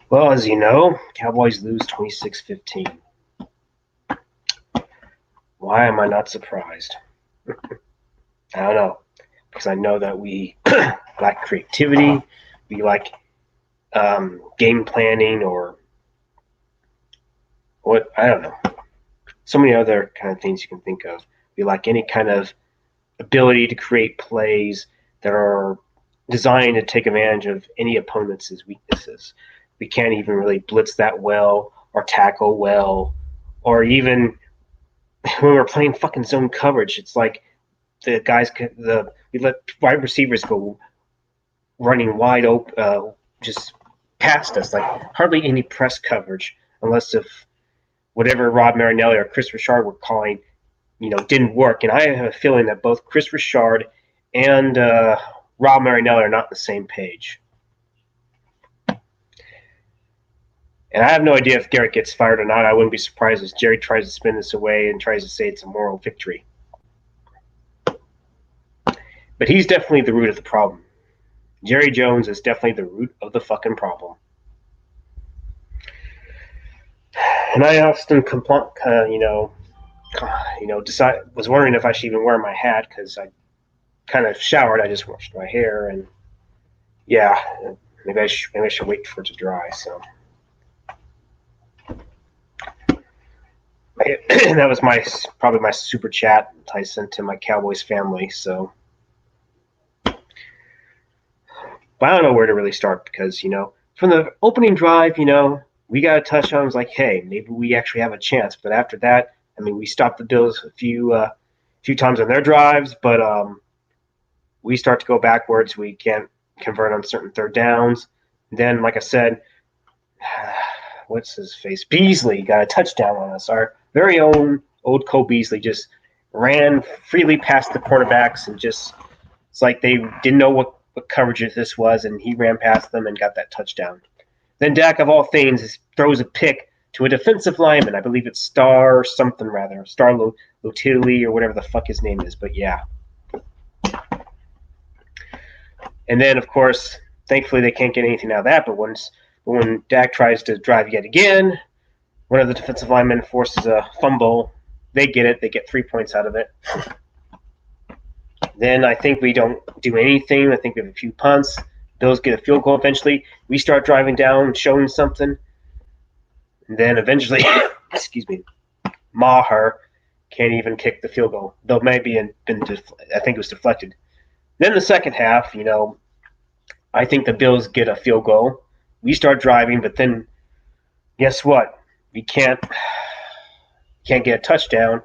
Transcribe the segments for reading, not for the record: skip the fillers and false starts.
Well, as you know, Cowboys lose 26-15. Why am I not surprised? I don't know. Because I know that we lack creativity, we lack game planning, or what, I don't know. So many other kind of things you can think of. We lack any kind of ability to create plays that are designed to take advantage of any opponent's weaknesses. We can't even really blitz that well or tackle well, or even when we're playing fucking zone coverage, it's like we let wide receivers go running wide open, just past us, like hardly any press coverage, unless if whatever Rob Marinelli or Chris Richard were calling, didn't work. And I have a feeling that both Chris Richard and Rob Marinelli are not on the same page. And I have no idea if Garrett gets fired or not. I wouldn't be surprised if Jerry tries to spin this away and tries to say it's a moral victory. But he's definitely the root of the problem. Jerry Jones is definitely the root of the fucking problem. And I often was wondering if I should even wear my hat because I kind of showered. I just washed my hair, and yeah, maybe I should wait for it to dry. So that was probably my super chat I sent to my Cowboys family. So, but I don't know where to really start because from the opening drive, we got a touchdown. I was like, hey, maybe we actually have a chance. But after that, we stopped the Bills a few times on their drives, but we start to go backwards. We can't convert on certain third downs. Then, like I said, what's his face? Beasley got a touchdown on us. Our very own old Cole Beasley just ran freely past the quarterbacks and it's like they didn't know what coverage this was, and he ran past them and got that touchdown. Then Dak, of all things, throws a pick to a defensive lineman. I believe it's Star Lotili or whatever the fuck his name is. But yeah. And then, of course, thankfully they can't get anything out of that. But when Dak tries to drive yet again, one of the defensive linemen forces a fumble. They get it. They get 3 points out of it. Then I think we don't do anything. I think we have a few punts. Bills get a field goal eventually. We start driving down, showing something. And then eventually, Maher can't even kick the field goal. Though maybe I think it was deflected. Then the second half, I think the Bills get a field goal. We start driving, but then guess what? We can't get a touchdown.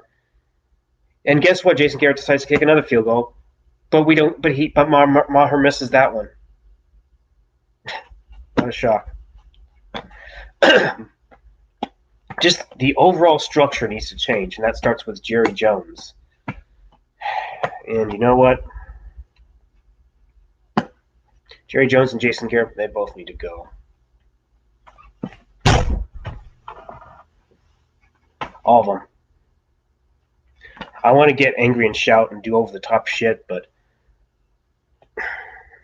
And guess what? Jason Garrett decides to kick another field goal. But we don't. But Maher misses that one. What a shock. Just the overall structure needs to change, and that starts with Jerry Jones. And you know what? Jerry Jones and Jason Garrett, they both need to go. All of them. I want to get angry and shout and do over-the-top shit, but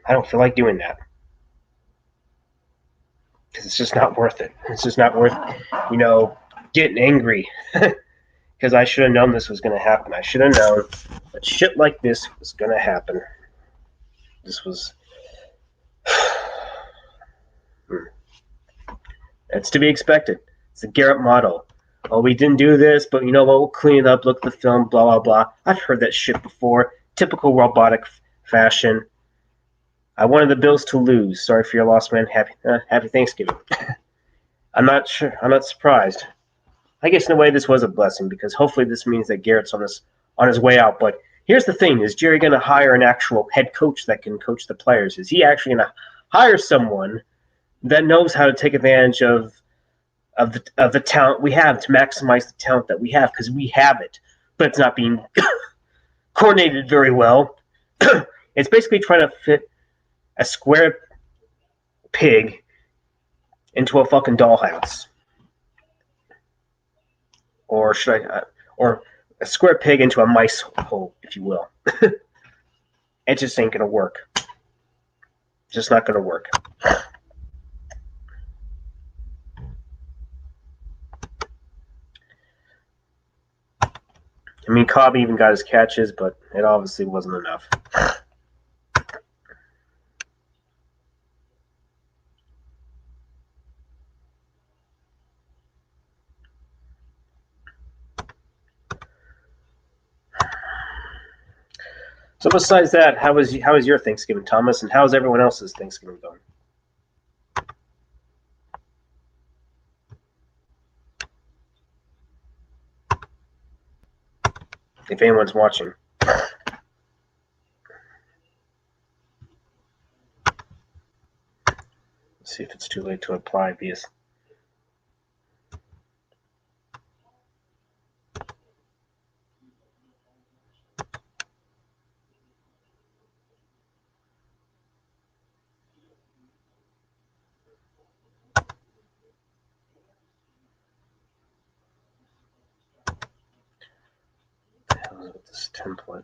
I don't feel like doing that. Because it's just not worth it. It's just not worth, getting angry. Because I should have known this was going to happen. I should have known that shit like this was going to happen. This was... It's to be expected. It's the Garrett model. Oh, we didn't do this, but you know what? We'll clean it up, look at the film, blah, blah, blah. I've heard that shit before. Typical robotic fashion. I wanted the Bills to lose. Sorry for your loss, man. Happy Thanksgiving. I'm not sure. I'm not surprised. I guess in a way this was a blessing because hopefully this means that Garrett's on his way out. But here's the thing: is Jerry going to hire an actual head coach that can coach the players? Is he actually going to hire someone that knows how to take advantage of the talent we have to maximize the talent that we have? Because we have it, but it's not being coordinated very well. It's basically trying to fit a square pig into a fucking dollhouse. Or or a square pig into a mice hole, if you will. It just ain't gonna work. It's just not gonna work. I mean, Cobb even got his catches, but it obviously wasn't enough. So besides that, how was your Thanksgiving, Thomas, and how's everyone else's Thanksgiving going? If anyone's watching. Let's see if it's too late to apply these. With this template.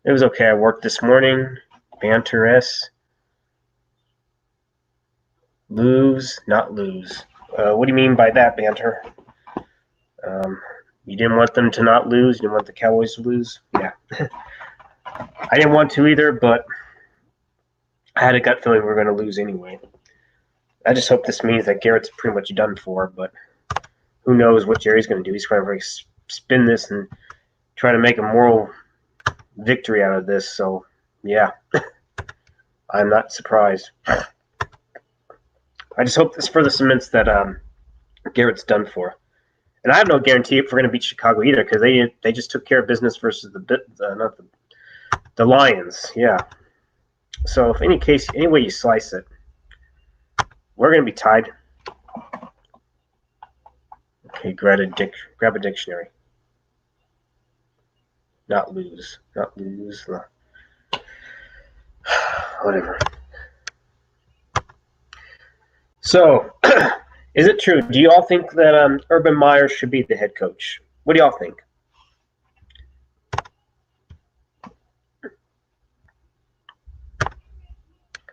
It was okay. I worked this morning. Banter S. Lose, not lose. What do you mean by that, Banter? You didn't want them to not lose? You didn't want the Cowboys to lose? Yeah. I didn't want to either, but I had a gut feeling we were going to lose anyway. I just hope this means that Garrett's pretty much done for, but who knows what Jerry's going to do. He's going to spin this and try to make a moral victory out of this. So, yeah, I'm not surprised. I just hope this further cements that Garrett's done for. And I have no guarantee if we're going to beat Chicago either, because they just took care of business versus the Lions. Yeah. So if any way you slice it, we're going to be tied. Okay, grab a dictionary. Not lose. Not lose. Whatever. So, is it true? Do you all think that Urban Meyer should be the head coach? What do y'all think?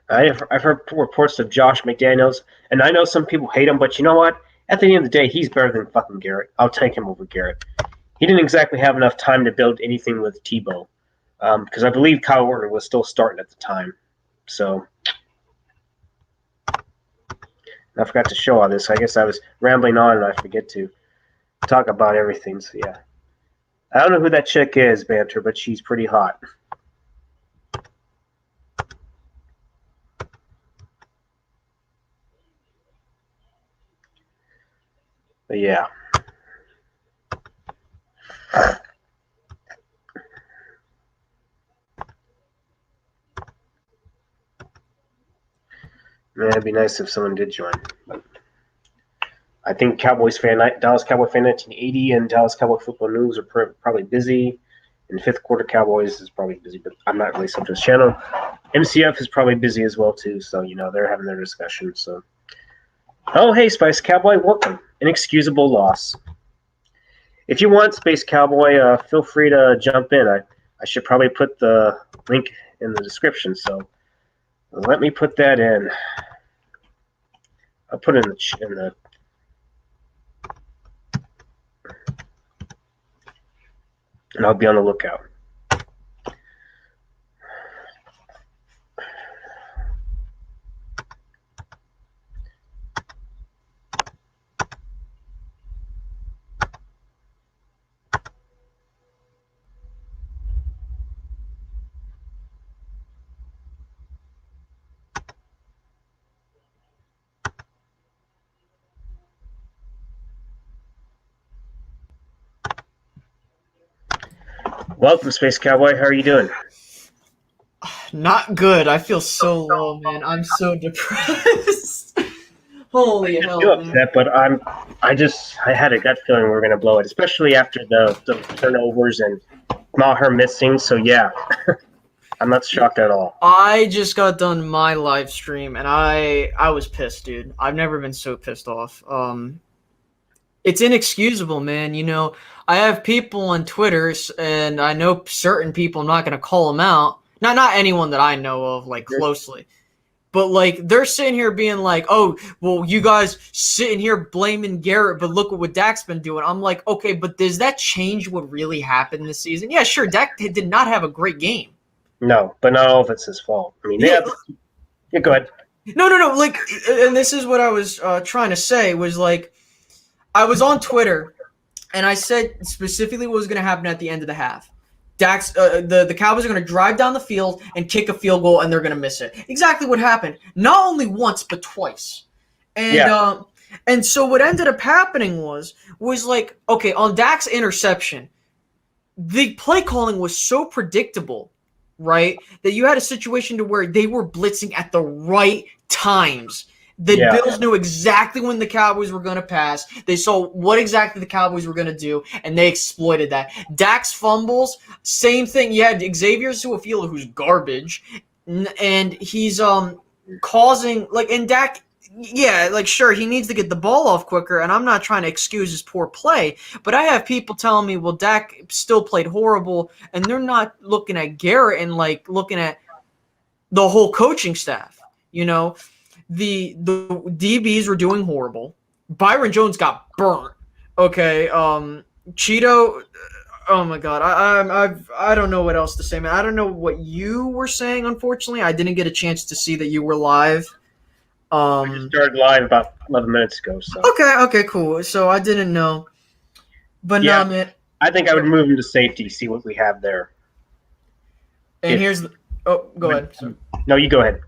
I've heard reports of Josh McDaniels, and I know some people hate him, but you know what? At the end of the day, he's better than fucking Garrett. I'll take him over Garrett. He didn't exactly have enough time to build anything with Tebow, because I believe Kyle Orton was still starting at the time. So, I forgot to show all this. I guess I was rambling on, and I forget to talk about everything. So, yeah. I don't know who that chick is, Banter, but she's pretty hot. But yeah. Man, it'd be nice if someone did join. But I think Dallas Cowboy Fan 1980 and Dallas Cowboy Football News are probably busy. And Fifth Quarter Cowboys is probably busy, but I'm not really subbed to his channel. MCF is probably busy as well, too. So, they're having their discussion. So, oh, hey, Spice Cowboy, welcome. Inexcusable loss. If you want, Space Cowboy, feel free to jump in. I should probably put the link in the description. So, let me put that in. I'll put it in the and I'll be on the lookout. Welcome, Space Cowboy. How are you doing? Not good. I feel so low, man. I'm so depressed. Holy hell, I'm upset, but I had a gut feeling we were going to blow it, especially after the turnovers and Maher missing. So yeah, I'm not shocked at all. I just got done my live stream, and I was pissed, dude. I've never been so pissed off. It's inexcusable, man. I have people on Twitter, and I know certain people. I'm not going to call them out. Not anyone that I know of, like, closely. But like they're sitting here being like, "Oh, well, you guys sitting here blaming Garrett, but look at what Dak's been doing." I'm like, "Okay, but does that change what really happened this season?" Yeah, sure, Dak did not have a great game. No, but not all of it's his fault. I mean, Yeah, yeah, go ahead. no. Like, and this is what I was trying to say was like, I was on Twitter and I said specifically what was going to happen at the end of the half. The Cowboys are going to drive down the field and kick a field goal, and they're going to miss it. Exactly what happened. Not only once, but twice. And so what ended up happening was like, okay, on Dak's interception, the play calling was so predictable, right, that you had a situation to where they were blitzing at the right times. The Bills knew exactly when the Cowboys were going to pass. They saw what exactly the Cowboys were going to do, and they exploited that. Dak's fumbles, same thing. You had Xavier Su'a-Filo, who's garbage, and he's causing like. And Dak, yeah, like sure he needs to get the ball off quicker, and I'm not trying to excuse his poor play, but I have people telling me, well, Dak still played horrible, and they're not looking at Garrett and like looking at the whole coaching staff, you know. The DBs were doing horrible. Byron Jones got burnt. Okay. Cheeto. Oh my God. I don't know what else to say, man. I don't know what you were saying. Unfortunately, I didn't get a chance to see that you were live. I just started live about 11 minutes ago. So Okay, cool. So I didn't know, but yeah, no, man. I think I would move him to safety, see what we have there. And here's the. Oh, go ahead. Sorry. No, you go ahead.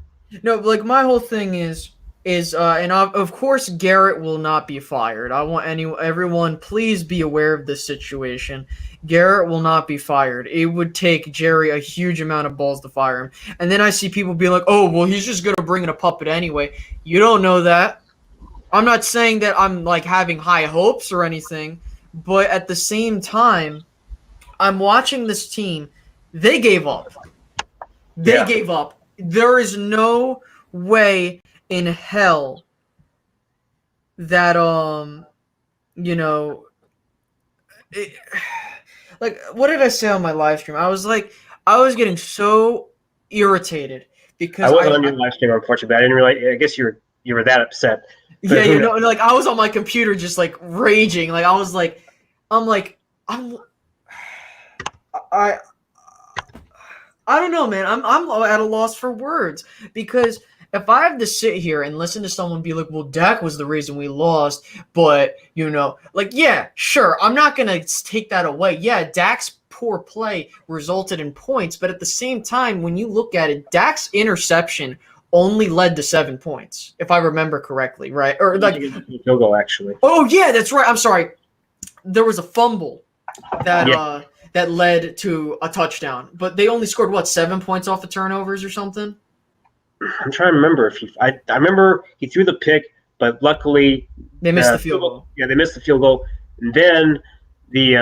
No, like my whole thing is and of course Garrett will not be fired. I want everyone please be aware of this situation. Garrett will not be fired. It would take Jerry a huge amount of balls to fire him. And then I see people being like, "Oh, well, he's just gonna bring in a puppet anyway." You don't know that. I'm not saying that I'm like having high hopes or anything, but at the same time, I'm watching this team. They gave up. They gave up. There is no way in hell that like what did I say on my live stream? I was getting so irritated because I wasn't on your live stream, unfortunately. I didn't realize. I guess you were that upset. Yeah, you know, like I was on my computer just like raging. Like I don't know, man. I'm at a loss for words because if I have to sit here and listen to someone be like, "Well, Dak was the reason we lost," but you know, like, yeah, sure, I'm not gonna take that away. Yeah, Dak's poor play resulted in points, but at the same time, when you look at it, Dak's interception only led to 7 points, if I remember correctly, right? Or like field goal, actually. Oh yeah, that's right. I'm sorry. There was a fumble that that led to a touchdown, but they only scored what 7 points off of turnovers or something. I'm trying to remember if I remember he threw the pick, but luckily they missed the field goal. Yeah, they missed the field goal, and then the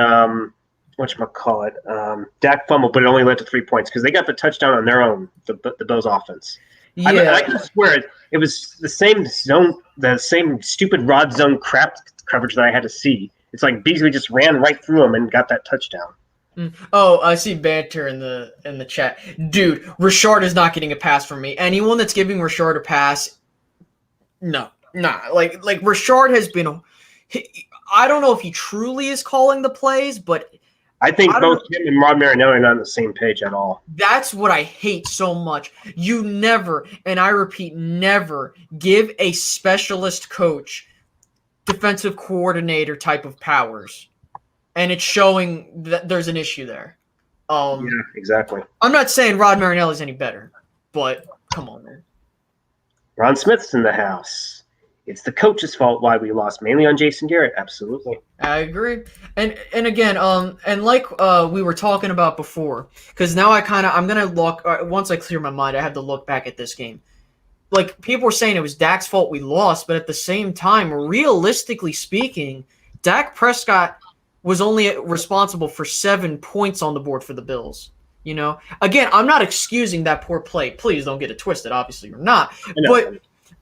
Dak fumbled, but it only led to 3 points because they got the touchdown on their own. The Bills offense. Yeah, I can swear it was the same zone, the same stupid rod zone crap coverage that I had to see. It's like Beasley just ran right through him and got that touchdown. Oh, I see banter in the chat. Dude, Rashard is not getting a pass from me. Anyone that's giving Rashard a pass, no. Like Rashard has been. I don't know if he truly is calling the plays, but I think both him and Rod Marinelli are not on the same page at all. That's what I hate so much. You never, and I repeat, never give a specialist coach defensive coordinator type of powers. And it's showing that there's an issue there. Yeah, exactly. I'm not saying Rod Marinelli's any better, but come on, man. Ron Smith's in the house. It's the coach's fault why we lost, mainly on Jason Garrett. Absolutely. I agree. And again, and like we were talking about before, because now I'm going to look, once I clear my mind, I have to look back at this game. Like, people were saying it was Dak's fault we lost, but at the same time, realistically speaking, Dak Prescott was only responsible for 7 points on the board for the Bills. You know, again, I'm not excusing that poor play. Please don't get it twisted. Obviously, you're not.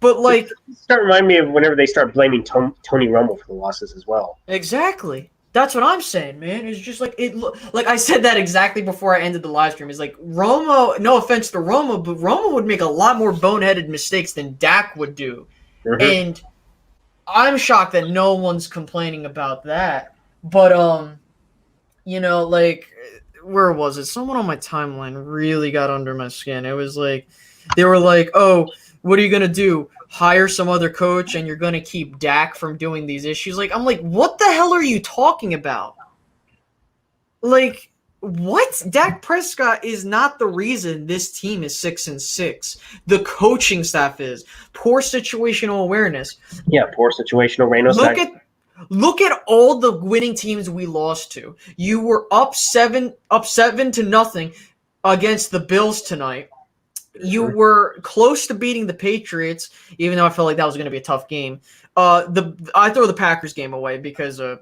But like, start reminding me of whenever they start blaming Tony Romo for the losses as well. Exactly. That's what I'm saying, man. It's just like like I said that exactly before I ended the live stream. It's like Romo. No offense to Romo, but Romo would make a lot more boneheaded mistakes than Dak would do, Mm-hmm. and I'm shocked that no one's complaining about that. But like where was it? Someone on my timeline really got under my skin. It was like they were like, "Oh, what are you gonna do? Hire some other coach, and you're gonna keep Dak from doing these issues?" Like, I'm like, what the hell are you talking about? Like, what? Dak Prescott is not the reason this team is 6-6. The coaching staff is poor situational awareness. Yeah, poor situational Reno. Look at all the winning teams we lost to. You were up seven to nothing against the Bills tonight. You were close to beating the Patriots, even though I felt like that was going to be a tough game. I throw the Packers game away because I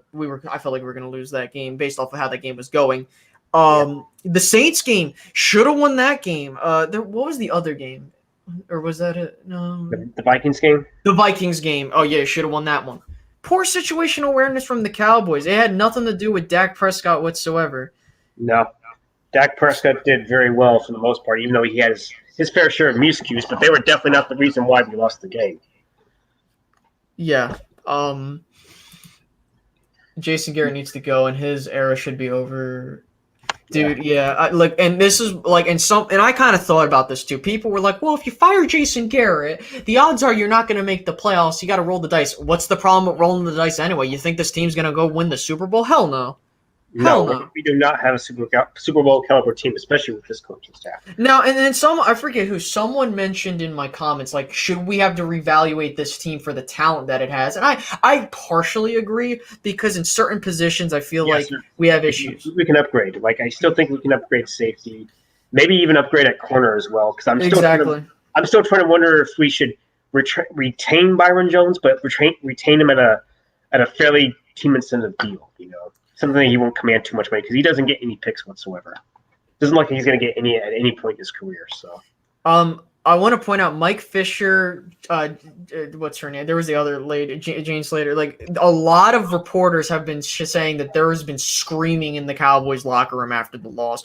felt like we were going to lose that game based off of how that game was going. The Saints game should have won that game. What was the other game, or was that it? No, The Vikings game. the Vikings game. Oh yeah, should have won that one. Poor situational awareness from the Cowboys. It had nothing to do with Dak Prescott whatsoever. No, Dak Prescott did very well for the most part, even though he had his fair share of miscues, but they were definitely not the reason why we lost the game. Yeah. Jason Garrett needs to go, and his era should be over. Dude, yeah. And this is like, and I kind of thought about this too. People were like, well, if you fire Jason Garrett, the odds are you're not going to make the playoffs. You got to roll the dice. What's the problem with rolling the dice anyway? You think this team's going to go win the Super Bowl? Hell no. No, we do not have a Super Bowl caliber team, especially with this coaching staff. Now, and then I forget who, someone mentioned in my comments, like, should we have to reevaluate this team for the talent that it has? And I partially agree, because in certain positions, I feel like we have issues. We can upgrade. Like, I still think we can upgrade safety, maybe even upgrade at corner as well. Because I'm still trying to wonder if we should retain Byron Jones, but retain him at a fairly team incentive deal. Something he won't command too much money, because he doesn't get any picks whatsoever. Doesn't look like he's going to get any at any point in his career. So, I want to point out Mike Fisher. What's her name? There was the other lady, Jane Slater. Like, a lot of reporters have been saying that there has been screaming in the Cowboys locker room after the loss.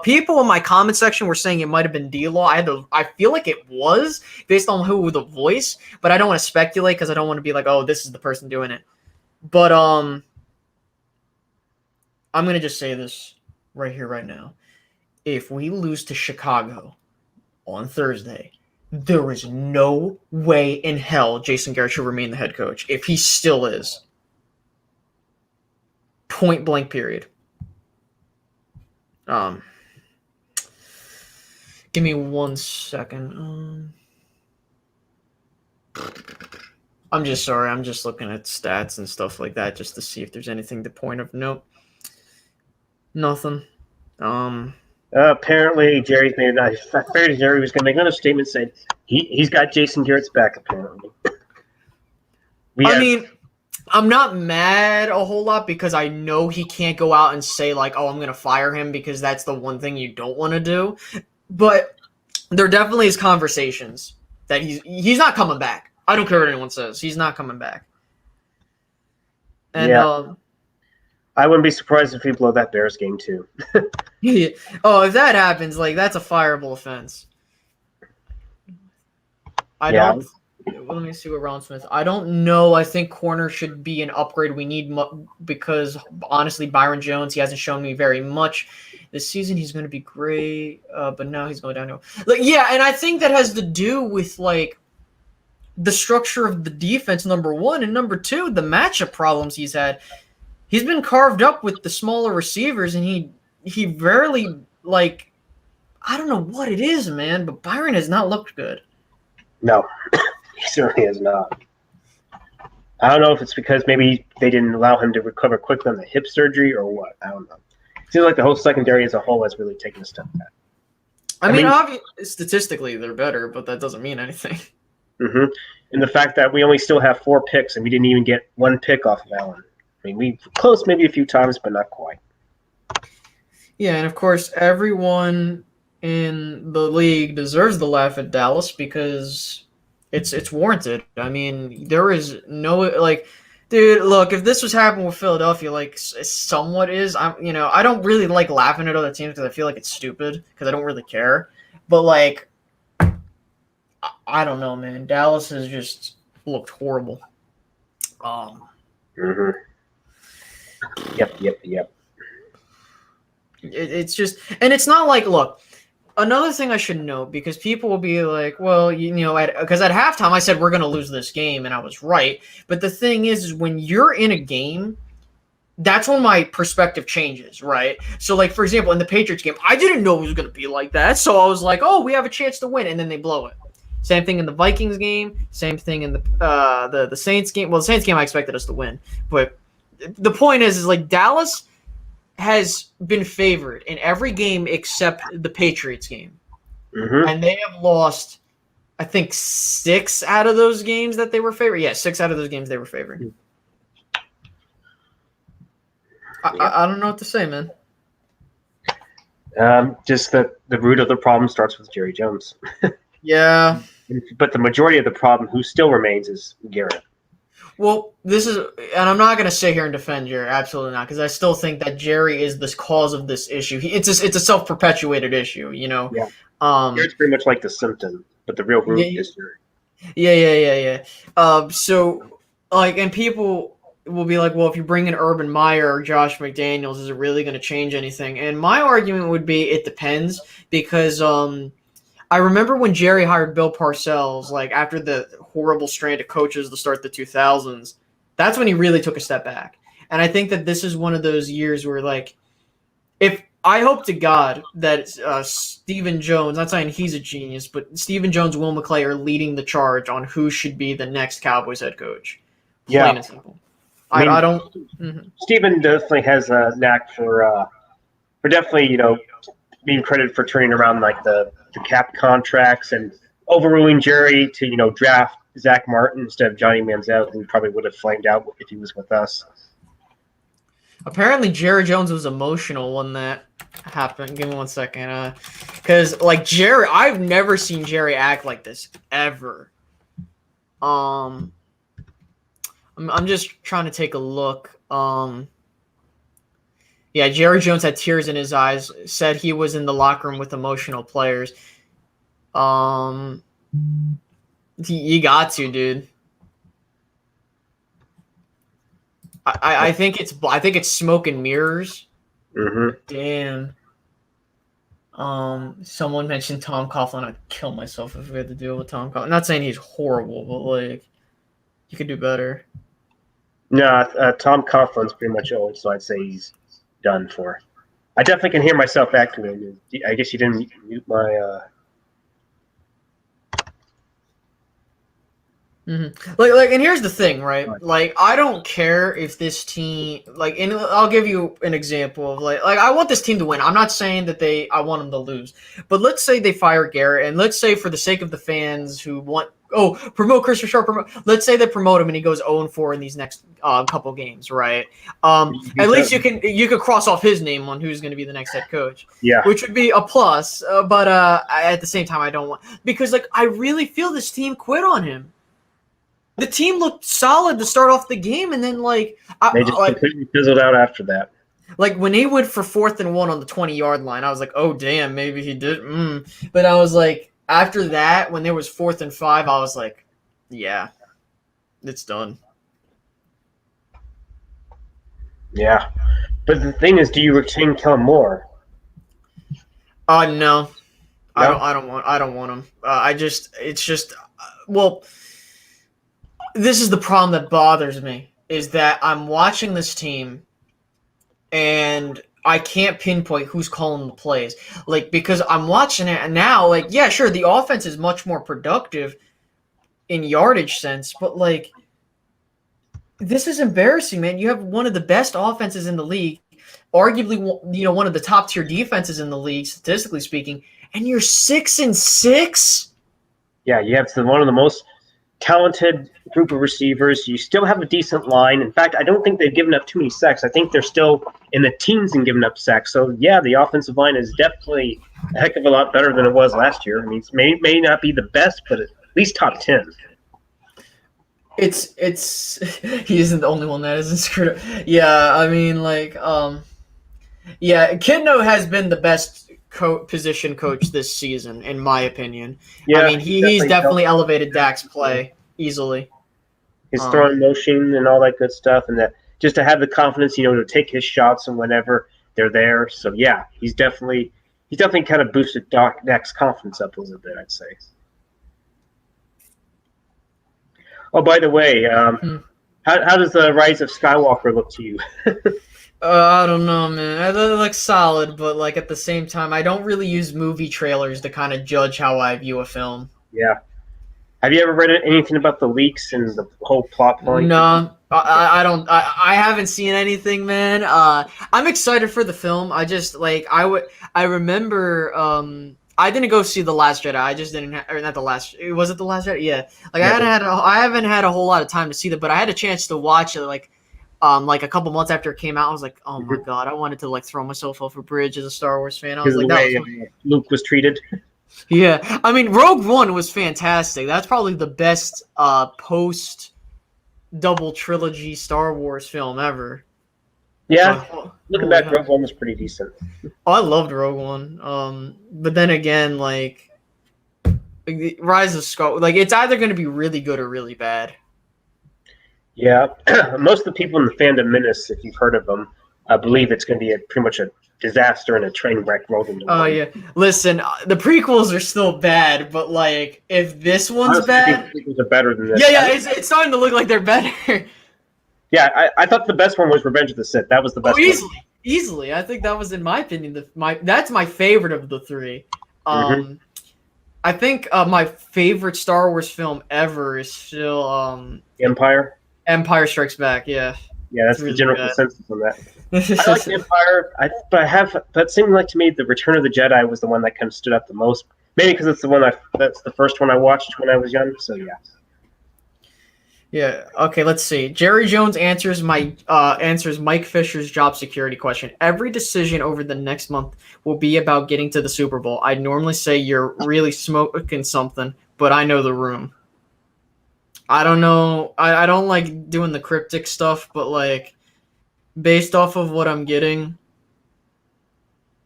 People in my comment section were saying it might have been D-Law. I feel like it was based on the voice, but I don't want to speculate because I don't want to be like, oh, this is the person doing it. But I'm going to just say this right here, right now. If we lose to Chicago on Thursday, there is no way in hell Jason Garrett should remain the head coach, if he still is. Point blank, period. Give me 1 second. I'm just sorry. I'm just looking at stats and stuff like that just to see if there's anything to point of note. Nothing. Apparently, Jerry's made a nice. I figured Jerry was going to make another statement saying he's got Jason Garrett's back. Apparently, I'm not mad a whole lot, because I know he can't go out and say like, "Oh, I'm going to fire him," because that's the one thing you don't want to do. But there definitely is conversations that he's not coming back. I don't care what anyone says. He's not coming back. And I wouldn't be surprised if we blow that Bears game too. Oh, if that happens, like, that's a fireable offense. Let me see what Ron Smith. I don't know. I think corner should be an upgrade. We need because honestly, Byron Jones, he hasn't shown me very much this season. He's going to be great, but now he's going downhill. And I think that has to do with like the structure of the defense. Number one, and number two, the matchup problems he's had. He's been carved up with the smaller receivers, and he rarely, like, I don't know what it is, man, but Byron has not looked good. No, he certainly has not. I don't know if it's because maybe they didn't allow him to recover quickly on the hip surgery or what. I don't know. It seems like the whole secondary as a whole has really taken a step back. I mean, obviously, statistically, they're better, but that doesn't mean anything. Mm-hmm. And the fact that we only still have 4 picks, and we didn't even get 1 pick off of Allen. I mean, we close maybe a few times, but not quite. Yeah, and of course, everyone in the league deserves the laugh at Dallas because it's warranted. I mean, there is no, like, Dude, look, if this was happening with Philadelphia, like somewhat is, I don't really like laughing at other teams because I feel like it's stupid because I don't really care. But like, I don't know, man. Dallas has just looked horrible. Mm-hmm. Yep. It's just, and it's not like, look, another thing I should note, because people will be like, well, because at halftime I said we're going to lose this game, and I was right. But the thing is when you're in a game, that's when my perspective changes, right? So, like, for example, in the Patriots game, I didn't know it was going to be like that. So I was like, oh, we have a chance to win, and then they blow it. Same thing in the Vikings game. Same thing in the Saints game. Well, the Saints game I expected us to win. But the point is like Dallas has been favored in every game except the Patriots game. Mm-hmm. And they have lost, I think, 6 out of those games that they were favored. Yeah, 6 out of those games they were favored. I don't know what to say, man. Just that the root of the problem starts with Jerry Jones. Yeah. But the majority of the problem, who still remains, is Garrett. Well, and I'm not going to sit here and defend Jerry, absolutely not, because I still think that Jerry is the cause of this issue. It's a self-perpetuated issue, Yeah. Garrett's pretty much like the symptom, but the real root is Jerry. Yeah. So, like, and people will be like, well, if you bring in Urban Meyer or Josh McDaniels, is it really going to change anything? And my argument would be it depends, because I remember when Jerry hired Bill Parcells, like after the horrible strand of coaches to start the 2000s, that's when he really took a step back. And I think that this is one of those years where, like, if I hope to God that Stephen Jones, not saying he's a genius, but Stephen Jones, Will McClay are leading the charge on who should be the next Cowboys head coach. Plain and simple. I don't. Mm-hmm. Stephen definitely has a knack for definitely, being credited for turning around like the cap contracts and overruling Jerry to, draft Zach Martin instead of Johnny Manziel, who probably would have flamed out if he was with us. Apparently, Jerry Jones was emotional when that happened. Give me 1 second. Because, like, Jerry, I've never seen Jerry act like this, ever. I'm just trying to take a look. Yeah, Jerry Jones had tears in his eyes, said he was in the locker room with emotional players. You got to, dude. I think it's smoke and mirrors. Mm-hmm. Damn. Someone mentioned Tom Coughlin. I'd kill myself if we had to deal with Tom Coughlin. I'm not saying he's horrible, but like, you could do better. No, Tom Coughlin's pretty much old, so I'd say he's done for. I definitely can hear myself echoing. I guess you didn't mute my. Mm-hmm. Like, and here's the thing, right? Like, I don't care if this team, like, and I'll give you an example of like I want this team to win. I'm not saying that I want them to lose, but let's say they fire Garrett, and let's say for the sake of the fans who want, promote Christopher Sharp, let's say they promote him and he goes 0-4 in these next couple games, right? At least you could cross off his name on who's going to be the next head coach, which would be a plus. But at the same time, I don't want, because like I really feel this team quit on him. The team looked solid to start off the game, and then they just completely fizzled out after that. Like when he went for 4th and 1 on the 20-yard line, I was like, "Oh damn, maybe he did." But I was like, after that, when there was 4th and 5, I was like, "Yeah, it's done." Yeah, but the thing is, do you retain Kellen Moore? No, I don't want him. This is the problem that bothers me, is that I'm watching this team and I can't pinpoint who's calling the plays. Like, because I'm watching it and now, like, yeah, sure, the offense is much more productive in yardage sense, but like, this is embarrassing, man. You have one of the best offenses in the league, arguably, one of the top tier defenses in the league, statistically speaking, and you're 6-6. Yeah, you have one of the most talented group of receivers. You still have a decent line. In fact, I don't think they've given up too many sacks. I think they're still in the teens and giving up sacks. So, yeah, the offensive line is definitely a heck of a lot better than it was last year. I mean, it may not be the best, but at least top 10. it's he isn't the only one that isn't screwed up. Yeah, I mean, like, yeah, Kidno has been the best position coach this season, in my opinion. I Yeah, mean, he's definitely definitely elevated Dak's play easily. his Um, throwing motion and all that good stuff, and that just to have the confidence, to take his shots and whenever they're there. So yeah, he's definitely kind of boosted Dak's confidence up a little bit, I'd say. Oh, by the way, hmm. how does the Rise of Skywalker look to you? I don't know, man. I thought it looks solid, but like at the same time, I don't really use movie trailers to kind of judge how I view a film. Yeah. Have you ever read anything about the leaks and the whole plot point? No, Okay. I don't. I haven't seen anything, man. I'm excited for the film. I just like I remember. I didn't go see the Last Jedi. I just didn't. Or not the last. Was it the Last Jedi? Yeah. Like Yeah. I haven't had a whole lot of time to see that, but I had a chance to watch it. Like a couple months after it came out, I was like, oh my god, I wanted to like throw myself off a bridge as a Star Wars fan. I was Because of like, the that way was. Luke was treated. Yeah, I mean, Rogue One was fantastic. That's probably the best post double trilogy Star Wars film ever. Yeah. Like, Looking holy back, hell. Rogue One was pretty decent. Oh, I loved Rogue One. But then again, like Rise of Skull, like it's either going to be really good or really bad. Yeah. Most of the people in the fandom Menace, if you've heard of them, believe it's going to be pretty much a disaster and a train wreck rolled into Oh one. yeah, listen, the prequels are still bad, but like if this one's Honestly, I bad, think the prequels are better than this. yeah, it's starting to look like they're better. Yeah, I thought the best one was Revenge of the Sith. That was the best one. Easily. I think that was, in my opinion, that's my favorite of the three. Mm-hmm. I think my favorite Star Wars film ever is still Empire. Empire Strikes Back. Yeah, Yeah, that's really the general good. consensus on that. I like Empire, but it seemed like to me the Return of the Jedi was the one that kind of stood up the most. Maybe because it's that's the first one I watched when I was young. So yeah. Yeah. Okay. Let's see. Jerry Jones answers Mike Fisher's job security question. Every decision over the next month will be about getting to the Super Bowl. I'd normally say you're really smoking something, but I know the room. I don't know. I don't like doing the cryptic stuff, but like based off of what I'm getting,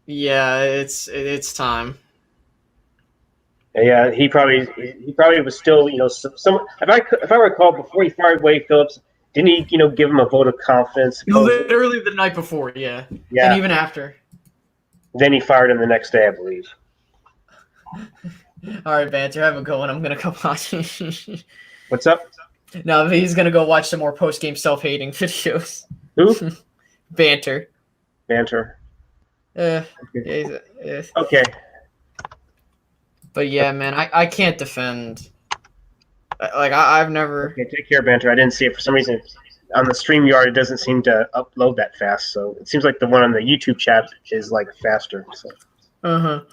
yeah, it's time. Yeah, he probably was still some if I recall before he fired Wade Phillips, didn't he give him a vote of confidence supposedly? Literally the night before, yeah, and Yeah, even after. then he fired him the next day, I believe. All right, Banter, have a good one. I'm gonna go watch. What's up? No, he's gonna go watch some more post game self hating videos. Who? Banter. Banter. Yeah, Okay. but yeah, man, I can't defend. Like I've never. Okay, take care, Banter. I didn't see it for some reason. On the StreamYard, it doesn't seem to upload that fast, so it seems like the one on the YouTube chat is like faster. So.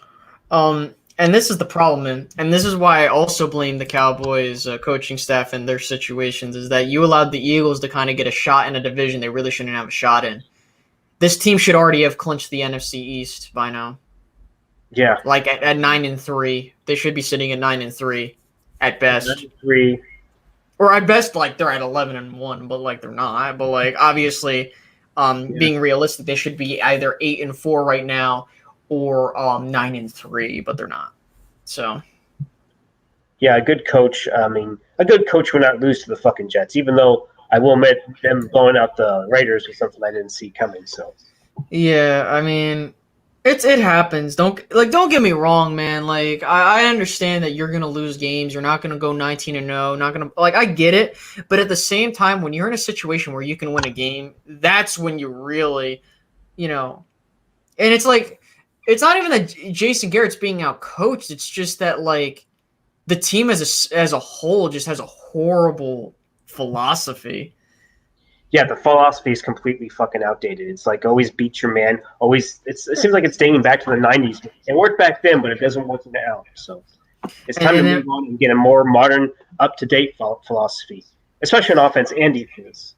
And this is the problem, and this is why I also blame the Cowboys coaching staff and their situations, is that you allowed the Eagles to kind of get a shot in a division they really shouldn't have a shot in. This team should already have clinched the NFC East by now. Yeah. Like at 9-3, they should be sitting at 9-3 at best. 3. Or at best, like they're at 11-1, but like they're not. But like obviously, being realistic, they should be either 8-4 right now or 9-3, but they're not. So. Yeah, a good coach. I mean, a good coach would not lose to the fucking Jets, even though I will admit them blowing out the Raiders was something I didn't see coming. So. Yeah, I mean, it happens. Don't get me wrong, man. Like I understand that you're gonna lose games. You're not gonna go 19-0. Not gonna I get it, but at the same time, when you're in a situation where you can win a game, that's when you really, And it's like it's not even that Jason Garrett's being out coached. It's just that like the team as a whole just has a horrible philosophy. Yeah, the philosophy is completely fucking outdated. It's like always beat your man. Always, it seems like it's dating back to the '90s. It worked back then, but it doesn't work now. So it's time to move on and get a more modern, up-to-date philosophy, especially on offense and defense.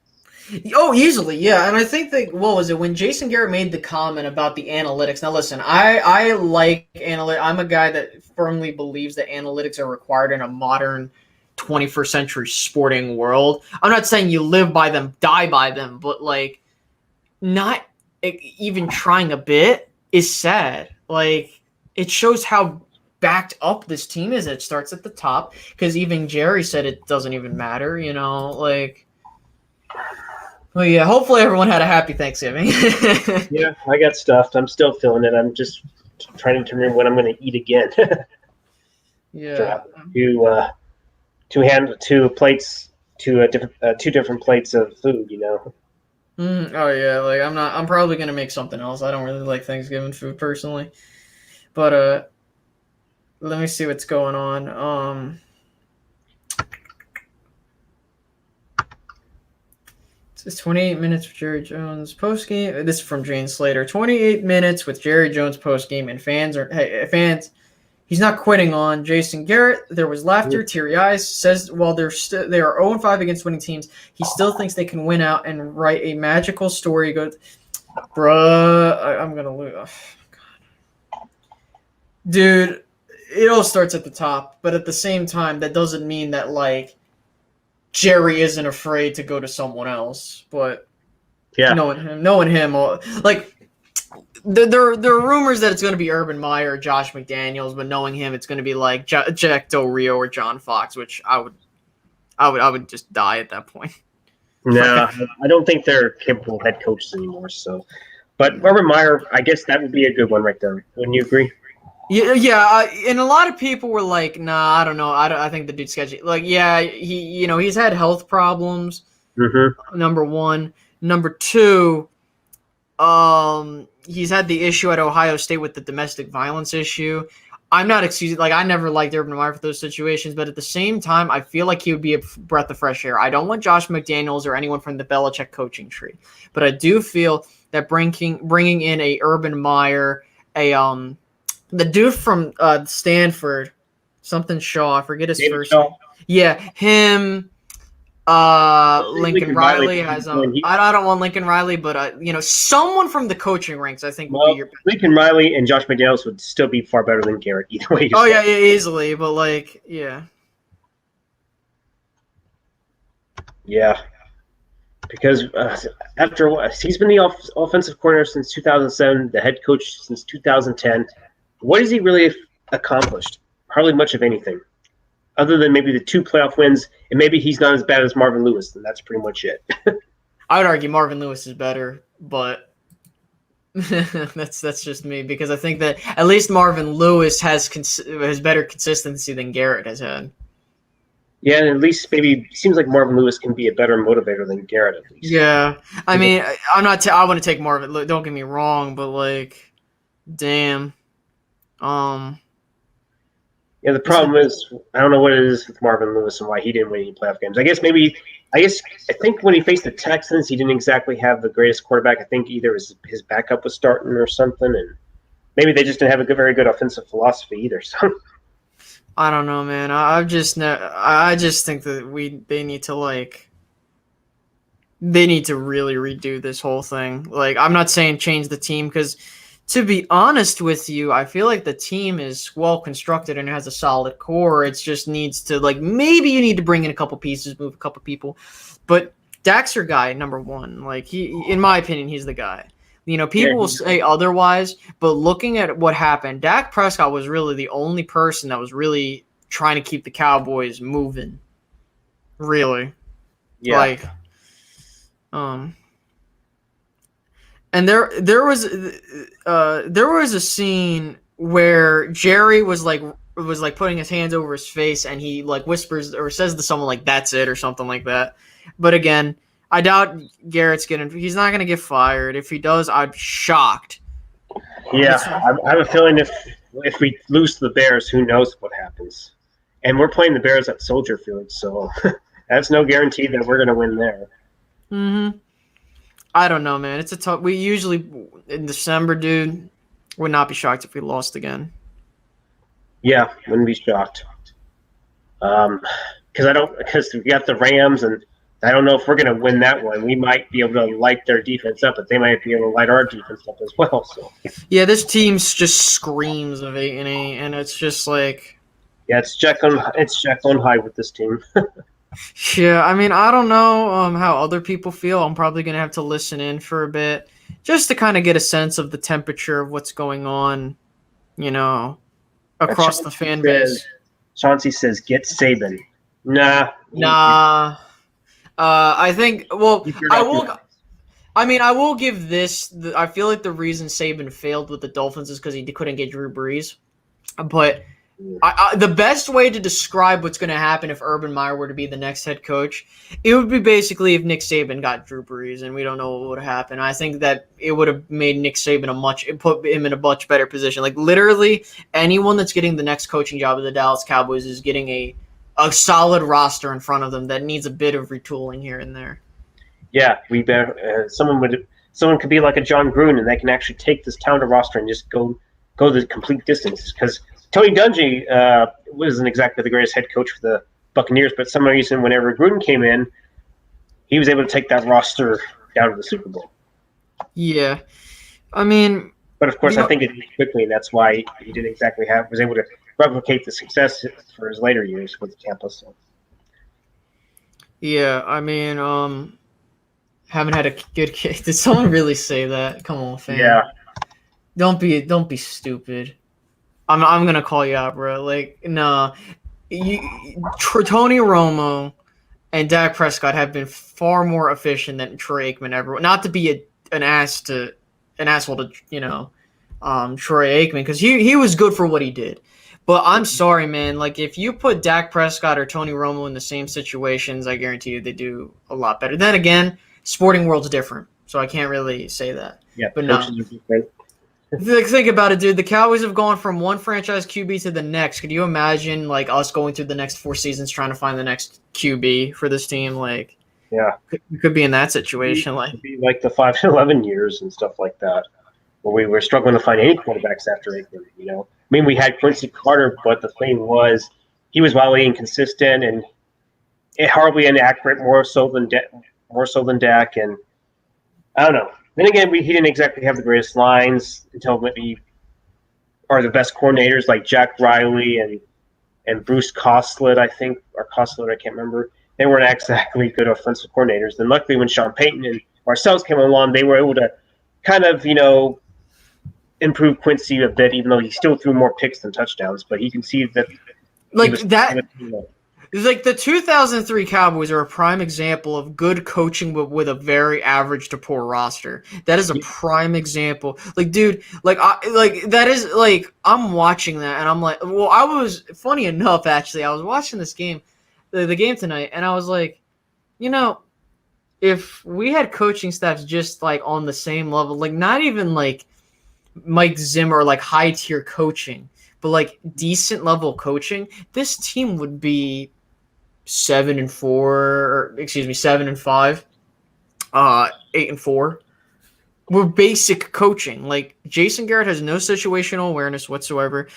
Oh, easily, yeah. And I think that what was it when Jason Garrett made the comment about the analytics? Now, listen, I like analytics. I'm a guy that firmly believes that analytics are required in a modern 21st century sporting world. I'm not saying you live by them, die by them, but like not even trying a bit is sad. Like it shows how backed up this team is. It starts at the top because even Jerry said it doesn't even matter, like. Well, yeah, hopefully everyone had a happy Thanksgiving. Yeah, I got stuffed. I'm still feeling it. I'm just trying to determine when I'm going to eat again. Yeah. Two plates, two different plates of food. Oh yeah, like I'm probably gonna make something else. I don't really like Thanksgiving food personally, but let me see what's going on. It's 28 minutes with Jerry Jones post game. This is from Jane Slater. 28 minutes with Jerry Jones post game, and fans. He's not quitting on Jason Garrett. There was laughter, teary eyes. Says while they are 0-5 against winning teams, he still thinks they can win out and write a magical story. He goes, bruh, I'm gonna lose. Oh, God. Dude, it all starts at the top, but at the same time, that doesn't mean that like Jerry isn't afraid to go to someone else. But yeah, knowing him, like. There are rumors that it's going to be Urban Meyer or Josh McDaniels, but knowing him, it's going to be like Jack Del Rio or John Fox, which I would just die at that point. No, I don't think they're capable head coaches anymore. So, but Urban Meyer, I guess that would be a good one right there. Wouldn't you agree? Yeah, and a lot of people were like, "Nah, I don't know. I think the dude's sketchy." Like, yeah, he's had health problems. Mm-hmm. Number one, number two. He's had the issue at Ohio State with the domestic violence issue. I'm not excusing, like, I never liked Urban Meyer for those situations, but at the same time, I feel like he would be a breath of fresh air. I don't want Josh McDaniels or anyone from the Belichick coaching tree, but I do feel that bringing in a Urban Meyer, the dude from Stanford, something Shaw, I forget his David first Shaw. name. Yeah, him. Lincoln Riley has. I don't want Lincoln Riley, but someone from the coaching ranks, I think, would be your. Lincoln Riley and Josh McDaniels would still be far better than Garrett either way. Oh yeah, easily, but like, yeah. Yeah, because after he's been the offensive coordinator since 2007, the head coach since 2010. What has he really accomplished? Hardly much of anything. Other than maybe the 2 playoff wins, and maybe he's not as bad as Marvin Lewis, and that's pretty much it. I would argue Marvin Lewis is better, but that's just me because I think that at least Marvin Lewis has better consistency than Garrett has had. Yeah, and at least maybe it seems like Marvin Lewis can be a better motivator than Garrett at least. Yeah, I mean, I'm not. I want to take Marvin. Don't get me wrong, but like, damn. Yeah, the problem is I don't know what it is with Marvin Lewis and why he didn't win any playoff games. I think when he faced the Texans, he didn't exactly have the greatest quarterback. I think either his backup was starting or something, and maybe they just didn't have a very good offensive philosophy either. So I don't know, man. I just think that they need to really redo this whole thing. Like, I'm not saying change the team because, to be honest with you, I feel like the team is well constructed and has a solid core. It just needs to, like, maybe you need to bring in a couple pieces, move a couple people. But Dak's your guy, number one. Like, in my opinion, he's the guy. People will say otherwise, but looking at what happened, Dak Prescott was really the only person that was really trying to keep the Cowboys moving. Really. Yeah. Like, and there was a scene where Jerry was like putting his hands over his face and he like whispers or says to someone like "that's it" or something like that. But again, I doubt he's not gonna get fired. If he does, I'm shocked. Yeah, I have a feeling if we lose to the Bears, who knows what happens. And we're playing the Bears at Soldier Field, so that's no guarantee that we're gonna win there. Mm-hmm. I don't know, man. It's a tough. We usually in December, dude, would not be shocked if we lost again. Yeah, wouldn't be shocked. Because we got the Rams, and I don't know if we're gonna win that one. We might be able to light their defense up, but they might be able to light our defense up as well. So yeah, this team just screams of 8-8, and it's just like Yeah, it's Jekyll and Hyde with this team. Yeah, I mean, I don't know how other people feel. I'm probably gonna have to listen in for a bit just to kind of get a sense of the temperature of what's going on, you know, across the fan base. Chauncey says, "Get Saban." Nah, Nah, I think. Well, he turned I off your will. I mean, I will give this. I feel like the reason Saban failed with the Dolphins is because he couldn't get Drew Brees. But the best way to describe what's going to happen if Urban Meyer were to be the next head coach, it would be basically if Nick Saban got Drew Brees, and we don't know what would happen. I think that it would have made Nick Saban put him in a much better position. Like literally, anyone that's getting the next coaching job of the Dallas Cowboys is getting a solid roster in front of them that needs a bit of retooling here and there. Yeah, we better. Someone could be like a John Gruden, and they can actually take this talented roster and just go the complete distance. Because Tony Dungy wasn't exactly the greatest head coach for the Buccaneers, but for some reason, whenever Gruden came in, he was able to take that roster down to the Super Bowl. Yeah, I mean, but of course, I think it quickly, and that's why he didn't exactly was able to replicate the success for his later years with Tampa. So. Yeah, I mean, haven't had a good kick. Did someone really say that? Come on, fam. Yeah. Don't be stupid. I'm gonna call you out, bro. Like, nah. Tony Romo and Dak Prescott have been far more efficient than Troy Aikman ever. Not to be an asshole to Troy Aikman, because he was good for what he did. But I'm sorry, man. Like, if you put Dak Prescott or Tony Romo in the same situations, I guarantee you they do a lot better. Then again, sporting world's different, so I can't really say that. Yeah, but no. Think about it, dude. The Cowboys have gone from one franchise QB to the next. Could you imagine, like, us going through the next 4 seasons trying to find the next QB for this team? Like, yeah, we could be in that situation. It could be like the 5 to 11 years and stuff like that, where we were struggling to find any quarterbacks after Aikman. I mean, we had Quincy Carter, but the thing was, he was wildly inconsistent and hardly inaccurate, more so than Dak. And I don't know. Then again, he didn't exactly have the greatest lines until maybe, or the best coordinators like Jack Riley and Bruce Coslet, I think, or Coslet, I can't remember. They weren't exactly good offensive coordinators. Then luckily when Sean Payton and Marcel's came along, they were able to kind of, improve Quincy a bit, even though he still threw more picks than touchdowns. But you can see that like the 2003 Cowboys are a prime example of good coaching, but with a very average to poor roster. That is a prime example. Like, dude, that is like, I'm watching that and I'm like, well, funny enough, actually, I was watching this game, the game tonight, and I was like, if we had coaching staffs just like on the same level, like not even like Mike Zimmer, like high tier coaching, but like decent level coaching, this team would be 7-5, 8-4. We're basic coaching. Like, Jason Garrett has no situational awareness whatsoever.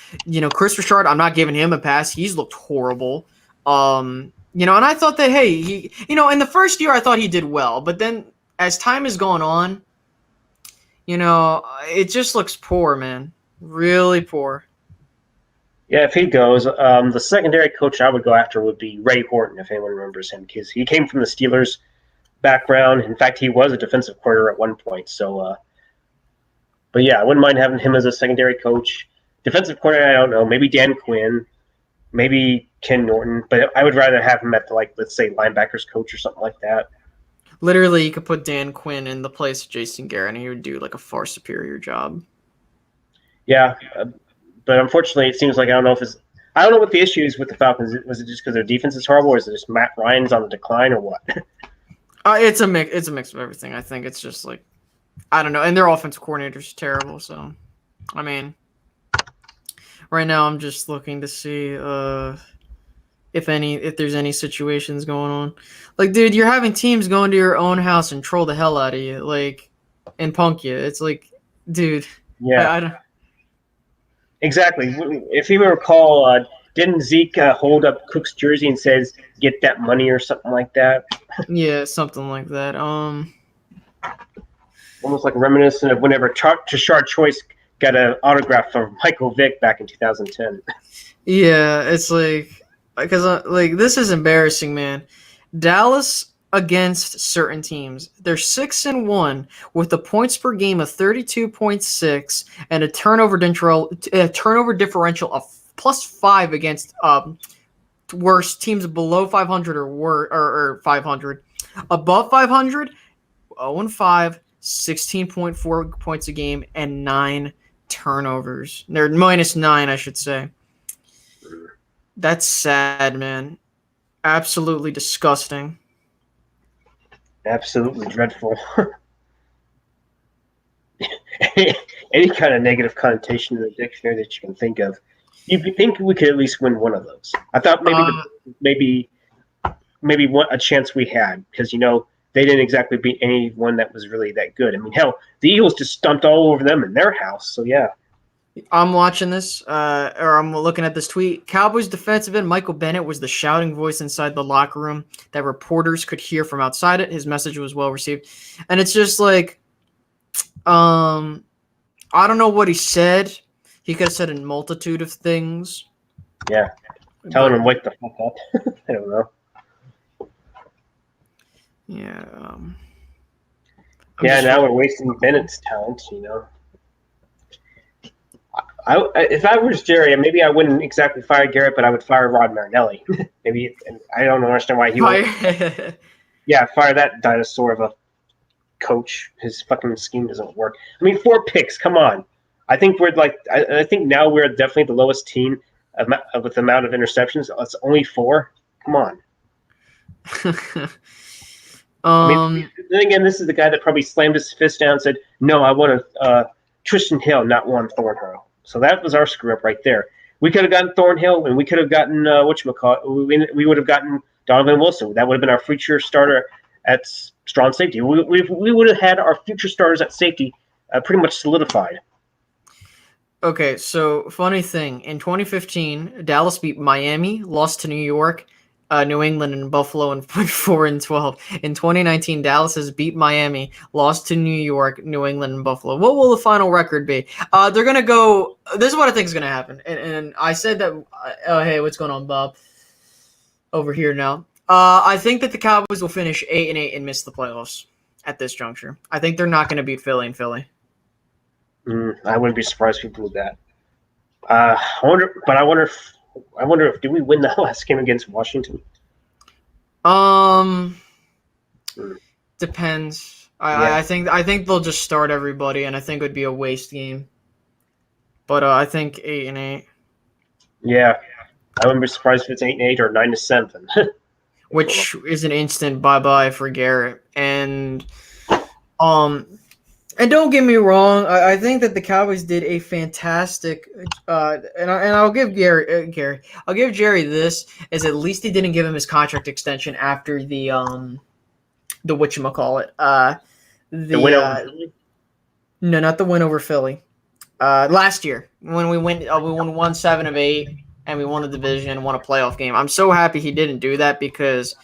Chris Richard, I'm not giving him a pass. He's looked horrible. And I thought that, hey, he, in the first year I thought he did well, but then as time has gone on, it just looks poor, man. Really poor. Yeah, if he goes, the secondary coach I would go after would be Ray Horton, if anyone remembers him, because he came from the Steelers background. In fact, he was a defensive coordinator at one point. So, but yeah, I wouldn't mind having him as a secondary coach. Defensive coordinator, I don't know, maybe Dan Quinn, maybe Ken Norton, but I would rather have him at the, let's say, linebackers coach or something like that. Literally, you could put Dan Quinn in the place of Jason Garrett, and he would do like a far superior job. Yeah, but unfortunately, it seems like I don't know what the issue is with the Falcons. Was it just because their defense is horrible, or is it just Matt Ryan's on the decline, or what? It's a mix. It's a mix of everything. I think it's just like, I don't know, and their offensive coordinator's terrible. So, I mean, right now I'm just looking to see if there's any situations going on. Like, dude, you're having teams go into your own house and troll the hell out of you, like, and punk you. It's like, dude. Yeah. I don't. Exactly. If you recall, didn't Zeke hold up Cook's jersey and says, "Get that money" or something like that? Yeah, something like that. Almost like reminiscent of whenever Tashard Choice got an autograph from Michael Vick back in 2010. Yeah, it's because this is embarrassing, man. Dallas against certain teams, they're 6-1 with a points per game of 32.6 and a turnover differential of +5 against worst teams below 500 or 500. Above 500, 0-5, 16.4 points a game, and 9 turnovers. They're -9, I should say. That's sad, man. Absolutely disgusting. Absolutely dreadful. Any kind of negative connotation in the dictionary that you can think of. You think we could at least win one of those? I thought maybe a chance we had, because they didn't exactly beat anyone that was really that good. I mean, hell, the Eagles just stomped all over them in their house. So yeah. I'm watching this, or I'm looking at this tweet. Cowboys defensive end Michael Bennett was the shouting voice inside the locker room that reporters could hear from outside it. His message was well received. And it's just like, I don't know what he said. He could have said a multitude of things. Yeah. Tell him to wake the fuck up. I don't know. Yeah. Now we're wasting Bennett's talent, If I was Jerry, maybe I wouldn't exactly fire Garrett, but I would fire Rod Marinelli. Maybe I don't understand why he would. Yeah, fire that dinosaur of a coach. His fucking scheme doesn't work. I mean, 4 picks. Come on. I think we're I think now we're definitely the lowest team with the amount of interceptions. It's only 4. Come on. I mean, then again, this is the guy that probably slammed his fist down and said, "No, I want Tristan Hill, not Juan Thornhill." So that was our screw up right there. We could have gotten Thornhill, and we could have gotten we would have gotten Donovan Wilson. That would have been our future starter at strong safety. We would have had our future starters at safety pretty much solidified. Okay, so funny thing. In 2015, Dallas beat Miami, lost to New York, New England, and Buffalo in 4-12. In 2019, Dallas has beat Miami, lost to New York, New England, and Buffalo. What will the final record be? They're going to go – this is what I think is going to happen. And I said that hey, what's going on, Bob? Over here now. I think that the Cowboys will finish 8-8 and miss the playoffs at this juncture. I think they're not going to beat Philly and Philly. I wouldn't be surprised if people do that. I wonder if do we win the last game against Washington? Depends. I think they'll just start everybody, and I think it would be a waste game. But I think 8-8. Yeah, I wouldn't be surprised if it's 8-8 or 9-7. Which is an instant bye-bye for Garrett. And don't get me wrong, I think that the Cowboys did a fantastic, and I'll give I'll give Jerry this, is at least he didn't give him his contract extension after the whatchamacallit, the win over Philly? No, not the win over Philly. Last year when we won 7 of 8 and we won the division, won a playoff game. I'm so happy he didn't do that, because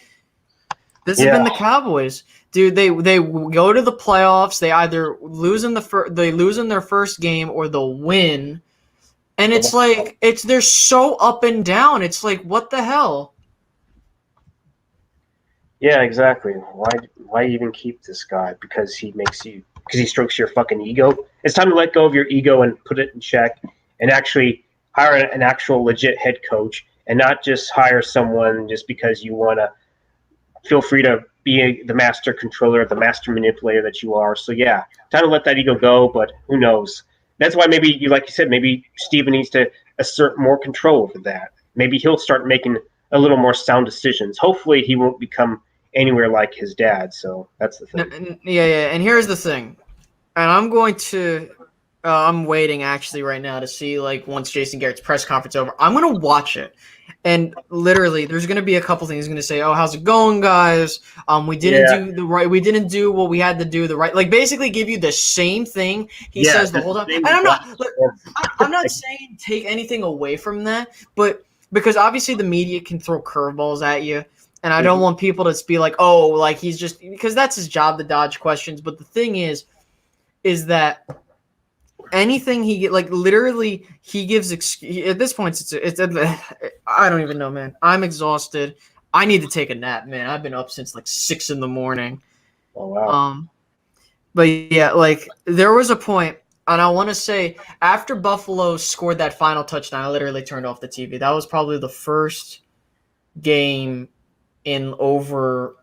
this has been the Cowboys. Dude, they go to the playoffs. They either lose in their first game, or they'll win, and it's like they're so up and down. It's like, what the hell? Yeah, exactly. Why even keep this guy? Because he strokes your fucking ego. It's time to let go of your ego and put it in check, and actually hire an actual legit head coach, and not just hire someone just because you want to. Feel free to be the master controller, the master manipulator that you are. So yeah, time to let that ego go, but who knows? That's why maybe like you said, maybe Steven needs to assert more control over that. Maybe he'll start making a little more sound decisions. Hopefully he won't become anywhere like his dad. So that's the thing. Yeah. And here's the thing. And I'm going to I'm waiting actually right now to see, like, once Jason Garrett's press conference over. I'm going to watch it. And literally, there's going to be a couple things. He's going to say, "Oh, how's it going, guys? We didn't do what we had to do like basically give you the same thing he says the whole time." And I'm not saying take anything away from that, but because obviously the media can throw curveballs at you, and I don't want people to be like, "Oh, like he's just," because that's his job to dodge questions. But the thing is that anything literally he gives at this point it's I don't even know, man. I'm exhausted. I need to take a nap, man. I've been up since like 6 in the morning. Oh wow. But yeah, like there was a point, and I want to say after Buffalo scored that final touchdown, I literally turned off the TV. That was probably the first game in over.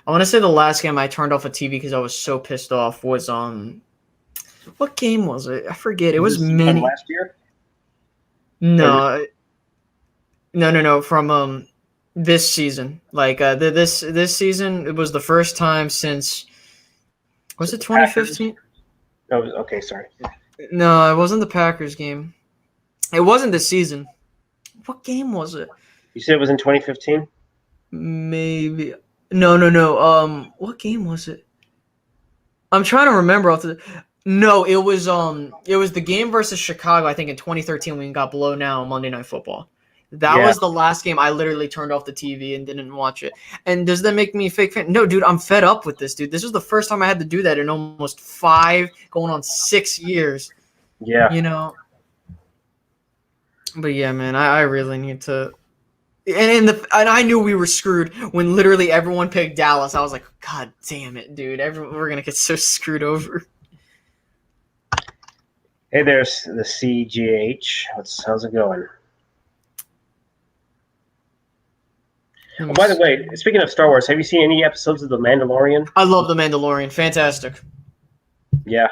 I want to say the last game I turned off a TV because I was so pissed off was what game was it? I forget. It Was was this sometime many. last year? Or No, no. From this season, like this season, it was the first time since was was it it the Packers? 2015? Oh, okay, sorry. No, it wasn't the Packers game. It wasn't this season. What game was it? You said it was in 2015? Maybe. No. What game was it? I'm trying to remember. No, it was the game versus Chicago. I think in 2013 when we got blown out on Monday Night Football. That Yeah. was the last game I literally turned off the TV and didn't watch it. And does that make me a fake fan? No, dude, I'm fed up with this, dude. This was the first time I had to do that in almost 5, going on 6 years. Yeah. You know. But yeah, man, I really need to. And I knew we were screwed when literally everyone picked Dallas. I was like, God damn it, dude! We're gonna get so screwed over. Hey, there's the CGH. How's it going? Oh, by the way, speaking of Star Wars, have you seen any episodes of The Mandalorian? I love The Mandalorian. Fantastic. Yeah.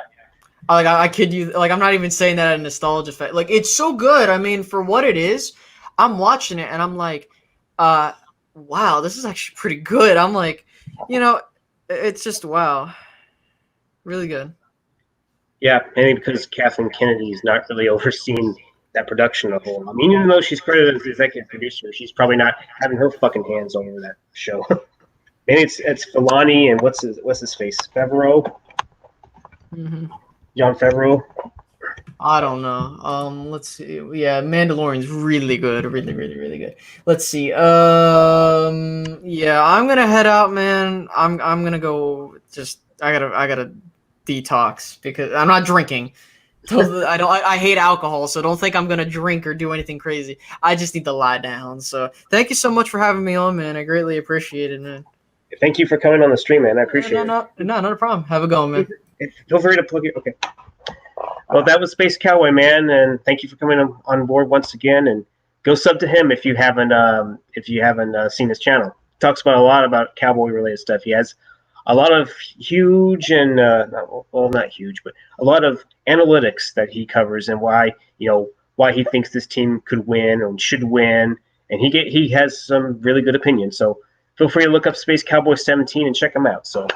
I kid you. Like, I'm not even saying that out of nostalgia effect. Like, it's so good. I mean, for what it is, I'm watching it and I'm like, wow, this is actually pretty good. I'm like, it's just wow, really good. Yeah, mainly because Kathleen Kennedy is not really overseeing that production of the whole. I mean, even though she's credited as the executive producer, she's probably not having her fucking hands over that show. Maybe it's Filani and what's his face, Favreau, Mm-hmm. John Favreau. I don't know. Let's see. Yeah, Mandalorian's really good. Really, really, really good. Let's see. Yeah, I'm gonna head out, man. I'm gonna go. I gotta detox because I'm not drinking. I hate alcohol, so don't think I'm gonna drink or do anything crazy. I just need to lie down. So thank you so much for having me on, man. I greatly appreciate it, man. Thank you for coming on the stream, man. I appreciate it. No, not a problem. Have a go, man. Feel free to plug it. Okay. Well, that was Space Cowboy, man, and thank you for coming on board once again. And go sub to him if you haven't seen his channel. He talks about a lot about cowboy related stuff. He has a lot of huge and not huge, but a lot of analytics that he covers and why he thinks this team could win and should win. And he has some really good opinions. So feel free to look up Space Cowboy 17 and check him out. So.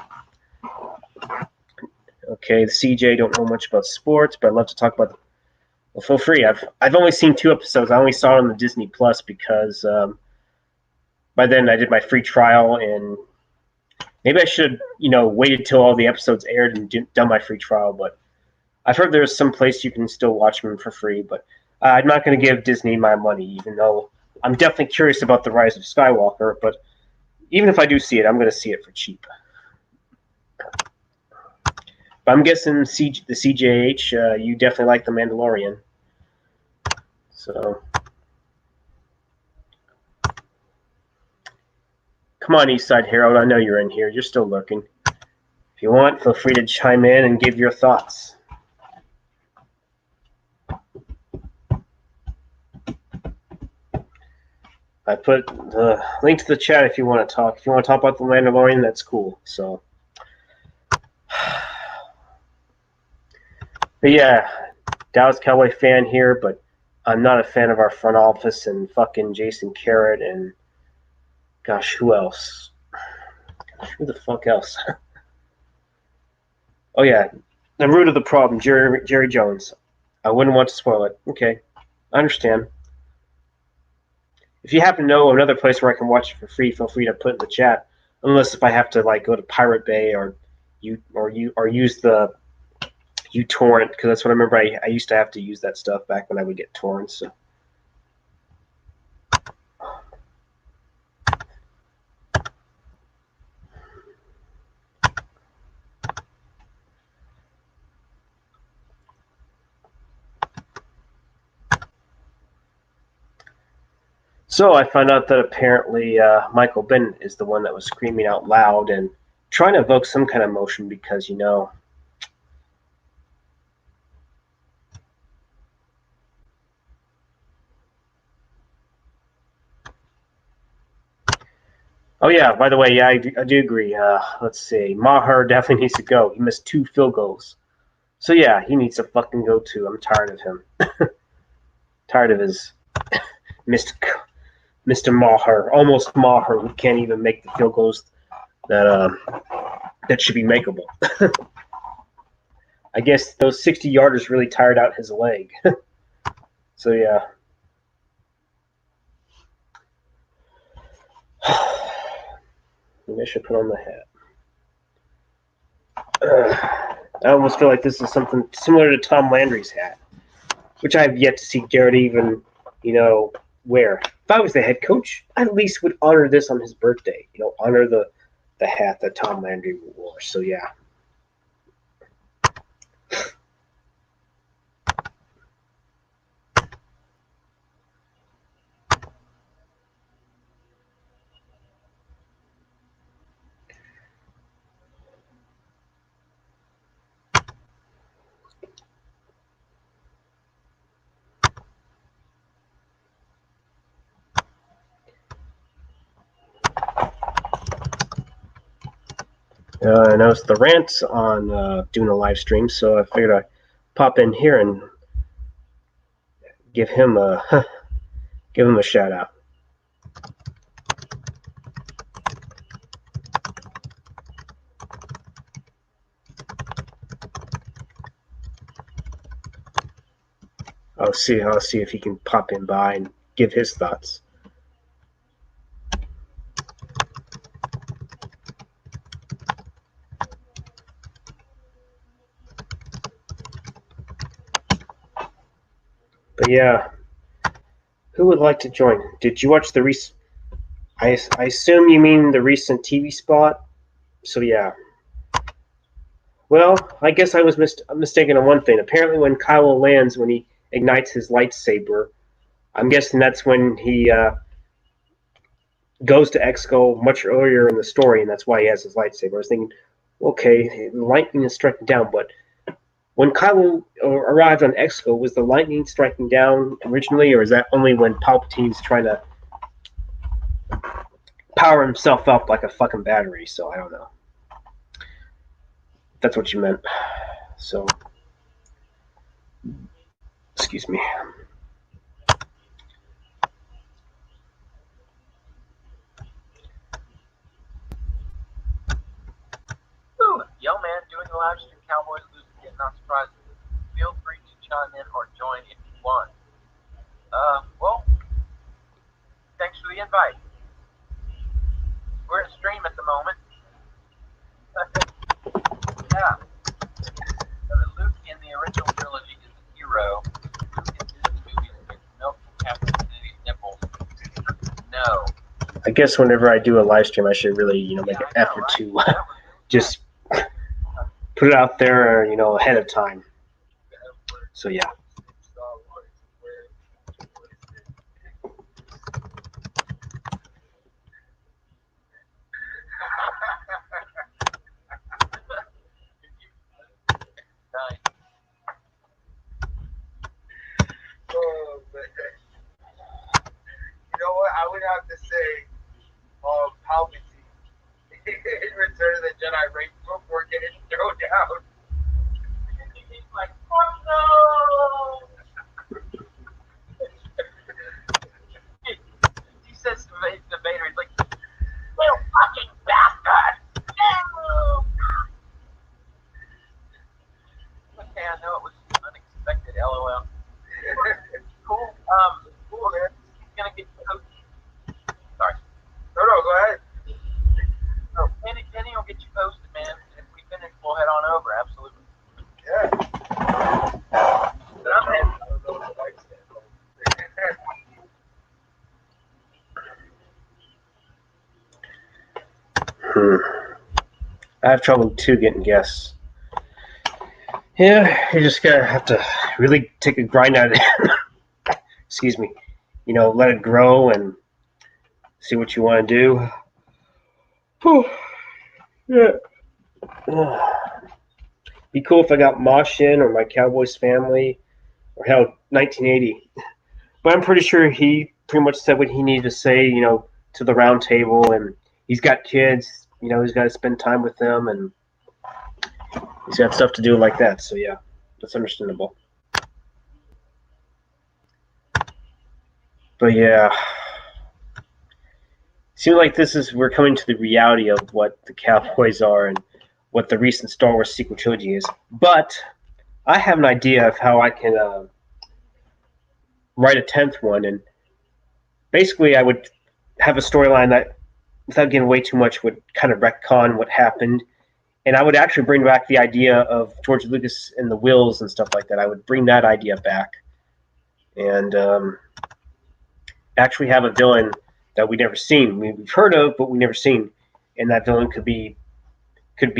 Okay, the CJ don't know much about sports, but I'd love to talk about. Well, feel free. I've only seen 2 episodes. I only saw it on the Disney Plus because by then I did my free trial, and maybe I should waited till all the episodes aired and done my free trial. But I've heard there's some place you can still watch them for free. But I'm not going to give Disney my money, even though I'm definitely curious about the Rise of Skywalker. But even if I do see it, I'm going to see it for cheap. But I'm guessing the CJH, you definitely like The Mandalorian. So, come on, Eastside Harold. I know you're in here. You're still lurking. If you want, feel free to chime in and give your thoughts. I put the link to the chat if you want to talk. If you want to talk about The Mandalorian, that's cool. So. But yeah, Dallas Cowboy fan here, but I'm not a fan of our front office and fucking Jason Garrett and gosh, who else? Gosh, who the fuck else? Oh yeah, the root of the problem, Jerry Jones. I wouldn't want to spoil it. Okay, I understand. If you happen to know another place where I can watch it for free, feel free to put in the chat. Unless if I have to go to Pirate Bay or use the uTorrent, because that's what I remember. I used to have to use that stuff back when I would get torrents. So. So I found out that apparently Michael Bennett is the one that was screaming out loud and trying to evoke some kind of emotion because, Oh yeah, by the way, yeah, I do agree. Let's see, Maher definitely needs to go. He missed 2 field goals. So yeah, he needs to fucking go too. I'm tired of him. Tired of his Mr. Mr. Maher, almost Maher, who can't even make the field goals that that should be makeable. I guess those 60 yarders really tired out his leg. So yeah. Maybe I should put on the hat. I almost feel like this is something similar to Tom Landry's hat, which I have yet to see Garrett even, wear. If I was the head coach, I at least would honor this on his birthday. Honor the hat that Tom Landry wore. So yeah. I noticed the rants on doing a live stream, so I figured I'd pop in here and give him a give him a shout out. I'll see if he can pop in by and give his thoughts. But yeah, who would like to join? Did you watch the recent? I assume you mean the recent TV spot. So yeah. Well, I guess I was mistaken on one thing. Apparently, when Kylo lands, when he ignites his lightsaber, I'm guessing that's when he goes to Exco much earlier in the story, and that's why he has his lightsaber. I was thinking, okay, the lightning is striking down, but when Kylo arrived on Exco, was the lightning striking down originally, or is that only when Palpatine's trying to power himself up like a fucking battery? So I don't know. That's what you meant. So, excuse me. Yo, man, doing the live stream, Cowboys lose again, not surprising. Feel free to chime in or join if you want. Well, thanks for the invite. We're in stream at the moment. Yeah. Luke in the original trilogy is a hero. Luke in Disney movies gets milk from Captain Kennedy's nipples. No. I guess whenever I do a live stream, I should really, make an effort to just put it out there, ahead of time. So yeah. Nice. Oh, man. You know what? I would have to say Palpatine in Return of the Jedi right before getting thrown down. He's like, oh no! He says to Vader, he's like, you fucking bastard! No! Okay, I know it was unexpected, LOL. Cool. Cool, man. He's gonna get posted. Sorry. No, go ahead. Oh, Kenny will get you posted, man. If we finish, we'll head on over. Absolutely. Yeah. But I'm in. I don't know what the lights stand for. I have trouble too getting guests. Yeah, you just gotta have to really take a grind at it. Excuse me. Let it grow and see what you want to do. Whew. Yeah. Be cool if I got Mosh in or my Cowboys family or hell 1980. But I'm pretty sure he pretty much said what he needed to say, to the round table. And he's got kids, he's got to spend time with them, and he's got stuff to do like that. So yeah, that's understandable. But yeah, seems like we're coming to the reality of what the Cowboys are and what the recent Star Wars sequel trilogy is. But I have an idea of how I can write a 10th one, and basically I would have a storyline that, without getting way too much, would kind of retcon what happened. And I would actually bring back the idea of George Lucas and the wills and stuff like that. I would bring that idea back and actually have a villain that we've never seen. We've heard of, but we've never seen. And that villain could be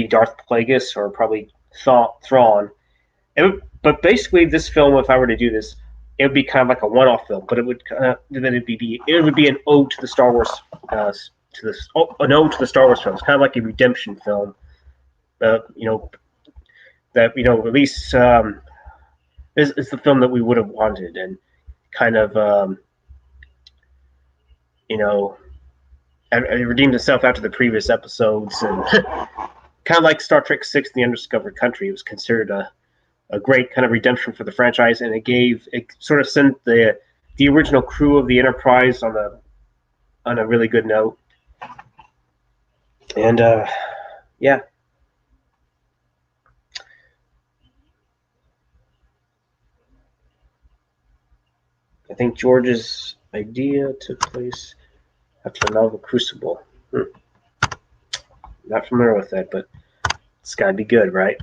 Darth Plagueis or probably Thrawn. But basically, this film, if I were to do this, it would be kind of like a one-off film. But it would be an ode to the Star Wars an ode to the Star Wars films, kind of like a redemption film. That at least is the film that we would have wanted, and kind of it redeemed itself after the previous episodes, and kind of like Star Trek VI: The Undiscovered Country. It was considered a great kind of redemption for the franchise, and it sort of sent the original crew of the Enterprise on a really good note. And yeah. I think George's idea took place after the novel Crucible. Not familiar with that, but it's got to be good, right?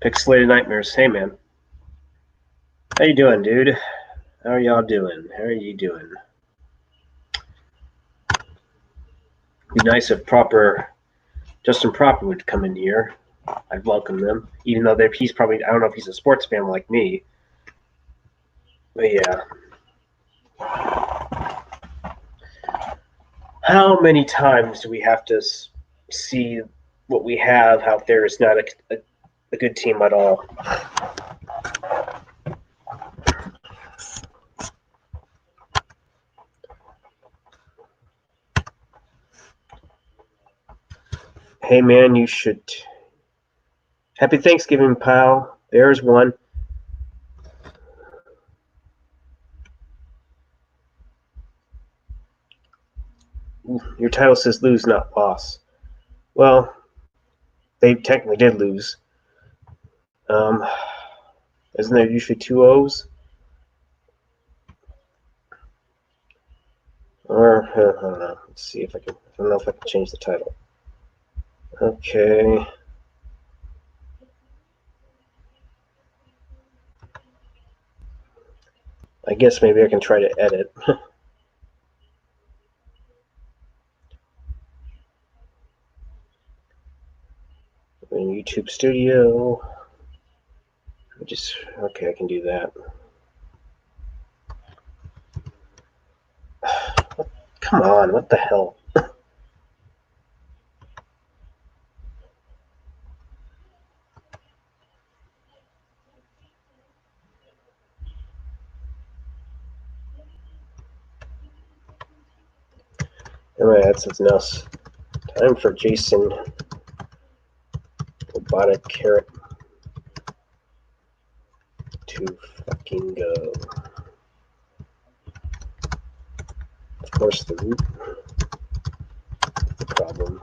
Pixelated Nightmares. Hey, man. How you doing, dude? How are y'all doing? How are you doing? Be nice if Justin Proper would come in here. I'd welcome them, even though he's probably, I don't know if he's a sports fan like me. But yeah. How many times do we have to see what we have out there is not a good team at all? Hey man, you should. Happy Thanksgiving, pal. There's one. Your title says lose, not loss. Well, they technically did lose. Isn't there usually 2 O's? Or I don't know. Let's see if I can. I don't know if I can change the title. Okay. I guess maybe I can try to edit. In YouTube Studio. Okay, I can do that. Come on, what the hell? I'm gonna add something else. Time for Jason Robotic Carrot to fucking go. Of course, the root of the problem.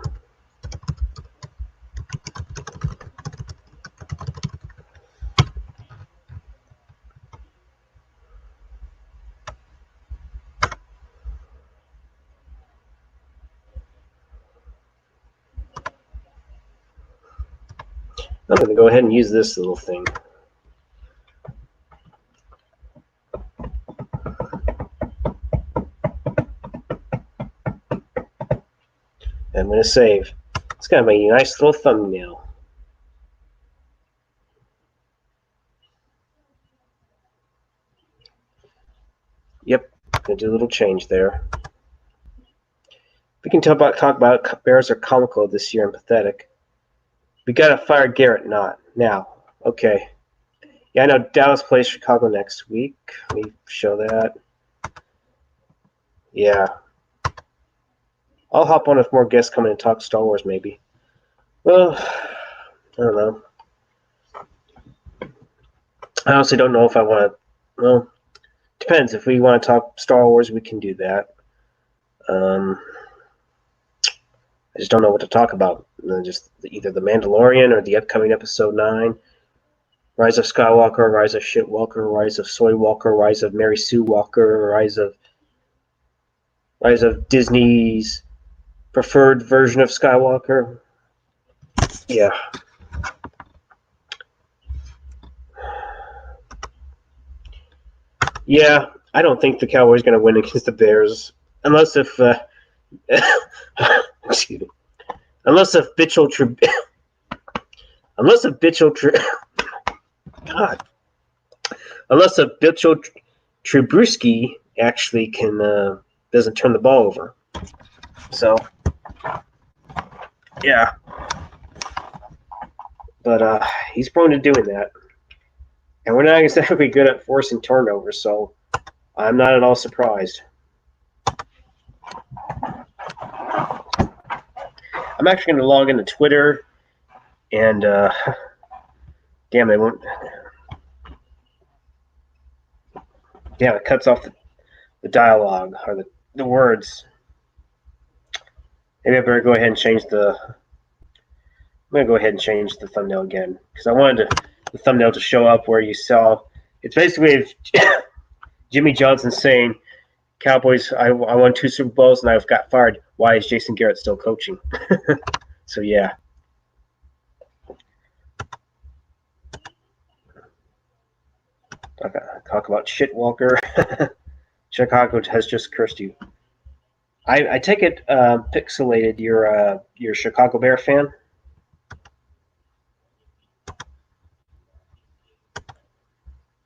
I'm going to go ahead and use this little thing. I'm going to save. It's going to be a nice little thumbnail. Yep, going to do a little change there. We can talk about Bears are comical this year and pathetic. We got to fire Garrett not now. Okay. Yeah, I know Dallas plays Chicago next week. Let me show that. Yeah. I'll hop on if more guests come in and talk Star Wars, maybe. Well, I don't know. I honestly don't know if I want to. Well, depends. If we want to talk Star Wars, we can do that. I just don't know what to talk about. Just either The Mandalorian or the upcoming Episode 9. Rise of Skywalker, Rise of Shitwalker, Rise of Soy Walker, Rise of Mary Sue Walker, Rise of Disney's preferred version of Skywalker. Yeah. Yeah, I don't think the Cowboys are going to win against the Bears. Unless if excuse me. Unless if Bitchel God. Unless if Bitchel Trubisky actually doesn't turn the ball over. So yeah. But he's prone to doing that. And we're not exactly good at forcing turnovers, so I'm not at all surprised. I'm actually going to log into Twitter, and damn, it won't. Damn, it cuts off the dialogue or the words. Maybe I better go ahead and change the. I'm going to go ahead and change the thumbnail again because I wanted the thumbnail to show up where you saw. It's basically Jimmy Johnson saying, Cowboys, I won 2 Super Bowls and I've got fired. Why is Jason Garrett still coaching? So, yeah. Talk about Shitwalker. Chicago has just cursed you. I take it, Pixelated, you're a Chicago Bear fan?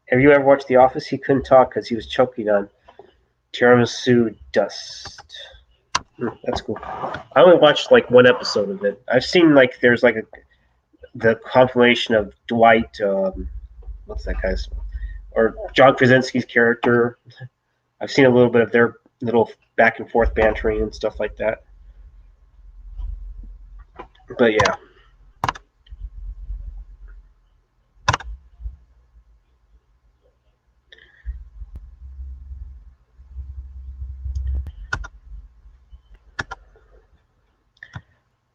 Have you ever watched The Office? He couldn't talk because he was choking on tiramisu dust. That's cool. I only watched like one episode of it. I've seen like there's like the compilation of Dwight, what's that guy's, or John Krasinski's character. I've seen a little bit of their little back and forth bantering and stuff like that. But yeah.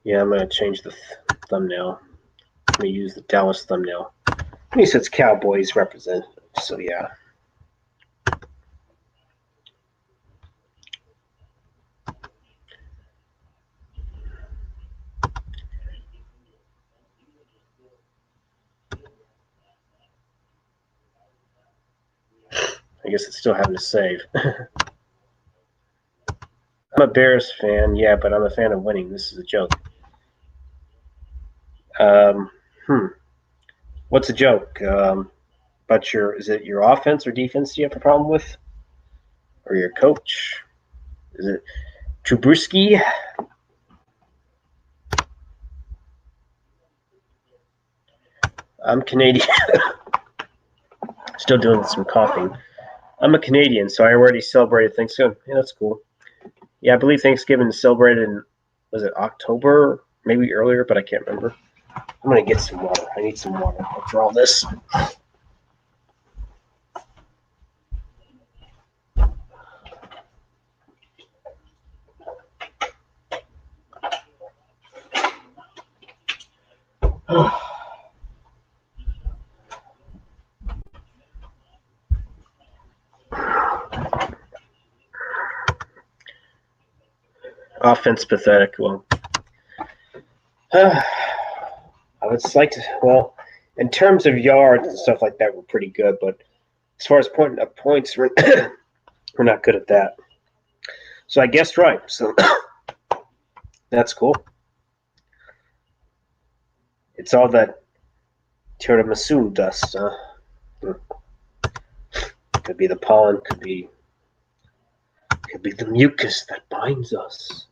Yeah, I'm going to change the thumbnail. I'm going to use the Dallas thumbnail. At least it's Cowboys representative, so yeah. I guess it's still having to save. I'm a Bears fan, yeah, but I'm a fan of winning. This is a joke. What's a joke? But is it your offense or defense you have a problem with? Or your coach? Is it Trubisky? I'm Canadian. Still doing some coughing. I'm a Canadian, so I already celebrated Thanksgiving. Yeah, that's cool. Yeah, I believe Thanksgiving is celebrated in, was it October? Maybe earlier, but I can't remember. I'm going to get some water. I need some water after all this. Offense pathetic. Well, I would like to. Well, in terms of yards and stuff like that, we're pretty good. But as far as pointing up points, we're not good at that. So I guessed right. So That's cool. It's all that tiramisu dust. Could be the pollen. Could be the mucus that binds us.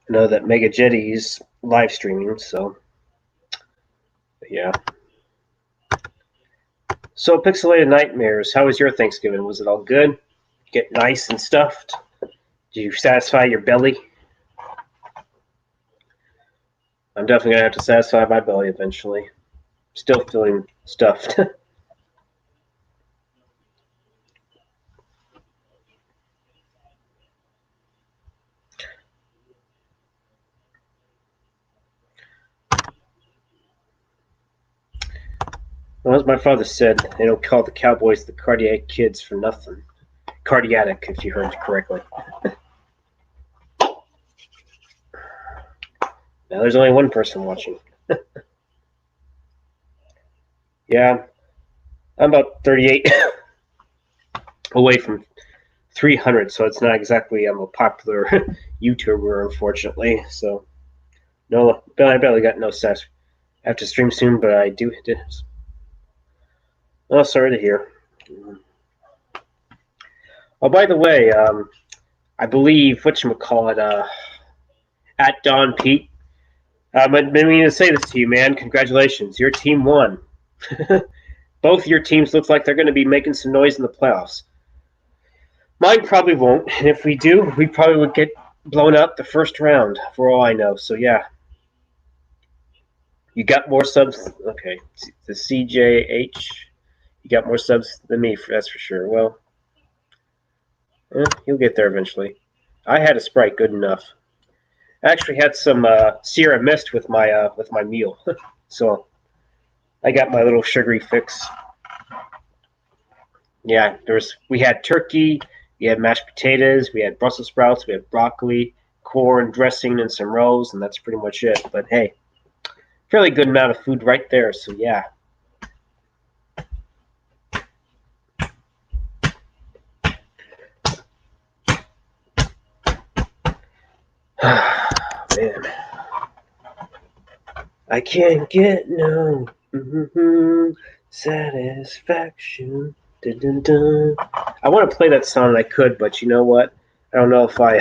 I know that Mega Jetty's live streaming, so yeah. So, Pixelated Nightmares, how was your Thanksgiving? Was it all good? Get nice and stuffed? Did you satisfy your belly? I'm definitely gonna have to satisfy my belly eventually. Still feeling stuffed. Well, as my father said, they don't call the Cowboys the cardiac kids for nothing. Cardiac, if you heard correctly. Now there's only one person watching. Yeah, I'm about 38 away from 300, so it's not exactly I'm a popular YouTuber, unfortunately. So no, I barely got no stats. I have to stream soon, but I do hit this. Oh, sorry to hear. Oh, by the way, I believe whatchamacallit, at Don Pete. I've been meaning to say this to you, man. Congratulations, your team won. Both your teams look like they're going to be making some noise in the playoffs. Mine probably won't, and if we do, we probably would get blown out the first round, for all I know. So yeah, you got more subs. Okay, the CJH, you got more subs than me. That's for sure. Well, you'll get there eventually. I had a Sprite good enough. I actually had some Sierra Mist with my meal, so I got my little sugary fix. Yeah, we had turkey, we had mashed potatoes, we had Brussels sprouts, we had broccoli, corn, dressing, and some rolls, and that's pretty much it. But hey, fairly good amount of food right there. So yeah. Man, I can't get no satisfaction. Dun, dun, dun. I want to play that song, and I could, but you know what? I don't know if I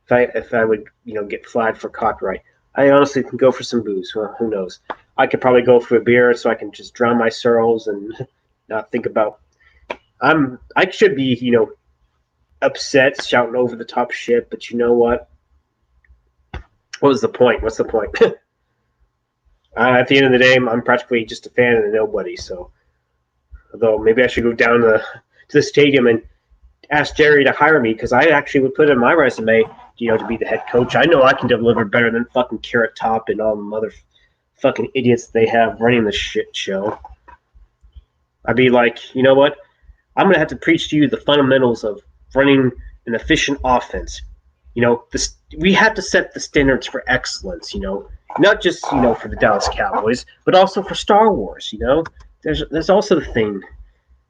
if I would get flagged for copyright. I honestly can go for some booze. Well, who knows? I could probably go for a beer so I can just drown my sorrows and not think about. I should be upset, shouting over the top shit, but you know what? What was the point? What's the point? At the end of the day, I'm practically just a fan of the nobody. So, although maybe I should go down to the stadium and ask Jerry to hire me because I actually would put in my resume, to be the head coach. I know I can deliver better than fucking Carrot Top and all the mother fucking idiots they have running the shit show. I'd be like, you know what? I'm gonna have to preach to you the fundamentals of running an efficient offense. We have to set the standards for excellence. Not just for the Dallas Cowboys, but also for Star Wars. There's also the thing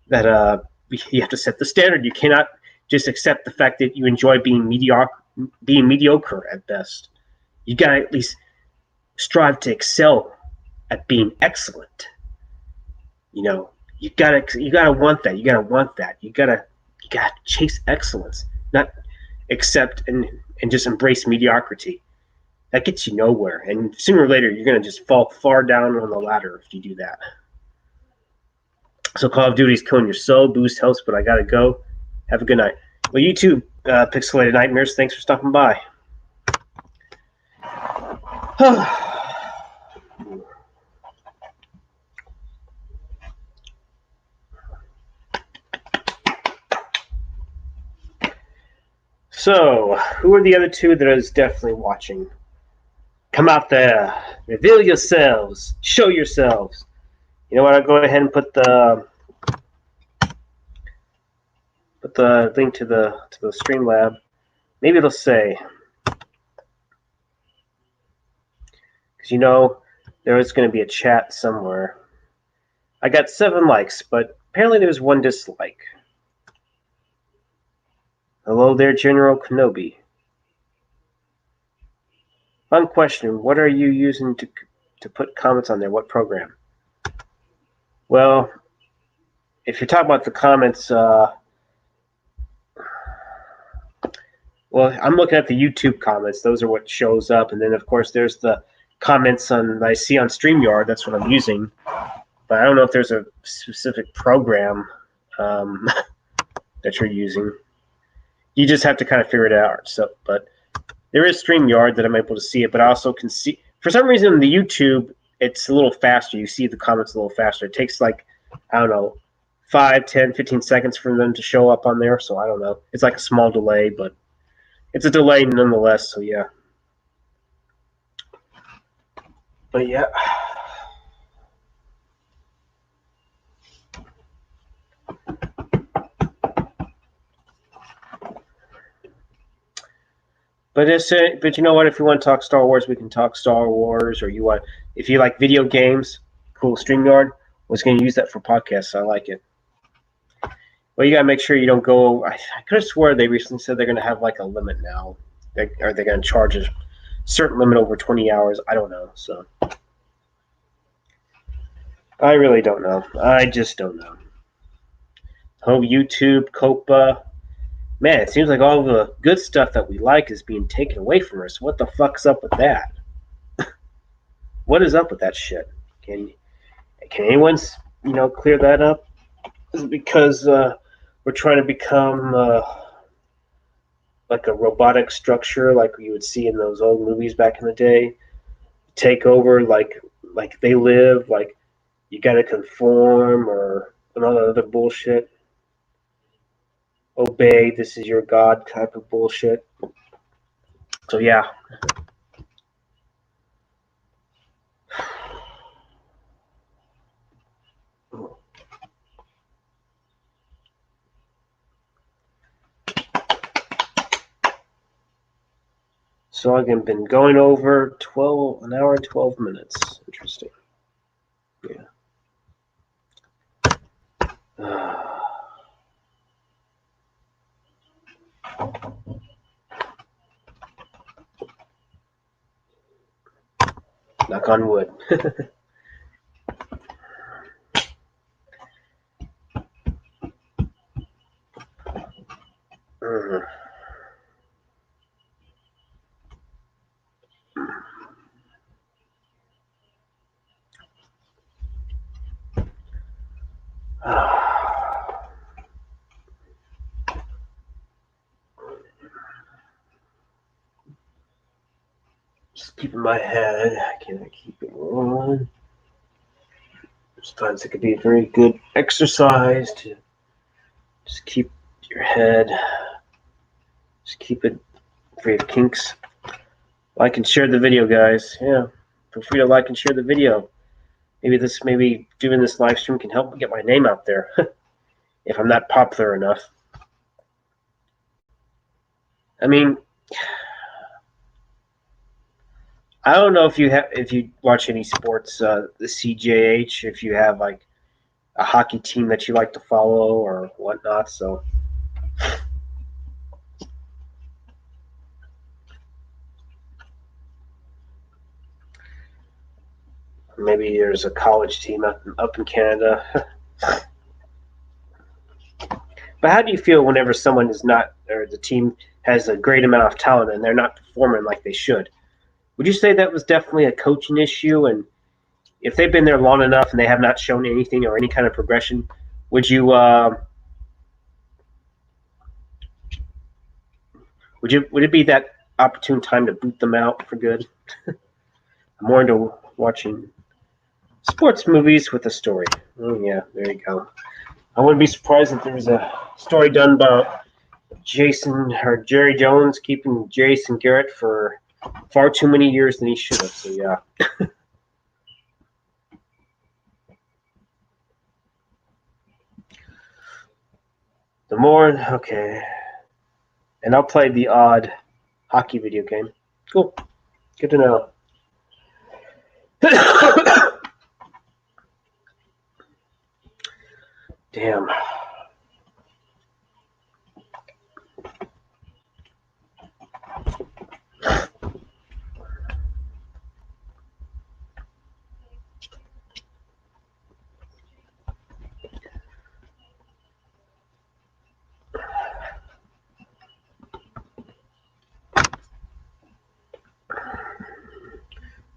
that you have to set the standard. You cannot just accept the fact that you enjoy being mediocre at best. You gotta at least strive to excel at being excellent. You gotta want that. You gotta want that. You gotta chase excellence, not accept and just embrace mediocrity. That gets you nowhere, and sooner or later you're gonna just fall far down on the ladder if you do that. So Call of Duty's killing your soul. Boost helps, but I gotta go. Have a good night. Well, you too, Pixelated Nightmares. Thanks for stopping by. So, who are the other two that is definitely watching? Come out there. Reveal yourselves. Show yourselves. You know what? I'll go ahead and put the link to the Streamlab. Maybe it'll say Because you know there was going to be a chat somewhere. I got 7 likes, but apparently there was 1 dislike. Hello there, General Kenobi. Fun question. What are you using to put comments on there? What program? Well, if you're talking about the comments, well, I'm looking at the YouTube comments. Those are what shows up. And then, of course, there's the comments I see on StreamYard. That's what I'm using. But I don't know if there's a specific program that you're using. You just have to kind of figure it out. So, but there is StreamYard that I'm able to see it, but I also can see, for some reason, the YouTube, it's a little faster. You see the comments a little faster. It takes like, I don't know, 5, 10, 15 seconds for them to show up on there. So I don't know. It's like a small delay, but it's a delay nonetheless. So yeah. But yeah. But you know what? If you want to talk Star Wars, we can talk Star Wars. Or if you like video games, cool. StreamYard was going to use that for podcasts. So I like it. Well, you got to make sure you don't go. I could have swore they recently said they're going to have like a limit now. Are they going to charge a certain limit over 20 hours? I don't know. So I really don't know. I just don't know. Oh, YouTube, Copa. Man, it seems like all the good stuff that we like is being taken away from us. What the fuck's up with that? What is up with that shit? Can anyone, clear that up? Is it because we're trying to become like a robotic structure, like you would see in those old movies back in the day? Take over, like they live, like you got to conform or other bullshit. Obey, this is your God type of bullshit. So yeah. So I've been going over an hour and 12 minutes. Interesting. Yeah. Knock on wood. Just keeping my head. Can I keep it on? Sometimes it could be a very good exercise to just keep your head. Just keep it free of kinks. Like and share the video, guys. Yeah, feel free to like and share the video. Maybe doing this live stream can help me get my name out there if I'm not popular enough. I mean, I don't know if you watch any sports, the CJH, if you have like a hockey team that you like to follow or whatnot. So maybe there's a college team up in Canada. But how do you feel whenever someone is not, or the team has a great amount of talent and they're not performing like they should? Would you say that was definitely a coaching issue? And if they've been there long enough and they have not shown anything or any kind of progression, would it be that opportune time to boot them out for good? I'm more into watching sports movies with a story. Oh yeah, there you go. I wouldn't be surprised if there was a story done about Jerry Jones keeping Jason Garrett for far too many years than he should have. So yeah. Okay. And I'll play the odd hockey video game. Cool. Good to know. Damn.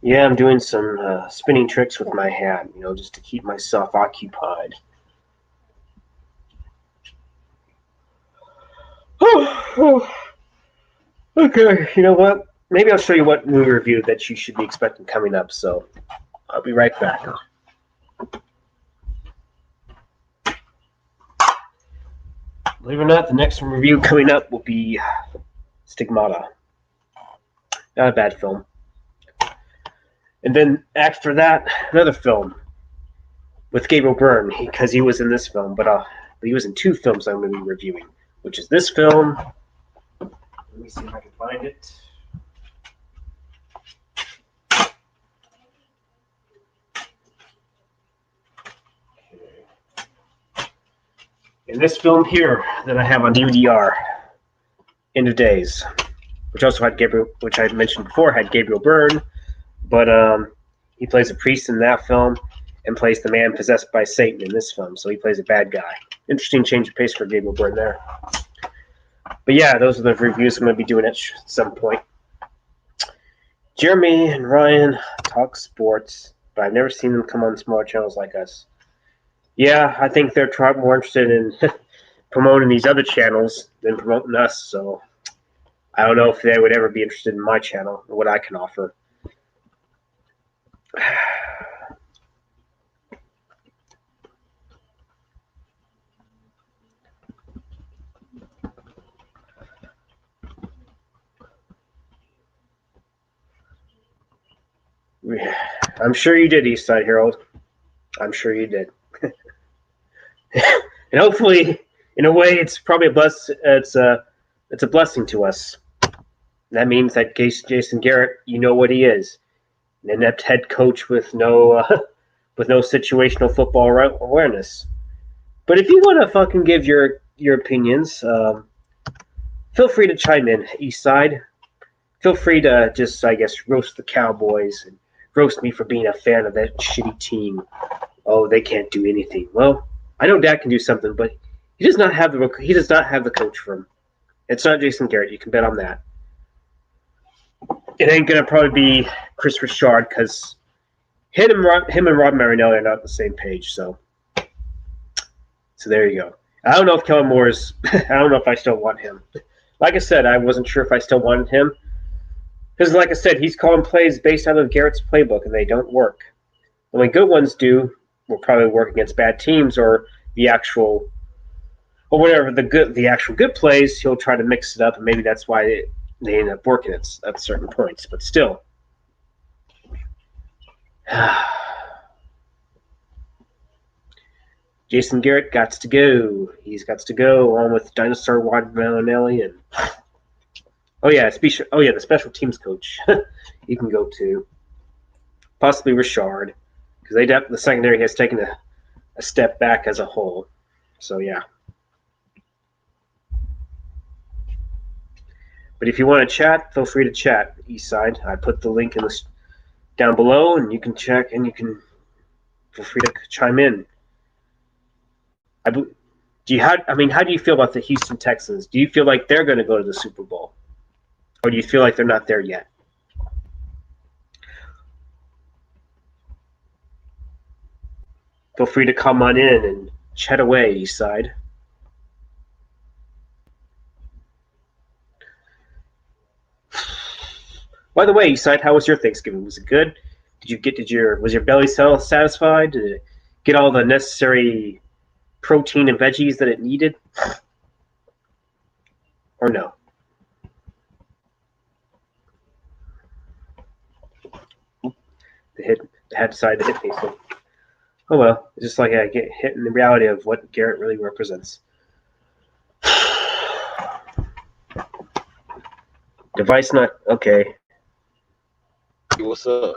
Yeah, I'm doing some spinning tricks with my hat, just to keep myself occupied. Okay, you know what? Maybe I'll show you what movie review that you should be expecting coming up, so I'll be right back. Believe it or not, the next review coming up will be Stigmata. Not a bad film. And then after that, another film with Gabriel Byrne, because he was in this film, but he was in two films I'm going to be reviewing, which is this film. Let me see if I can find it. And this film here that I have on DVD-R, End of Days, which also had Gabriel, which I mentioned before, had Gabriel Byrne, but he plays a priest in that film and plays the man possessed by Satan in this film, so he plays a bad guy. Interesting change of pace for Gabriel Byrne there. But yeah, those are the reviews I'm going to be doing at some point. Jeremy and Ryan talk sports, but I've never seen them come on smaller channels like us. Yeah, I think they're more interested in promoting these other channels than promoting us, so I don't know if they would ever be interested in my channel or what I can offer. I'm sure you did, Eastside Herald. I'm sure you did. And hopefully, in a way, it's probably it's a blessing to us. That means that Jason Garrett, you know what he is, an inept head coach with no situational football awareness. But if you want to fucking give your opinions, feel free to chime in, Eastside. Feel free to just, I guess, roast the Cowboys and roast me for being a fan of that shitty team. Oh, they can't do anything. Well, I know Dak can do something, but he does not have the coach for him. It's not Jason Garrett. You can bet on that. It ain't gonna probably be Chris Richard because him and Rob Marinelli are not on the same page. So there you go. I don't know if Kellen Moore's. I don't know if I still want him. Like I said, I wasn't sure if I still wanted him because, like I said, he's calling plays based out of Garrett's playbook, and they don't work. The only good ones will probably work against bad teams or the actual, or whatever the actual good plays. He'll try to mix it up, and maybe that's why they end up working at certain points. But still, Jason Garrett got to go. He's got to go along with Dinosaur Rod Marinelli and the special teams coach. He can go too. Possibly Richard, because the secondary has taken a step back as a whole. So yeah. But if you want to chat, feel free to chat, Eastside. I put the link down below, and you can check, and you can feel free to chime in. How do you feel about the Houston Texans? Do you feel like they're going to go to the Super Bowl, or do you feel like they're not there yet? Feel free to come on in and chat away, Eastside. By the way, Eastside, how was your Thanksgiving? Was it good? Was your belly satisfied? Did it get all the necessary protein and veggies that it needed? Or no? The head decided to hit me, so oh well. It's just like I get hit in the reality of what Garrett really represents. Device not okay. What's up?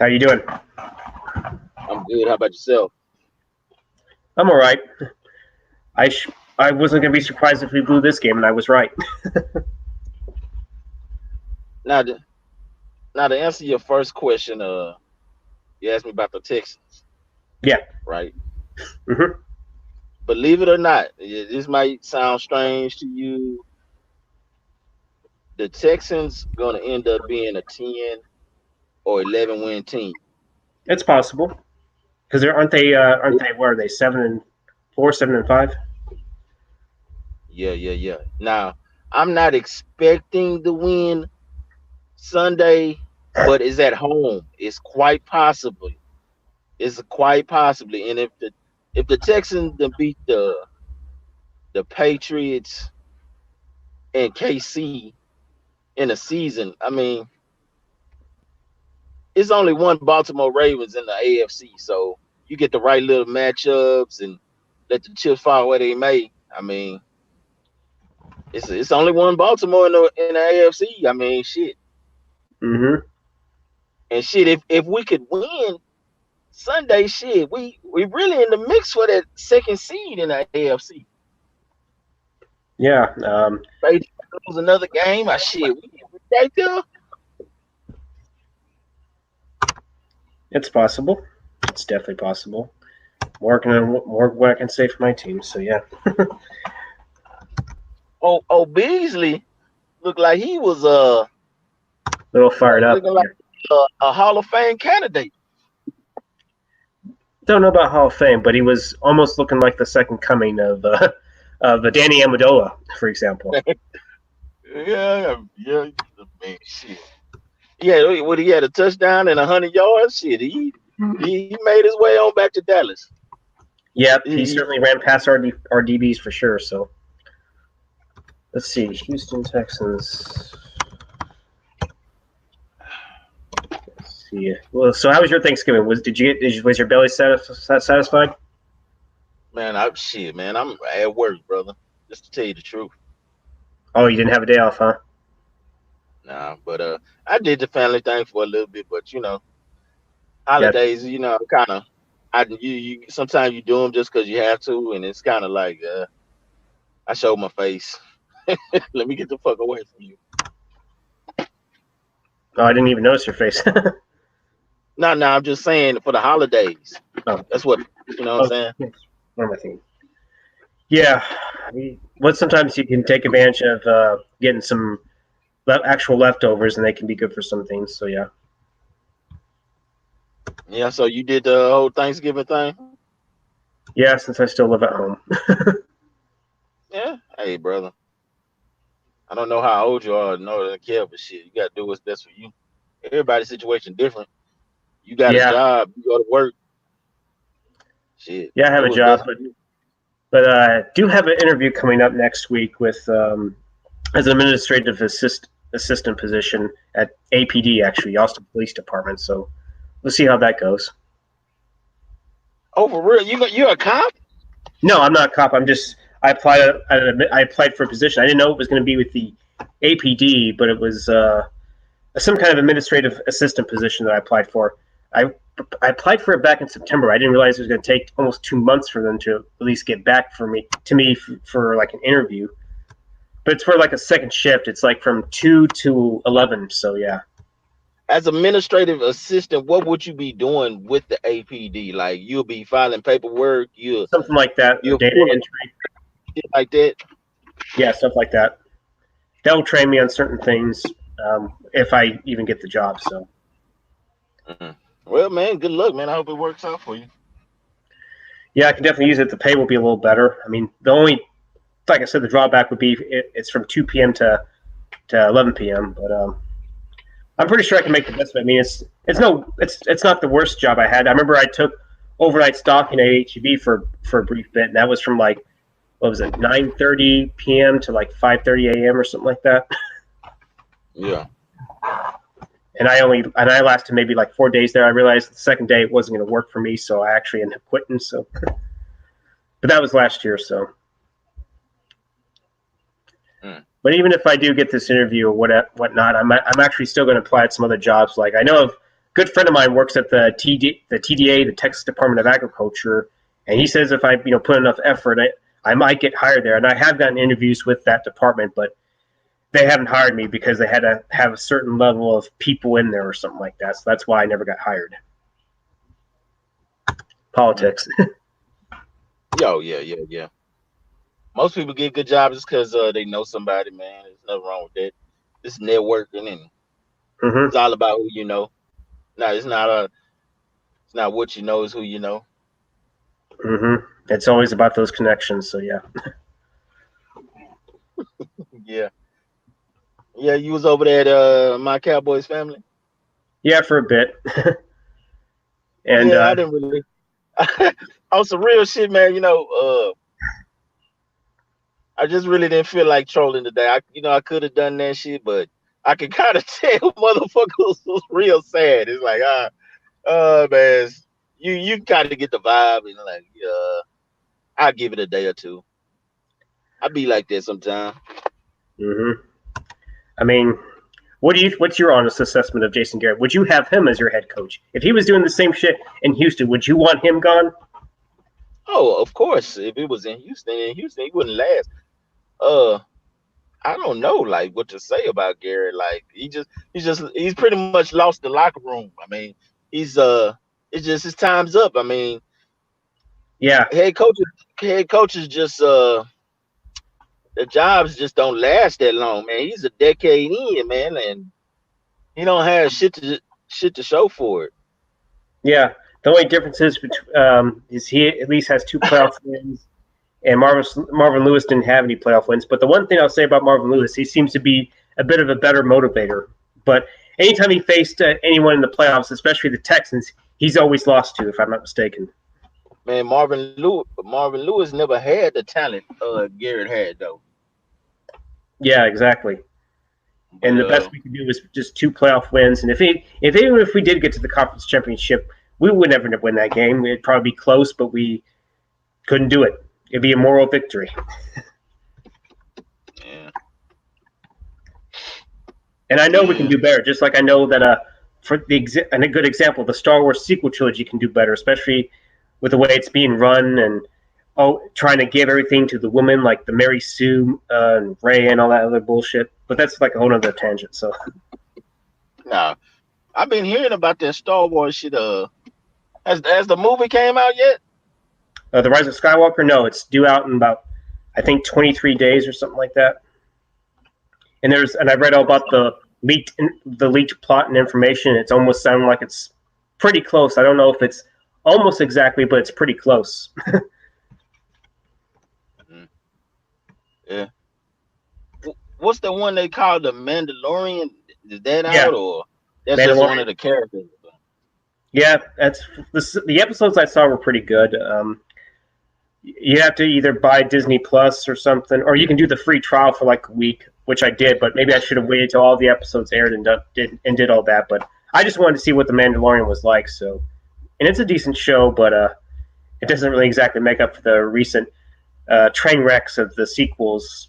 How you doing? I'm good. How about yourself? I'm all right. I wasn't going to be surprised if we blew this game, and I was right. Now, to answer your first question, you asked me about the Texans, Yeah. right? hmm Believe it or not, this might sound strange to you. The Texans gonna end up being a 10 or 11 win team. It's possible because aren't they? Where are they? 7-4, 7-5. Yeah. Now, I'm not expecting the win Sunday, but it's at home. It's quite possibly. It's quite possibly. And if the Texans then beat the Patriots and KC in a season, I mean, it's only one Baltimore Ravens in the AFC, so you get the right little matchups and let the chips fall where they may. I mean, it's only one Baltimore in the AFC. I mean, shit. hmm And shit, if we could win Sunday, shit, we really in the mix for that second seed in the AFC. Yeah. Patriots lose another game, shit, we right there. It's possible. It's definitely possible. More what I can say for my team. So yeah. Oh, Beasley looked like he was A little fired up. looking like a Hall of Fame candidate. Don't know about Hall of Fame, but he was almost looking like the second coming of Danny Amendola, for example. Yeah, man, shit. Yeah, when he had a touchdown and 100 yards, shit, he made his way on back to Dallas. Yep, he certainly ran past our DBs for sure. So let's see, Houston Texans. Let's see. Well, so how was your Thanksgiving? Was your belly satisfied? Man, I'm at work, brother. Just to tell you the truth. Oh, you didn't have a day off, huh? Nah, but I did the family thing for a little bit, but holidays, kind of. You sometimes you do them just because you have to, and it's kind of like I showed my face. Let me get the fuck away from you. Oh, I didn't even notice your face. No, I'm just saying for the holidays. Oh. That's what what I'm saying. Yes. What am I thinking? Yeah, sometimes you can take advantage of getting some actual leftovers, and they can be good for some things. So yeah. Yeah, so you did the whole Thanksgiving thing? Yeah, since I still live at home. Yeah. Hey, brother. I don't know how old you are, nor care, but shit, you gotta do what's best for you. Everybody's situation different. You got a job, you go to work. Shit. Yeah, I have do a what's job, best for you. but I do have an interview coming up next week with as an administrative assistant position at APD, actually, Austin Police Department. So we'll see how that goes. Oh, for real? You're a cop? No, I'm not a cop. I applied for a position. I didn't know it was going to be with the APD, but it was some kind of administrative assistant position that I applied for. I applied for it back in September. I didn't realize it was going to take almost 2 months for them to at least get back to me for like an interview. But it's for like a second shift. It's like from 2 to 11. So yeah. As administrative assistant, what would you be doing with the APD? Like you'll be filing paperwork, Something like that. you'll Data pull entry. like that. Yeah, stuff like that. They'll train me on certain things if I even get the job. So. Mm-hmm. Well, man, good luck, man. I hope it works out for you. Yeah, I can definitely use it. The pay will be a little better. I mean, like I said, the drawback would be it's from 2 p.m. to 11 p.m. But I'm pretty sure I can make the best of it. I mean, it's not the worst job I had. I remember I took overnight stalking at HEB for a brief bit, and that was from like, what was it, 9:30 p.m. to like 5:30 a.m. or something like that. Yeah. And I lasted maybe like 4 days there. I realized the second day it wasn't going to work for me, so I actually ended up quitting. So, but that was last year. So, But even if I do get this interview or whatnot, I'm actually still going to apply at some other jobs. Like I know of good friend of mine works at the TDA, the Texas Department of Agriculture, and he says if I put enough effort, I might get hired there. And I have gotten interviews with that department, but they haven't hired me because they had to have a certain level of people in there or something like that. So that's why I never got hired. Politics. Yeah. Most people get good jobs just because they know somebody, man. There's nothing wrong with that. It's networking, and it's all about who you know. No, it's not what you know, it's who you know. It's always about those connections. So yeah. Yeah, you was over there at my Cowboys family. Yeah, for a bit. And I didn't really. On some real shit, man. I just really didn't feel like trolling today. I could have done that shit, but I could kind of tell motherfuckers was real sad. It's like, man, you kind of get the vibe, and like, I'll give it a day or two. I be like that sometimes. I mean, what's your honest assessment of Jason Garrett? Would you have him as your head coach if he was doing the same shit in Houston? Would you want him gone? Oh, of course. If it was in Houston, he wouldn't last. I don't know, like, what to say about Garrett. Like, he's pretty much lost the locker room. I mean, it's just his time's up. I mean, yeah, head coaches just the jobs just don't last that long, man. He's a decade in, man, and he don't have shit to show for it. Yeah, the only difference is he at least has 2 playoff wins, and Marvin Lewis didn't have any playoff wins. But the one thing I'll say about Marvin Lewis, he seems to be a bit of a better motivator. But anytime he faced anyone in the playoffs, especially the Texans, he's always lost to, if I'm not mistaken. Man, Marvin Lewis never had the talent Garrett had, though. Yeah, exactly. And the best we could do was just 2 playoff wins. And even if we did get to the conference championship, we would never win that game. It'd probably be close, but we couldn't do it. It'd be a moral victory. Yeah. And I know we can do better. Just like I know that and a good example, the Star Wars sequel trilogy can do better, especially with the way it's being run and trying to give everything to the woman, like the Mary Sue and Rey and all that other bullshit. But that's like a whole other tangent. So, nah, I've been hearing about that Star Wars shit. Has the movie came out yet? The Rise of Skywalker? No, it's due out in about, I think, 23 days or something like that. And I read all about the leaked plot and information. It's almost sounding like it's pretty close. I don't know if it's almost exactly, but it's pretty close. Yeah. What's the one they call the Mandalorian? Is that out, or that's just one of the characters? Yeah, that's the episodes I saw were pretty good. You have to either buy Disney Plus or something, or you can do the free trial for like a week, which I did. But maybe I should have waited till all the episodes aired and did all that. But I just wanted to see what the Mandalorian was like. So, and it's a decent show, but it doesn't really exactly make up for the recent train wrecks of the sequels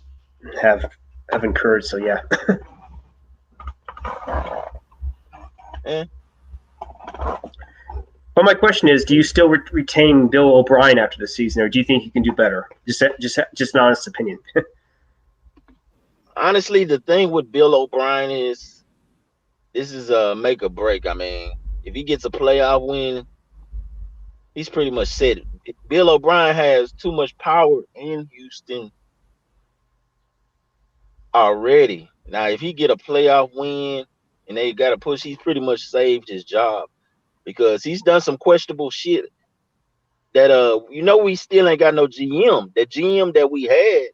have incurred. So yeah. Yeah. But my question is, do you still retain Bill O'Brien after the season, or do you think he can do better? Just an honest opinion. Honestly, the thing with Bill O'Brien is this is a make or break. I mean, if he gets a playoff win, he's pretty much set. Bill O'Brien has too much power in Houston already. Now, if he get a playoff win and they got to push, he's pretty much saved his job because he's done some questionable shit that we still ain't got no GM. The GM that we had,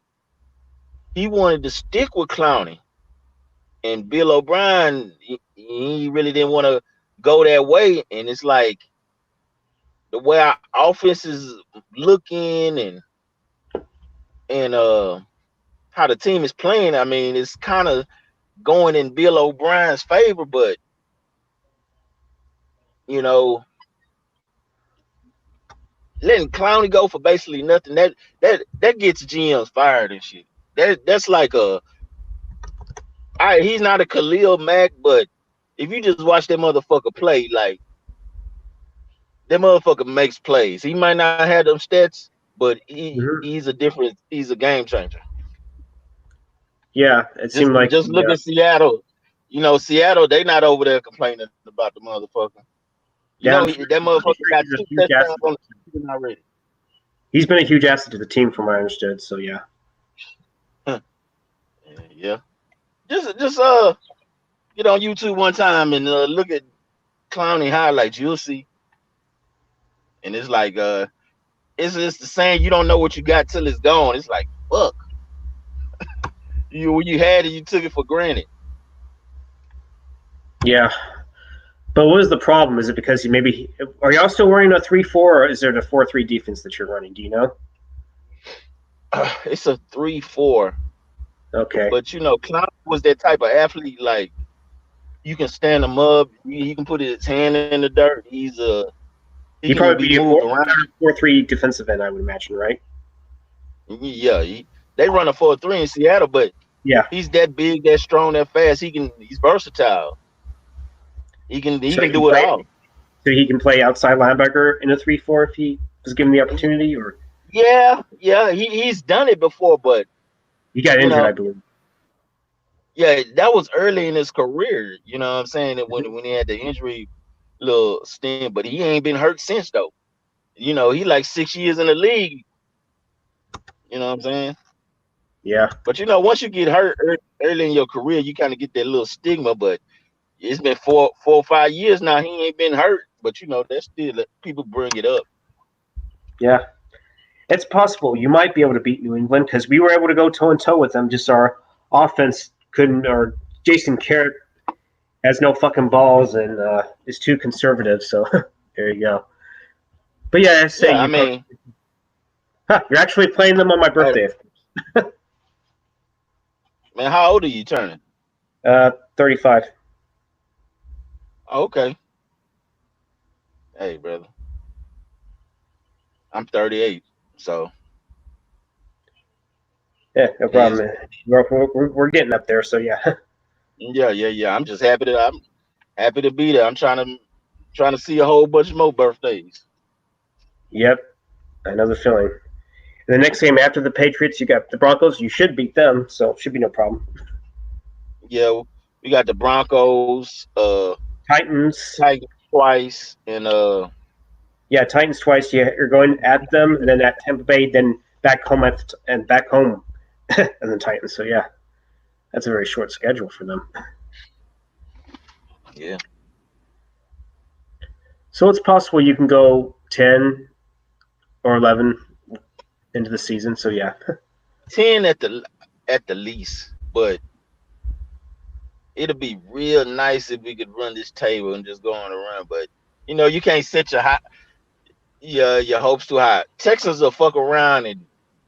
he wanted to stick with Clowney, and Bill O'Brien, he really didn't want to go that way. And it's like the way our offense is looking and how the team is playing, I mean, it's kind of going in Bill O'Brien's favor, but letting Clowney go for basically nothing, that gets GMs fired and shit. That's like he's not a Khalil Mack, but if you just watch that motherfucker play, like that motherfucker makes plays. He might not have them stats, but Mhm. he's a game changer. Yeah, it Just seemed like just look at Seattle. You know, Seattle, they not over there complaining about the motherfucker. You yeah, know, I'm sure, that I'm motherfucker sure got he's a 2 huge touchdowns asset. on the season already. He's been a huge asset to the team, from what I understood. So yeah, Yeah. Just get on YouTube one time and look at clowning highlights. You'll see. And it's like it's the saying you don't know what you got till it's gone. It's like fuck. You when you had it, you took it for granted. yeah. But what is the problem? Is it because you maybe are y'all still running a 3-4, or is there the 4-3 defense that you're running? Do you know? It's a 3-4. Okay, But you know, Clown was that type of athlete. Like you can stand him up. He can put his hand in the dirt. He he can probably be be a moved around. 4-3 defensive end, I would imagine, right? Yeah, they run a 4-3 in Seattle, but Yeah. he's that big, that strong, that fast. He's versatile. He So he can can do it play. all. So he can play outside linebacker in a 3-4 if he was given the opportunity, or Yeah. He's done it before, but he got you injured, I know, believe. yeah, that was early in his career. You know what I'm saying? That Mhm. when he had the injury little stint, but he ain't been hurt since though. You know, he like 6 years in the league. You know what I'm saying? Yeah. But you know, once you get hurt early in your career, you kind of get that little stigma. But it's been 4 or 5 years now. He ain't been hurt, but you know, that's still people bring it up. Yeah. It's possible you might be able to beat New England because we were able to go toe and toe with them. Just our offense couldn't, or Jason Carrot has no fucking balls and is too conservative. So there you go. But yeah, I say Yeah, I you probably, mean, you're actually playing them on my hey, birthday. man, how old are you turning? 35. Oh, okay, hey, brother, I'm 38, so Yeah, no is problem. We're getting up there. So yeah. yeah. I'm just happy to be there. I'm trying to see a whole bunch more birthdays. Yep. I know the feeling. The next game after the Patriots, you got the Broncos. You should beat them, so it should be no problem. Yeah, we got the Broncos, Titans. Tigers twice, and Yeah, Titans twice. You're going at them, and then at Tampa Bay, then back home and back home, and then Titans. So yeah, that's a very short schedule for them. yeah, So it's possible you can go 10 or 11 into the season. So yeah, 10 at the least. But it'll be real nice if we could run this table and just go on a run. But you know, you can't set your hopes too high. Texans will fuck around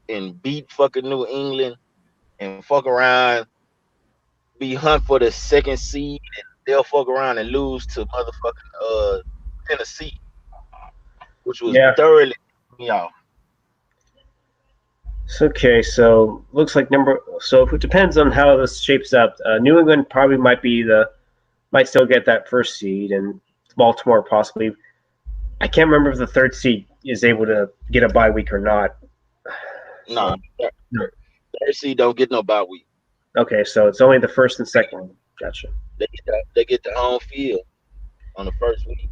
and beat fucking New England and fuck around, be hunt for the second seed, and they'll fuck around and lose to motherfucking Tennessee, which was yeah. thoroughly me off. So, okay, so looks like number. So it depends on how this shapes up. New England probably might still get that first seed, and Baltimore possibly. I can't remember if the third seed is able to get a bye week or not. Nah, So third seed don't get no bye week. okay, so it's only the first and second one. Gotcha. They get the home field on the first week.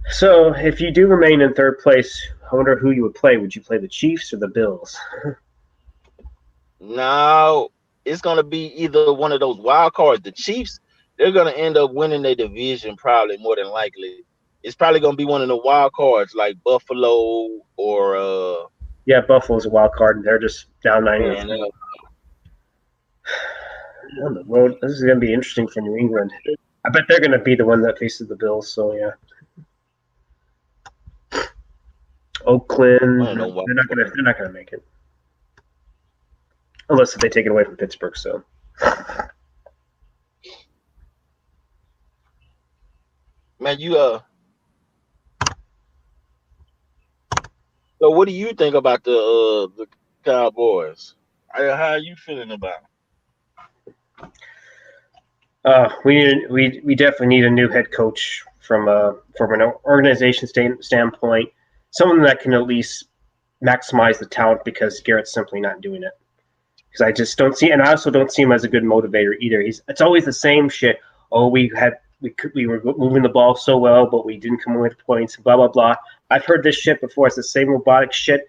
So if you do remain in third place, I wonder who you would play. Would you play the Chiefs or the Bills? Now it's gonna be either one of those wild cards. The Chiefs, they're gonna end up winning their division probably more than likely. It's probably gonna be one of the wild cards like Buffalo or Yeah, Buffalo's a wild card, and they're just down 9 and on the road. This is going to be interesting for New England. I bet they're going to be the one that faces the Bills. So yeah, I Oakland, don't know why. they're not going to make it unless they take it away from Pittsburgh. So Man, so what do you think about the Cowboys? How are you feeling about 'em? We definitely need a new head coach from an organization standpoint, someone that can at least maximize the talent because Garrett's simply not doing it. Because I just don't see, and I also don't see him as a good motivator either. It's always the same shit. Oh, we were moving the ball so well, but we didn't come away with points. Blah blah blah. I've heard this shit before. It's the same robotic shit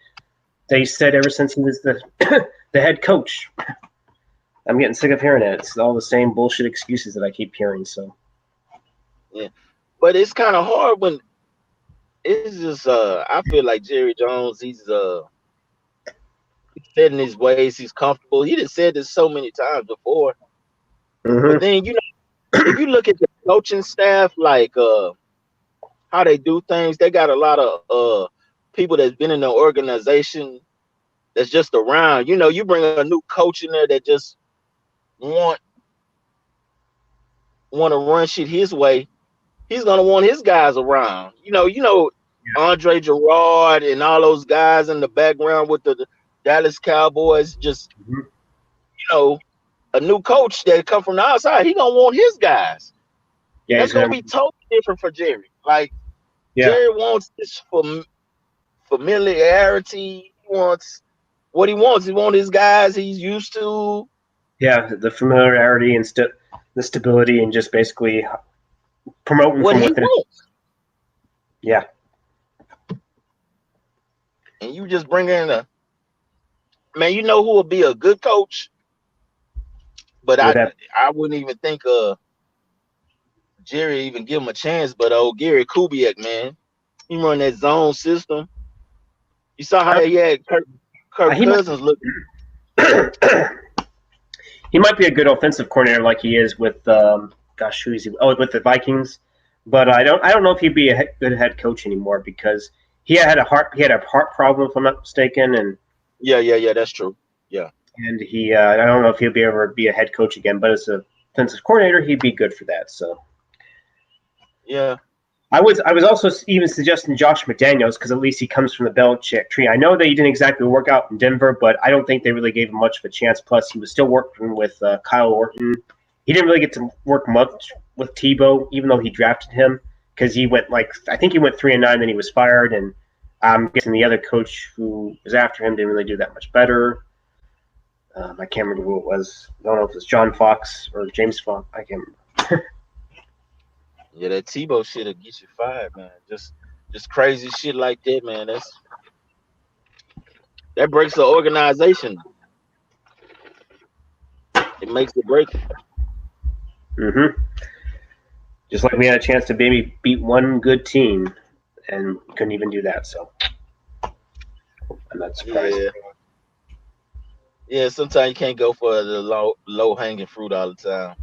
they said ever since he was the the head coach. I'm getting sick of hearing it. It's all the same bullshit excuses that I keep hearing. So Yeah, but it's kind of hard when it's just. I feel like Jerry Jones. He's set in his ways. He's comfortable. He done said this so many times before. But then if you look at the coaching staff, like how they do things, they got a lot of people that's been in the organization that's just around. You bring a new coach in there that just want to run shit his way. He's gonna want his guys around. Andre Gerard and all those guys in the background with the Dallas Cowboys. Just a new coach that come from the outside, he gonna want his guys. yeah, That's gonna be totally different for Jerry. Like Jerry wants this familiarity. He wants what he wants. He wants his guys he's used to. Yeah, the familiarity and the stability and just basically promoting what from he within. wants. Yeah. And you just bring in man, who will be a good coach? But I wouldn't even think Jerry even give him a chance. But Gary Kubiak, man, he run that zone system. You saw how he had Kirk Cousins looking. He might be a good offensive coordinator like he is with who is he? Oh, with the Vikings. But I don't know if he'd be a good head coach anymore because he had a heart problem, if I'm not mistaken, and yeah, that's true. Yeah, and I don't know if he'll ever be a head coach again. But as a defensive coordinator, he'd be good for that. So yeah, I was also even suggesting Josh McDaniels because at least he comes from the Belichick tree. I know that he didn't exactly work out in Denver, but I don't think they really gave him much of a chance. Plus, he was still working with Kyle Orton. He didn't really get to work much with Tebow, even though he drafted him because he went I think he went 3-9, then he was fired, and I'm guessing the other coach who was after him didn't really do that much better. I can't remember who it was. I don't know if it was John Fox or James Fox. I can't remember. Yeah, that Tebow shit'll get you fired, man. Just crazy shit like that, man. That breaks the organization. It makes it break. Mm-hmm. Just like we had a chance to maybe beat one good team and couldn't even do that. So I'm not surprised. Yeah, sometimes you can't go for the low hanging fruit all the time.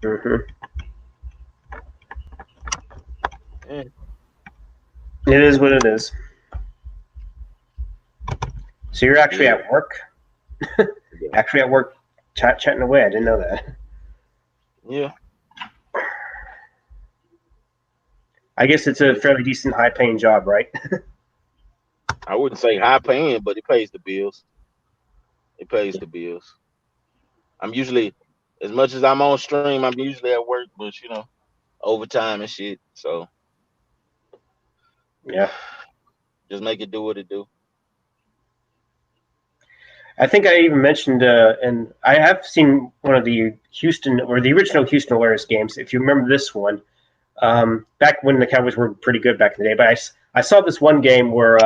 Mm-hmm. Yeah. It is what it is. So you're actually at work? Actually at work chatting away. I didn't know that. Yeah. I guess it's a fairly decent, high-paying job, right? I wouldn't say high paying, but it pays the bills. It pays the bills. I'm usually, as much as I'm on stream, I'm usually at work, but overtime and shit. So Yeah. just make it do what it do. I think I even mentioned, and I have seen one of the the original Houston Oilers games. If you remember this one, back when the Cowboys were pretty good back in the day. But I saw this one game where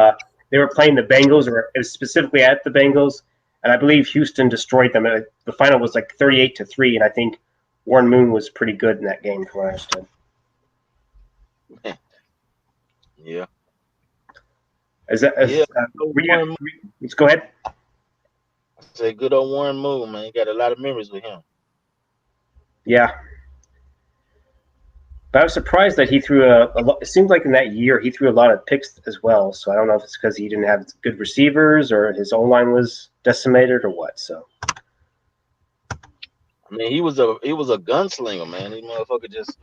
they were playing the Bengals, or it was specifically at the Bengals, and I believe Houston destroyed them. The final was like 38-3, and I think Warren Moon was pretty good in that game, from what I understood. Yeah. Let's go ahead. Say good old Warren Moon, man. You got a lot of memories with him. Yeah. But I was surprised that he threw a lot. It seemed like in that year he threw a lot of picks as well. So I don't know if it's because he didn't have good receivers or his O-line was decimated or what. So I mean, he was a gunslinger, man. This motherfucker just,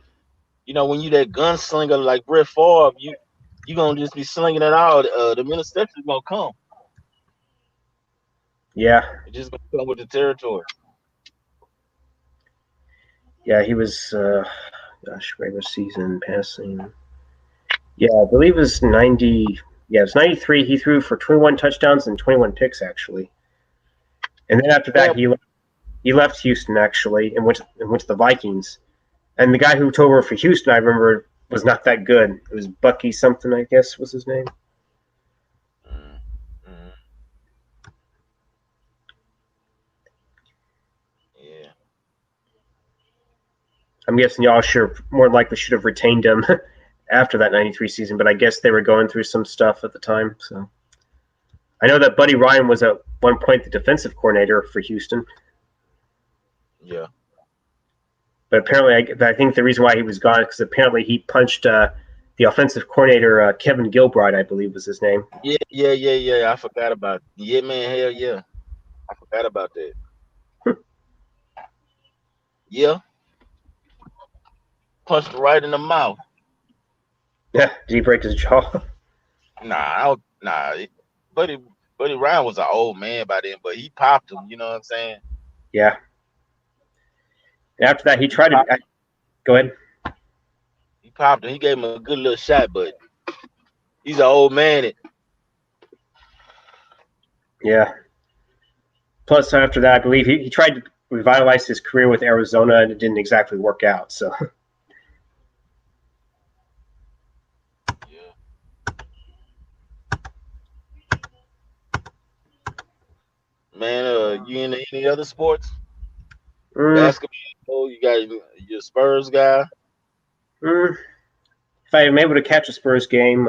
when you that gunslinger like Brett Favre, you gonna just be slinging it out. The interception's gonna come. Yeah. It's just gonna come with the territory. Yeah, he was. Regular season passing. Yeah, I believe it was 90. Yeah, it was 93. He threw for 21 touchdowns and 21 picks actually. And then after that, he left Houston actually and went to the Vikings. And the guy who took over for Houston, I remember, was not that good. It was Bucky something, I guess, was his name. Mm, mm, yeah. I'm guessing y'all more likely should have retained him after that 93 season, but I guess they were going through some stuff at the time. So I know that Buddy Ryan was at one point the defensive coordinator for Houston. Yeah. But apparently, I think the reason why he was gone is because apparently he punched the offensive coordinator, Kevin Gilbride, I believe was his name. Yeah. I forgot about. Yeah, man. Hell yeah. I forgot about that. Yeah. Punched right in the mouth. Yeah, did he break his jaw? Nah. Buddy Ryan was an old man by then, but he popped him. You know what I'm saying? Yeah. And after that, he tried to. Go ahead. He popped him. He gave him a good little shot, but he's an old man. Yeah. Plus, after that, I believe he tried to revitalize his career with Arizona, and it didn't exactly work out. So. Yeah. Man, you into any other sports? Basketball? You got your Spurs guy? If I'm able to catch a Spurs game,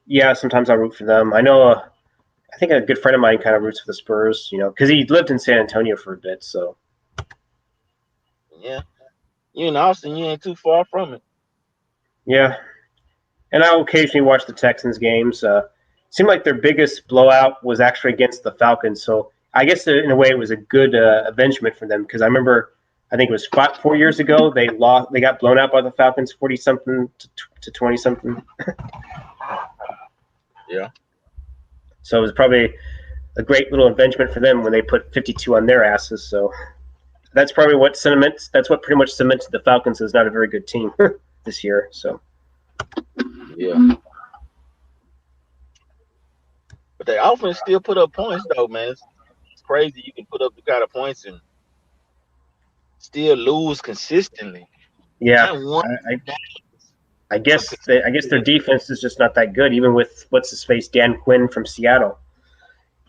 yeah, sometimes I'll root for them. I know. I think a good friend of mine kind of roots for the Spurs, because he lived in San Antonio for a bit. So. Yeah. You in Austin? You ain't too far from it. Yeah, and I'll occasionally watch the Texans games. Seemed like their biggest blowout was actually against the Falcons. So I guess in a way it was a good avengement for them because I remember I think it was 4 years ago they got blown out by the Falcons 40-something to 20-something. Yeah. So it was probably a great little avengement for them when they put 52 on their asses. So that's probably that's what pretty much cemented the Falcons as not a very good team this year. So. Yeah. But they often still put up points, though, man. It's crazy. You can put up the kind of points and still lose consistently. Yeah, I guess their defense is just not that good. Even with what's his face, Dan Quinn from Seattle.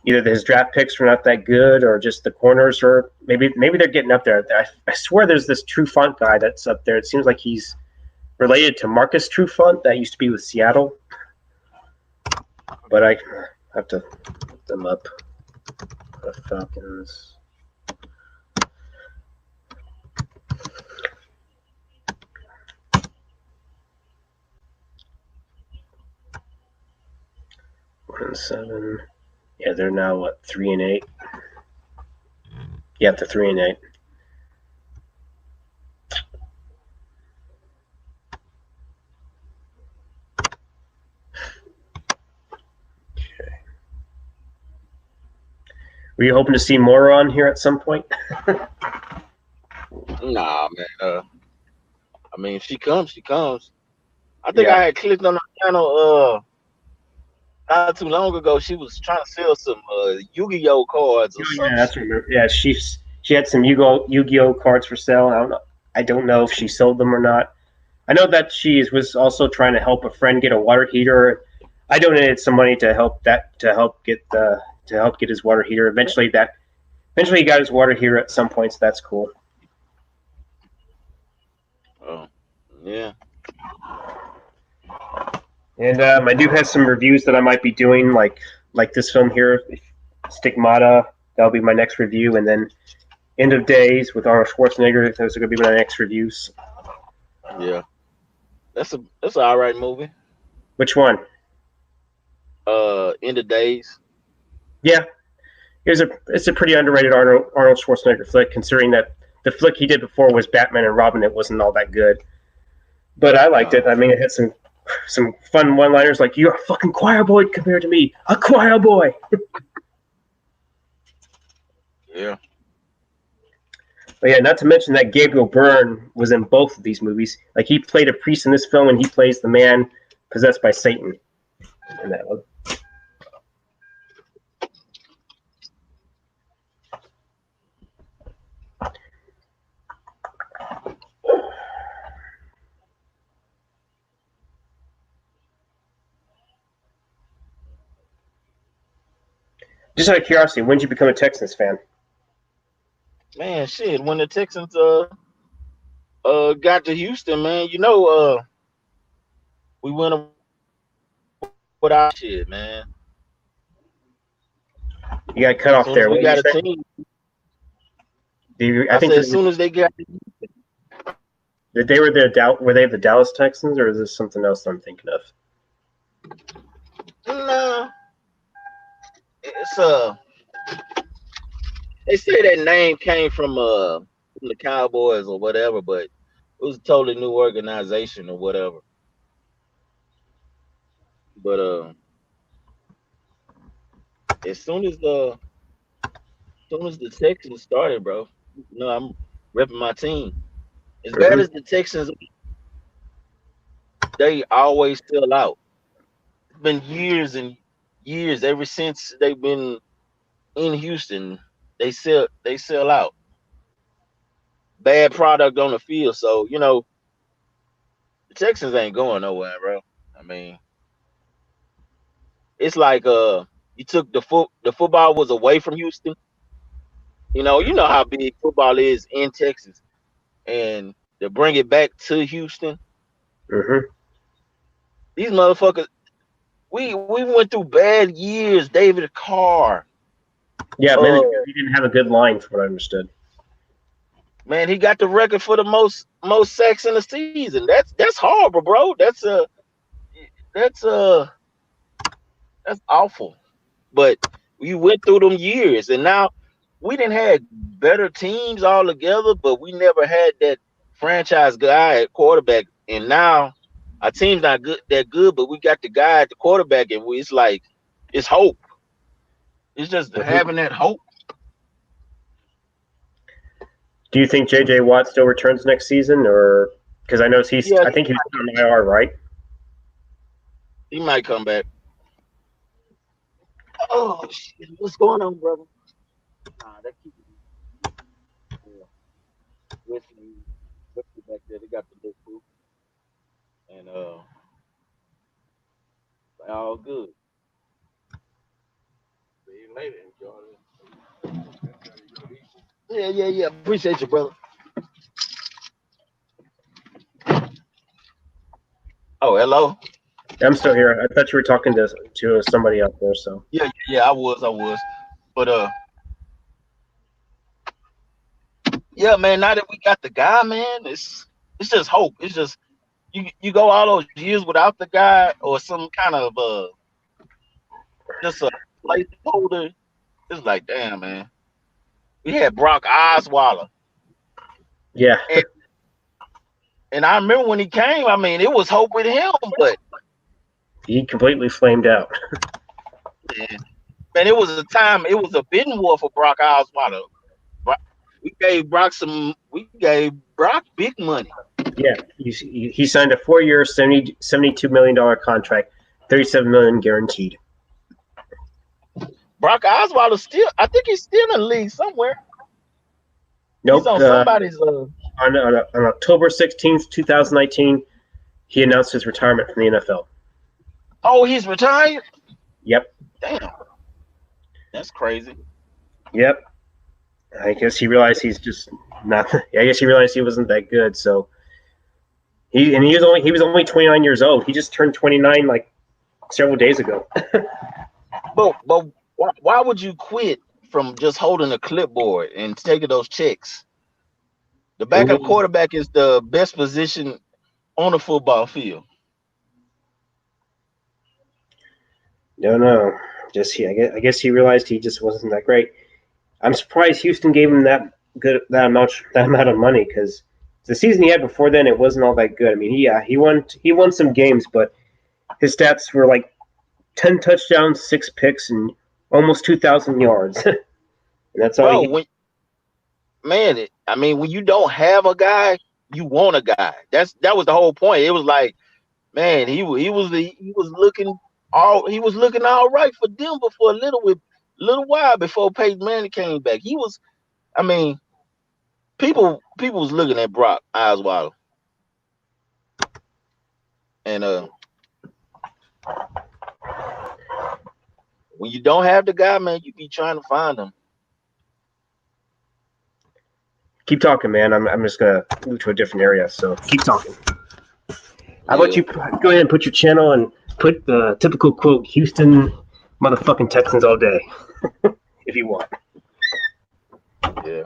Either his draft picks were not that good, or just the corners, or maybe they're getting up there. I swear there's this Trufant guy that's up there. It seems like he's related to Marcus Trufant that used to be with Seattle. But I have to look them up. The Falcons. And 7. Yeah, they're now 3-8. Yeah, they're 3-8. Okay. Were you hoping to see more on here at some point? Nah, man. I mean, if she comes, she comes. I think I had clicked on her channel not too long ago. She was trying to sell some Yu-Gi-Oh cards or something. Yeah, that's remember. Yeah, she had some Yu-Gi-Oh cards for sale. I don't know if she sold them or not. I know that she was also trying to help a friend get a water heater. I donated some money to help get his water heater. Eventually he got his water heater at some point, so that's cool. Oh, yeah. And I do have some reviews that I might be doing, like this film here, Stigmata. That'll be my next review, and then End of Days with Arnold Schwarzenegger. Those are going to be my next reviews. Yeah, that's an all right movie. Which one? End of Days. Yeah, it's a pretty underrated Arnold Schwarzenegger flick, considering that the flick he did before was Batman and Robin. It wasn't all that good, but I liked it. I mean, it had some fun one-liners like "You're a fucking choir boy compared to me, a choir boy." Yeah. But yeah, not to mention that Gabriel Byrne was in both of these movies. Like he played a priest in this film, and he plays the man possessed by Satan in that one. Just out of curiosity, when did you become a Texans fan? Man, shit. When the Texans got to Houston, man, we went without shit, man. You got cut As off soon as there. we What did got you a say? team, I I think said as soon as they got, that they were were they the Dallas Texans, or is this something else I'm thinking of? no, it's they say that name came from the Cowboys or whatever, but it was a totally new organization or whatever. But as soon as the Texans started, bro, I'm repping my team. As bad Mm-hmm. as the Texans, they always sell out. It's been years and years ever since they've been in Houston. They sell out. Bad product on the field, so the Texans ain't going nowhere, bro. I mean, it's like you took the football was away from Houston. You know how big football is in Texas, and to bring it back to Houston, Mm-hmm. these motherfuckers. We went through bad years. David Carr, Yeah, mainly uh, because he didn't have a good line, from what I understood. man, he got the record for the most sacks in the season. That's horrible, bro. That's that's awful. But we went through them years, and now we didn't have better teams all together, but we never had that franchise guy at quarterback. And now our team's not good, but we got the guy at the quarterback, and it's like it's hope. It's just Mm-hmm. having that hope. Do you think J.J. Watt still returns next season, or because I know Yeah, I think he's on IR, right? he might come back. Oh shit, what's going on, brother? Nah, that keep yeah. Wesley back there. They got the little crew, and all good. See you later, Jordan. Yeah. Appreciate you, brother. Oh, hello. I'm still here. I thought you were talking to somebody out there. So Yeah. I was. But yeah, man. Now that we got the guy, man, it's just hope. It's just you go all those years without the guy or some kind of just a placeholder. It's like, damn, man. We had Brock Osweiler, yeah, and I remember when he came. I mean, it was hope with him, but he completely flamed out. man, it was a time. It was a bidding war for Brock Osweiler. We gave Brock big money. Yeah, he signed a 4-year, $72 million contract, $37 million guaranteed. Brock Osweiler I think he's still in the league somewhere. Nope. He's on somebody's. On October 16th, 2019, he announced his retirement from the NFL. Oh, he's retired. Yep. Damn, that's crazy. Yep. I guess he realized he's just not. I guess he realized he wasn't that good. So he was only 29 years old. He just turned 29 like several days ago. But why would you quit from just holding a clipboard and taking those checks? The backup quarterback is the best position on the football field. No. I guess he realized he just wasn't that great. I'm surprised Houston gave him that amount of money, because the season he had before then, it wasn't all that good. I mean, he won some games, but his stats were like 10 touchdowns, 6 picks, and almost 2,000 yards. And that's all. Bro, man, I mean, when you don't have a guy, you want a guy. That was the whole point. It was like, man, he was looking all right for Denver for a little while before Peyton Manning came back. I mean, people was looking at Brock Osweiler, and when you don't have the guy, man, you be trying to find him. Keep talking, man. I'm just gonna move to a different area, so keep talking. How about you go ahead and put your channel and put the typical quote, Houston motherfucking Texans all day, if you want. Yeah.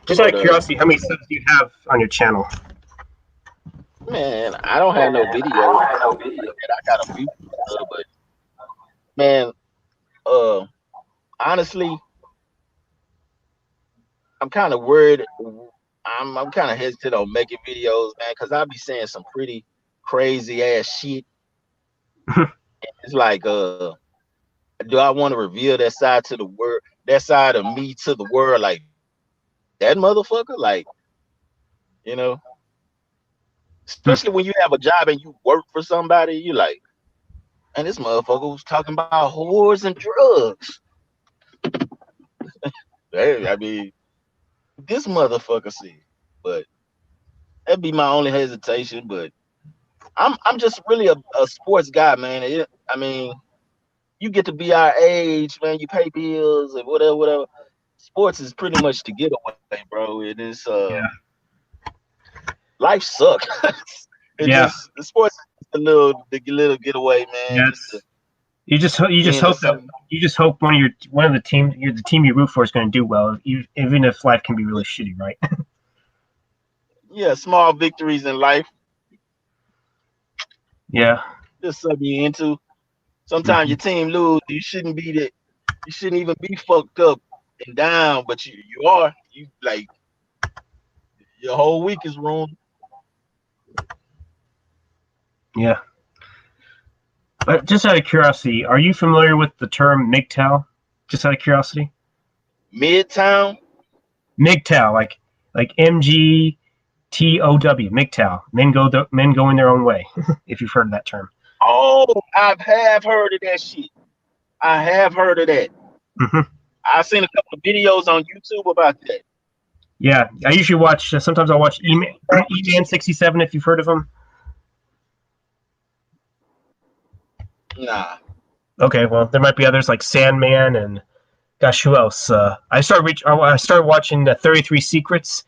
Just out of curiosity, how many subs do you have on your channel? Man, I don't have no video. I got a few, but man, honestly, I'm kind of worried. I'm kind of hesitant on making videos, man, because I'll be saying some pretty crazy ass shit. It's like, do I want to reveal that side to the world, that side of me to the world, like that motherfucker? Like, you know, especially when you have a job and you work for somebody, you like, and this motherfucker was talking about whores and drugs. Hey, I mean, this motherfucker see, but that'd be my only hesitation. But I'm just really a sports guy, man. I mean, you get to be our age, man. You pay bills and whatever. Sports is pretty much the getaway, bro. It is life sucks. The sports is the little getaway, man. Yes. You just hope one of the team you root for is going to do well, even if life can be really shitty, right? Yeah, small victories in life. Yeah. Just something you into. Sometimes your team lose. You shouldn't even be fucked up and down, but you are. You like your whole week is ruined. Yeah. But just out of curiosity, are you familiar with the term MGTOW? Just out of curiosity. Midtown. MGTOW, like MGTOW, MGTOW. Men going their own way. If you've heard of that term. Oh, I have heard of that shit. I have heard of that. Mm-hmm. I've seen a couple of videos on YouTube about that. Yeah, I usually watch. Sometimes I'll watch E-Man 67 if you've heard of him. Nah. Okay, well, there might be others like Sandman and gosh, who else? I started watching 33 Secrets.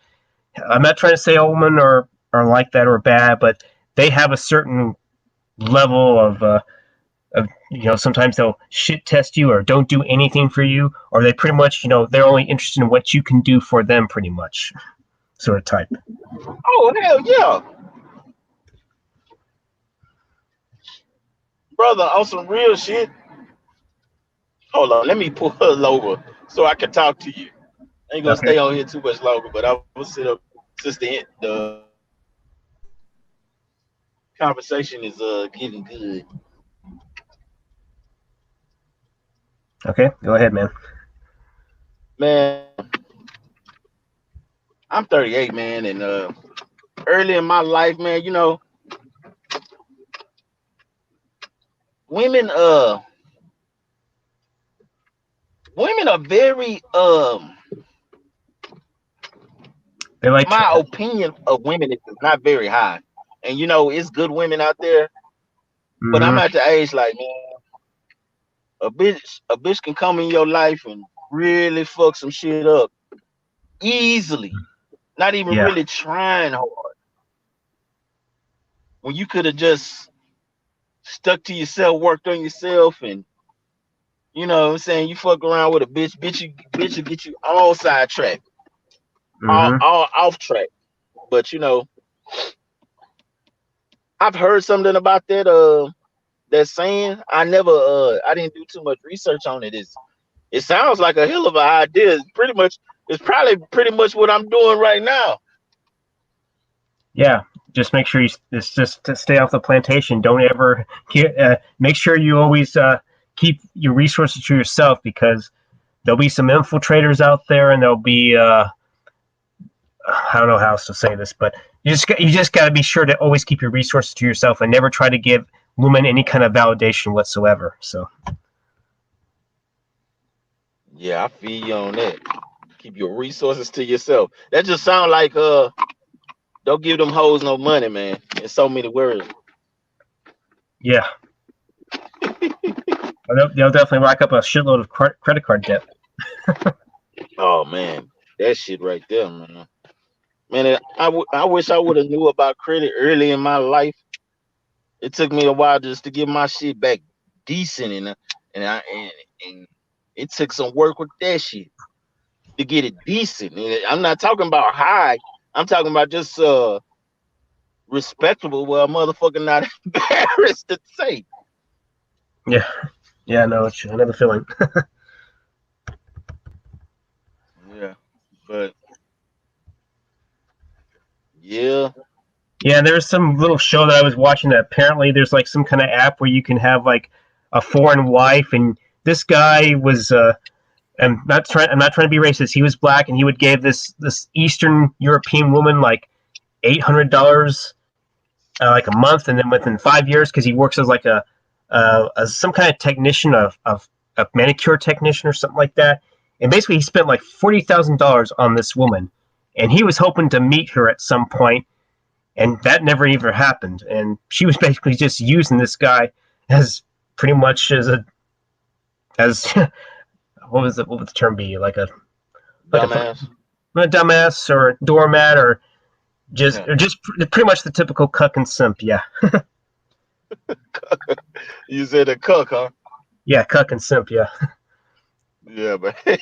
I'm not trying to say all women are like that or bad, but they have a certain level of sometimes they'll shit test you or don't do anything for you, or they pretty much they're only interested in what you can do for them, pretty much, sort of type. Oh hell yeah, brother, on some real shit. Hold on, let me pull her over so I can talk to you. I ain't gonna stay on here too much longer, but I will sit up since the conversation is getting good. Okay, go ahead, man. Man, I'm 38, man, and early in my life, man, women are very my opinion of women is not very high. And it's good women out there, but I'm at the age like, man, a bitch can come in your life and really fuck some shit up easily, not even really trying hard. When you could have just stuck to yourself, worked on yourself, and you know what I'm saying, you fuck around with a bitch will get you all sidetracked, all off track. But I've heard something about that saying. I didn't do too much research on it. It sounds like a hell of an idea. It's probably pretty much what I'm doing right now. Yeah, just make sure it's just to stay off the plantation. Don't ever make sure you always keep your resources to yourself, because there'll be some infiltrators out there, and there'll be I don't know how else to say this, but you just got to be sure to always keep your resources to yourself and never try to give Lumen any kind of validation whatsoever. So Yeah, I feel you on that. Keep your resources to yourself. That just sound like don't give them hoes no money, man. In so many words. yeah, they'll definitely rack up a shitload of credit card debt. Oh man, that shit right there, man. Man, I wish I would have knew about credit early in my life. It took me a while just to get my shit back decent, and it took some work with that shit to get it decent. And I'm not talking about high. I'm talking about just respectable. Well, motherfucker, not embarrassed to say. Yeah, yeah, no, it's another feeling. Yeah, but yeah, Yeah, there's some little show that I was watching that apparently there's like some kind of app where you can have like a foreign wife, and this guy was I'm not trying to be racist. He was black, and he would give this Eastern European woman like $800 like a month, and then within 5 years, because he works as like as some kind of technician of a manicure technician or something like that, and basically he spent like $40,000 on this woman, and he was hoping to meet her at some point, and that never even happened. And she was basically just using this guy as pretty much as what would the term be, like dumbass. a dumbass or a doormat or Yeah. just pretty much the typical cuck and simp. Yeah, You said a cook, huh? yeah, cuck and simp. Yeah, Yeah, but I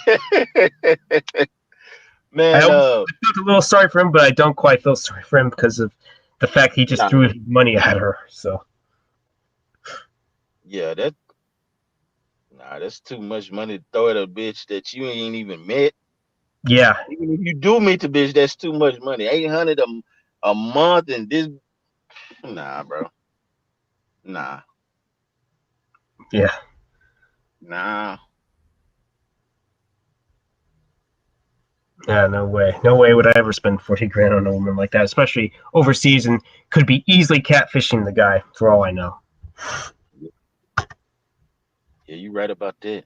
man, almost felt a little sorry for him, but I don't quite feel sorry for him because of the fact he just nah, threw his money at her. So yeah, that's too much money to throw at a bitch that you ain't even met. yeah, Even if you do meet the bitch, that's too much money. 800 a month, and this, nah, bro, nah, yeah. nah. Yeah, no way would I ever spend 40 grand on a woman like that, especially overseas, and could be easily catfishing the guy for all I know. Yeah, you right about that.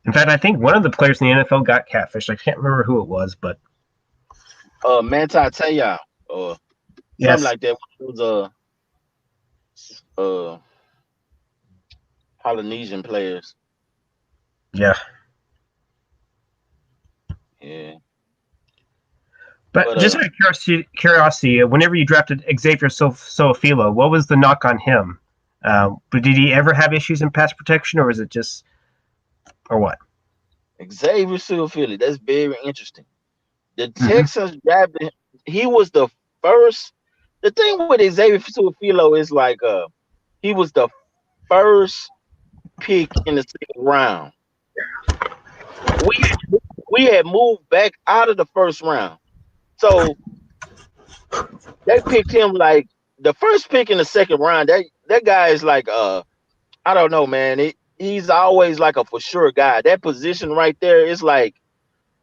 In fact, I think one of the players in the NFL got catfished. I can't remember who it was, but Manti Te'o, or something yes, like that. It was Polynesian players. yeah. Yeah, But but just out of curiosity, whenever you drafted Xavier Soafilo, what was the knock on him? But did he ever have issues in pass protection, or was it just, or what? Xavier Philly, that's very interesting. The Mm-hmm. Texans drafted him. He was the first. The thing with Xavier Su'a-Filo is like he was the first pick in the second round. We had moved back out of the first round. So they picked him like the first pick in the second round. That guy is like I don't know, man. He's always like a for sure guy. That position right there is like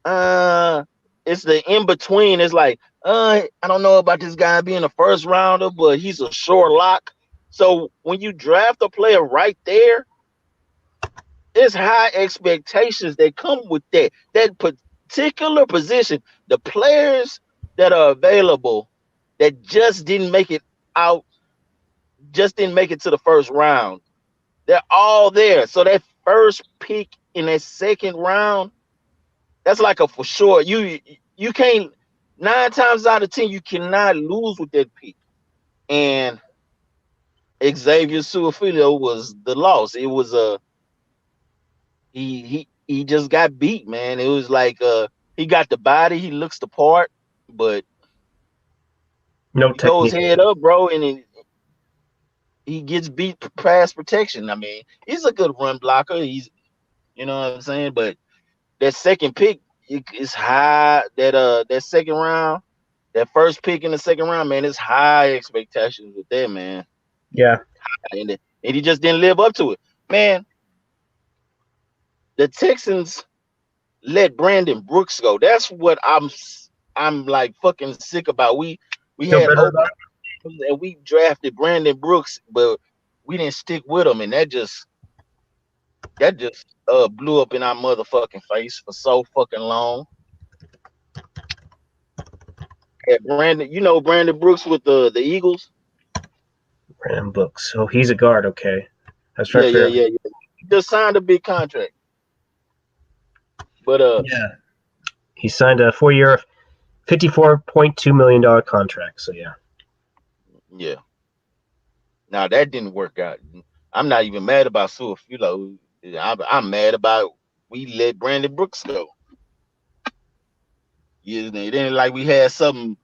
it's the in between. It's like I don't know about this guy being a first rounder, but he's a sure lock. So when you draft a player right there, it's high expectations that come with that particular position. The players that are available that just didn't make it out, just didn't make it to the first round. They're all there. So that first pick in that second round, that's like a for sure. You can't, 9 times out of 10 you cannot lose with that pick. And Xavier Su'a-Filo was the loss. It was he just got beat, man. It was like he got the body, he looks the part, but No he goes technique. head up, bro, and he gets beat pass protection. I mean, he's a good run blocker. He's, you know what I'm saying, but that second pick is high. That second round, that first pick in the second round, man, it's high expectations with that, man. Yeah, And he just didn't live up to it, man. the Texans let Brandon Brooks go. That's what I'm like fucking sick about. We Feel had better open about and we drafted Brandon Brooks, but we didn't stick with him, and that just blew up in our motherfucking face for so fucking long. And Brandon, you know Brandon Brooks with the Eagles. Brandon Books. Oh, he's a guard. Okay, that's right. Yeah, yeah, Fair. yeah, yeah. He just signed a big contract, but Yeah, he signed a 4-year, $54.2 million contract. So yeah. yeah. Now that didn't work out. I'm not even mad about Sue. You know, I'm mad about we let Brandon Brooks go. Yeah, it ain't like we had something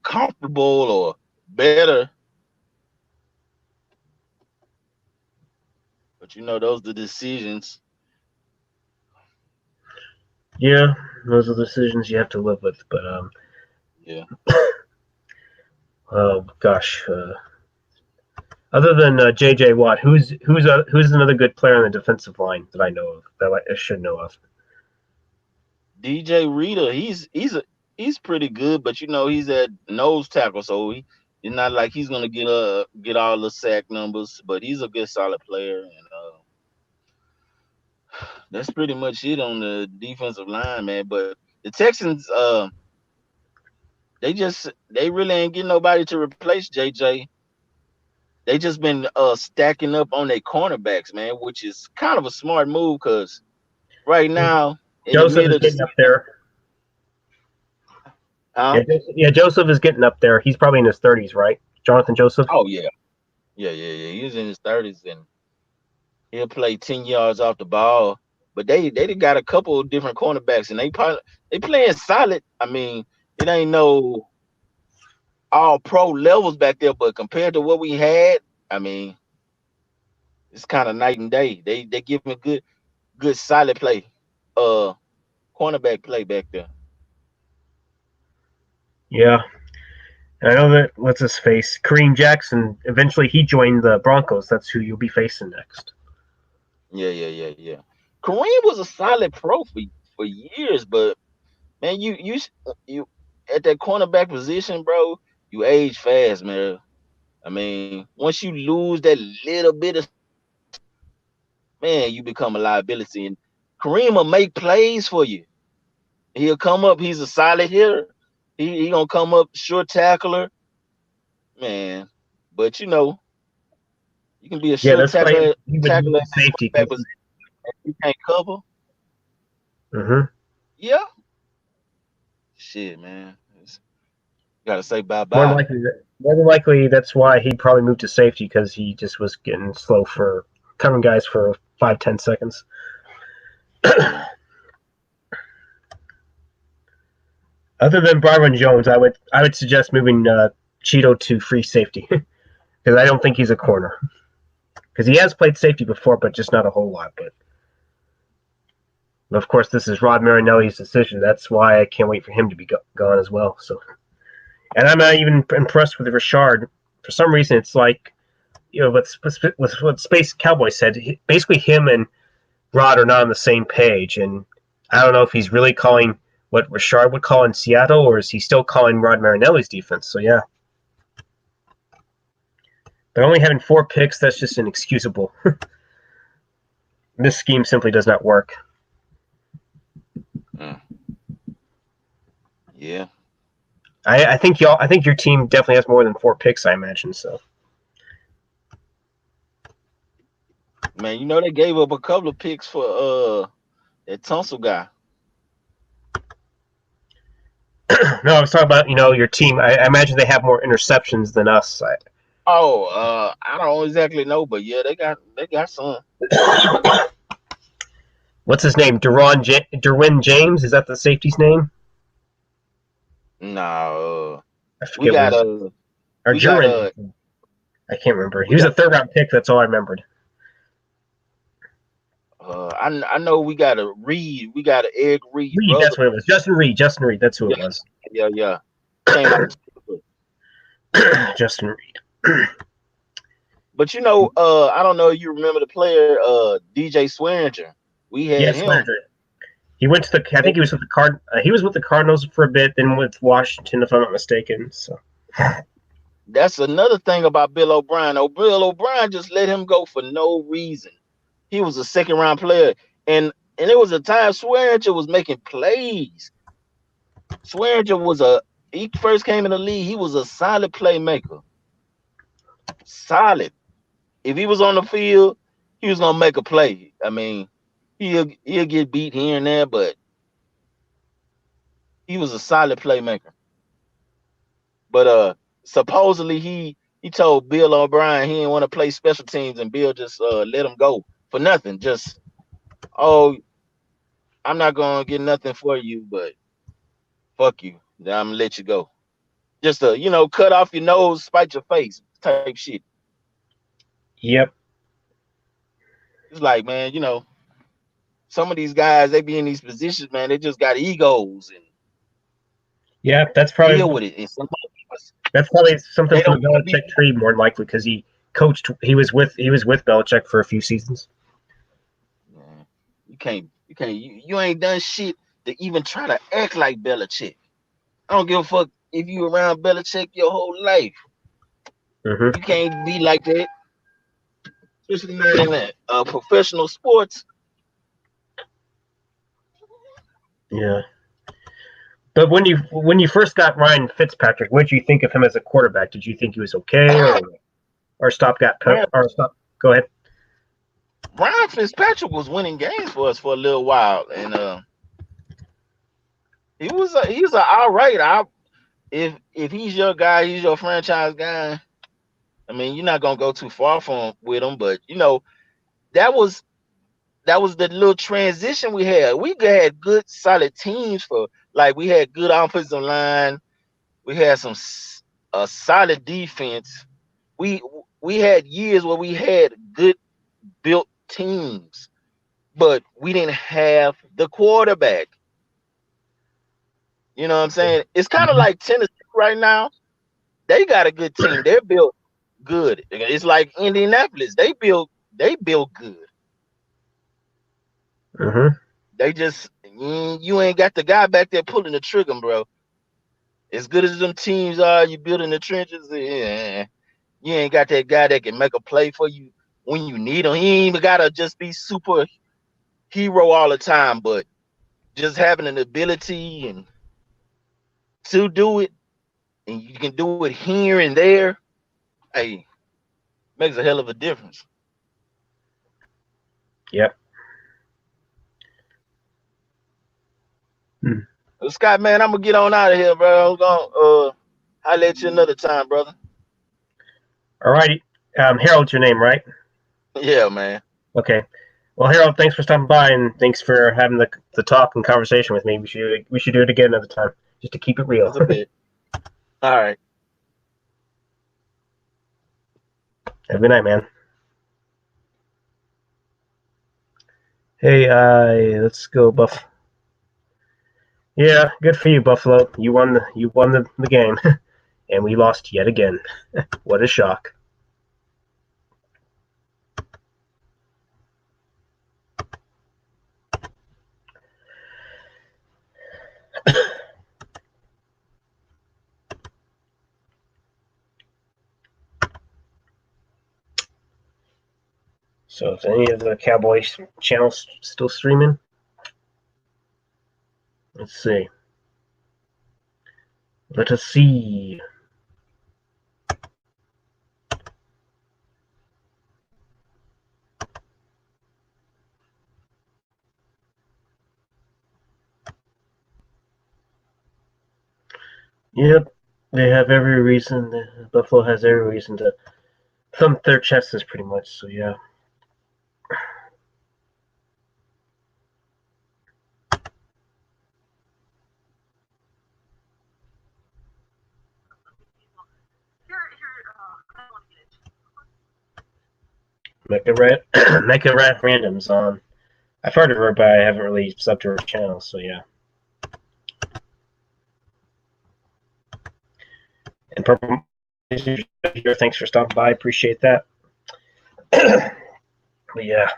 comfortable or better. But you know, those are the decisions. Yeah, those are decisions you have to live with. But Yeah. oh gosh. Other than J.J. Watt, who's another good player on the defensive line that I know of that I should know of? DJ Reader, he's pretty good, but you know he's at nose tackle, so it's not like he's gonna get all the sack numbers, but he's a good solid player, and that's pretty much it on the defensive line, man. But the Texans, they really ain't getting nobody to replace JJ. They just been stacking up on their cornerbacks, man, which is kind of a smart move because right now in the Joseph middle is of the getting season, up there. huh? Yeah, Joseph is getting up there. He's probably in his 30s, right? Jonathan Joseph. Oh yeah, yeah, yeah, yeah. He's in his 30s and he'll play 10 yards off the ball. But they done got a couple of different cornerbacks and they playing solid. I mean, it ain't no all pro levels back there, but compared to what we had, I mean, it's kind of night and day. They give me good solid play. Uh Cornerback play back there. Yeah, and I know that what's his face, Kareem Jackson. Eventually, he joined the Broncos. That's who you'll be facing next. Yeah, yeah, yeah, yeah. Kareem was a solid pro for years, but man, you at that cornerback position, bro, you age fast, man. I mean, once you lose that little bit of man, you become a liability. And Kareem will make plays for you. He'll come up. He's a solid hitter. He gonna come up short tackler, man. But you know, you can be a Yeah, short that's why tackler he would move tackler to at that safety cornerback because. position. You can't cover. Mm-hmm. Yeah, shit, man. Gotta say bye More than bye. likely, that's why he probably moved to safety because he just was getting slow for covering guys for 5-10 seconds. Yeah. Other than Byron Jones, I would suggest moving Cheeto to free safety because I don't think he's a corner because he has played safety before, but just not a whole lot. But of course, this is Rod Marinelli's decision. That's why I can't wait for him to be gone as well. So, and I'm not even impressed with Richard. For some reason, it's like what Space Cowboy said. Basically, him and Rod are not on the same page, and I don't know if he's really calling what Richard would call in Seattle, or is he still calling Rod Marinelli's defense? So yeah, but only having 4 picks, that's just inexcusable. This scheme simply does not work. Mm. Yeah. I think y'all. I think your team definitely has more than 4 picks. I imagine so. Man, you know they gave up a couple of picks for that Tunsil guy. No, I was talking about your team. I imagine they have more interceptions than us. Oh, I don't exactly know, but yeah, they got some. What's his name? Derwin James? Is that the safety's name? Nah, I we forget what got his or we got Durin. I can't remember. He we was got a third round pick. That's all I remembered. I know we got a Reed. We got an Eric Reed Reed. brother. That's what it was. Justin Reed. Justin Reed. That's who Yeah, it was. yeah, yeah. Came out. Justin Reed. But you know, I don't know if you remember the player DJ Swearinger. We had Yes, him. he went to the. I think he was with the He was with the Cardinals for a bit, then with Washington, if I'm not mistaken. So That's another thing about Bill O'Brien. Bill O'Brien just let him go for no reason. He was a second round player, and it was a time Swearinger was making plays. Swearinger was he first came in the league. He was a solid playmaker. Solid. If he was on the field, he was gonna make a play. I mean, he'll get beat here and there, but he was a solid playmaker. But supposedly he told Bill O'Brien he didn't want to play special teams, and Bill just let him go for nothing. Just, oh, I'm not gonna get nothing for you, but fuck you. Then I'm gonna let you go. Just cut off your nose, spite your face type shit. yep. It's like, man, some of these guys, they be in these positions, man, they just got egos and Yeah, that's deal probably with it. And something they from the don't want to be. Belichick tree, more than likely, because he coached. He was with Belichick for a few seasons. Man, you ain't done shit to even try to act like Belichick. I don't give a fuck if you around Belichick your whole life. Mm-hmm. You can't be like that, especially not in that professional sports. Yeah. But when you first got Ryan Fitzpatrick, what did you think of him as a quarterback? Did you think he was okay, or stop got Man, or stop? Go ahead. Ryan Fitzpatrick was winning games for us for a little while, and he was all right. If he's your guy, he's your franchise guy. I mean, you're not gonna go too far with him, but that was the little transition we had. We had good, solid teams we had good offensive line. We had a solid defense. We we had years where we had good built teams, but we didn't have the quarterback. You know what I'm saying? It's kind of Mm-hmm. like Tennessee right now. They got a good team. They're built good. It's like Indianapolis. They built good. Mm-hmm. They just you ain't got the guy back there pulling the trigger, bro. As good as them teams are, you building the trenches. Yeah, you ain't got that guy that can make a play for you when you need him. He ain't even gotta just be super hero all the time, but just having an ability and to do it, and you can do it here and there. Hey, makes a hell of a difference. Yep. Hmm. Scott, man, I'm gonna get on out of here, bro. I'm gonna holler at you another time, brother. All righty. Harold's your name, right? Yeah, man. Okay. Well, Harold, thanks for stopping by, and thanks for having the talk and conversation with me. We should do it again another time, just to keep it real. That's a bit. All right. Have a good night, man. Hey, let's go, Buff. Yeah, good for you, Buffalo. You won the game, and we lost yet again. What a shock. So, is any of the Cowboys channels still streaming? Let's see. Let us see. Yep, they have every reason. Buffalo has every reason to thump their chests, pretty much. So yeah. Mecca Rat Randoms on. I've heard of her, but I haven't really subbed to her channel. So yeah. And Purple, thanks for stopping by. Appreciate that. But yeah.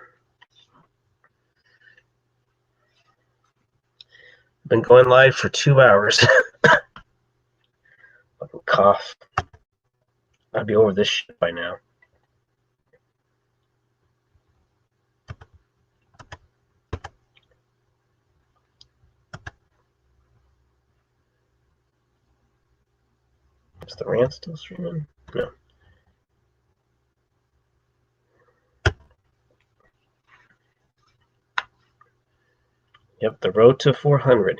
Been going live for 2 hours. Fucking cough. I'd be over this shit by now. Is the rant still streaming? No. Yep, the road to 400.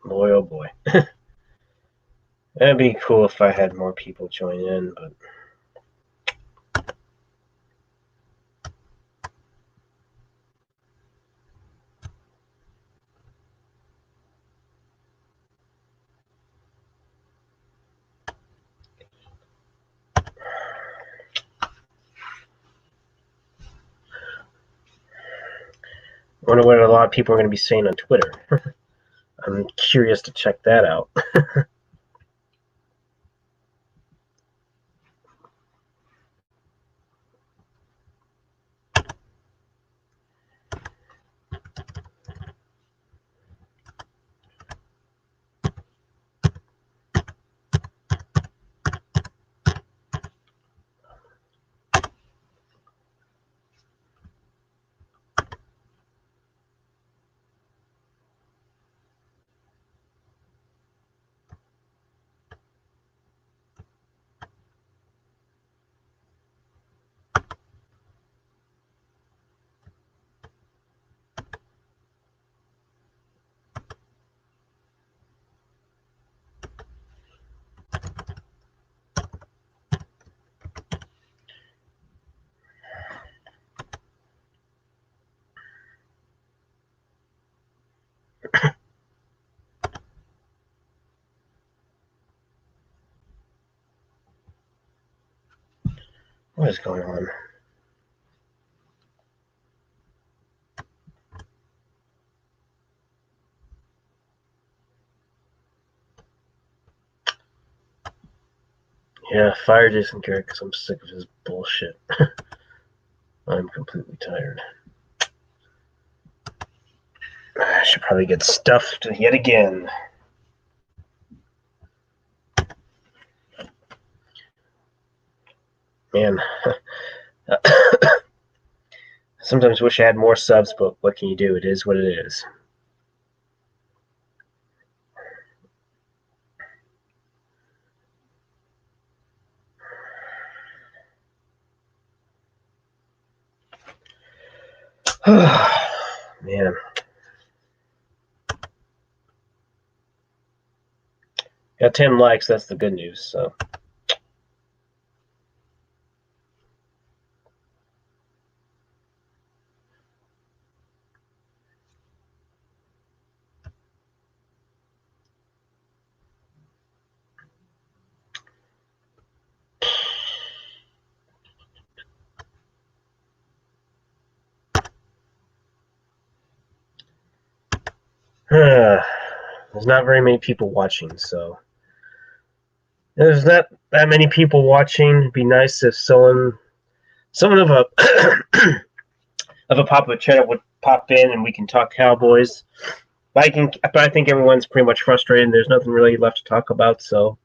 Boy, oh boy. That'd be cool if I had more people join in, but I wonder what a lot of people are going to be saying on Twitter. I'm curious to check that out. What is going on? Yeah, fire Jason Garrett because I'm sick of his bullshit. I'm completely tired. I should probably get stuffed yet again. Man. Sometimes wish I had more subs, but what can you do? It is what it is. Man. Got 10 likes, that's the good news, so. There's not very many people watching, so. There's not that many people watching. It'd be nice if someone of a of a popular channel would pop in and we can talk Cowboys. But I think everyone's pretty much frustrated and there's nothing really left to talk about, so.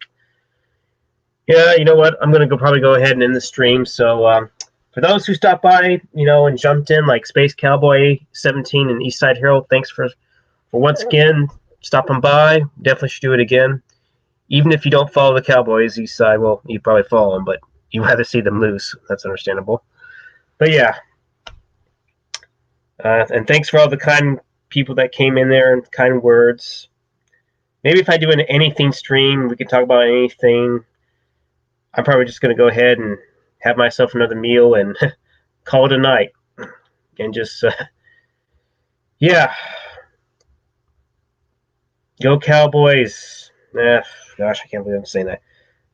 Yeah, you know what? I'm gonna probably go ahead and end the stream. So for those who stopped by, and jumped in, like Space Cowboy 17 and Eastside Hero, thanks for once again stopping by. Definitely should do it again. Even if you don't follow the Cowboys, Eastside, well, you probably follow them, but you rather see them lose. That's understandable. But yeah, and thanks for all the kind people that came in there and kind words. Maybe if I do an anything stream, we can talk about anything. I'm probably just going to go ahead and have myself another meal and call it a night. And just, yeah. Go Cowboys. Gosh, I can't believe I'm saying that.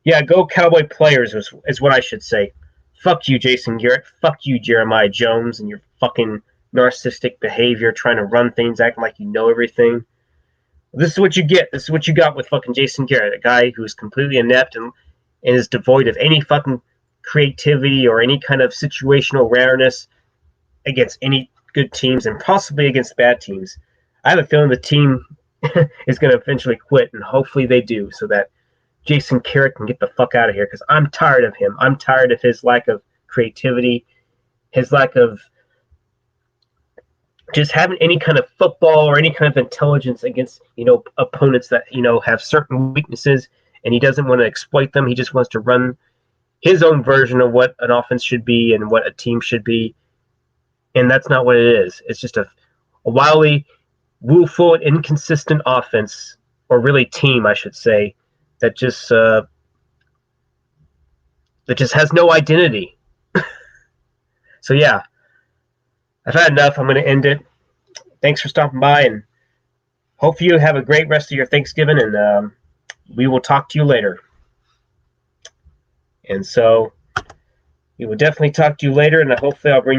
Yeah, go Cowboy players is what I should say. Fuck you, Jason Garrett. Fuck you, Jeremiah Jones, and your fucking narcissistic behavior, trying to run things, acting like you know everything. This is what you get. This is what you got with fucking Jason Garrett, a guy who's completely inept and is devoid of any fucking creativity or any kind of situational awareness against any good teams and possibly against bad teams. I have a feeling the team is going to eventually quit, and hopefully they do, so that Jason Garrett can get the fuck out of here, because I'm tired of him. I'm tired of his lack of creativity, his lack of just having any kind of football or any kind of intelligence against, opponents that, have certain weaknesses, and he doesn't want to exploit them. He just wants to run his own version of what an offense should be and what a team should be. And that's not what it is. It's just a wildly willful and inconsistent offense, or really team, I should say, that just has no identity. So yeah, I've had enough. I'm going to end it. Thanks for stopping by, and hope you have a great rest of your Thanksgiving, and we will talk to you later. And so we will definitely talk to you later, and hopefully I'll bring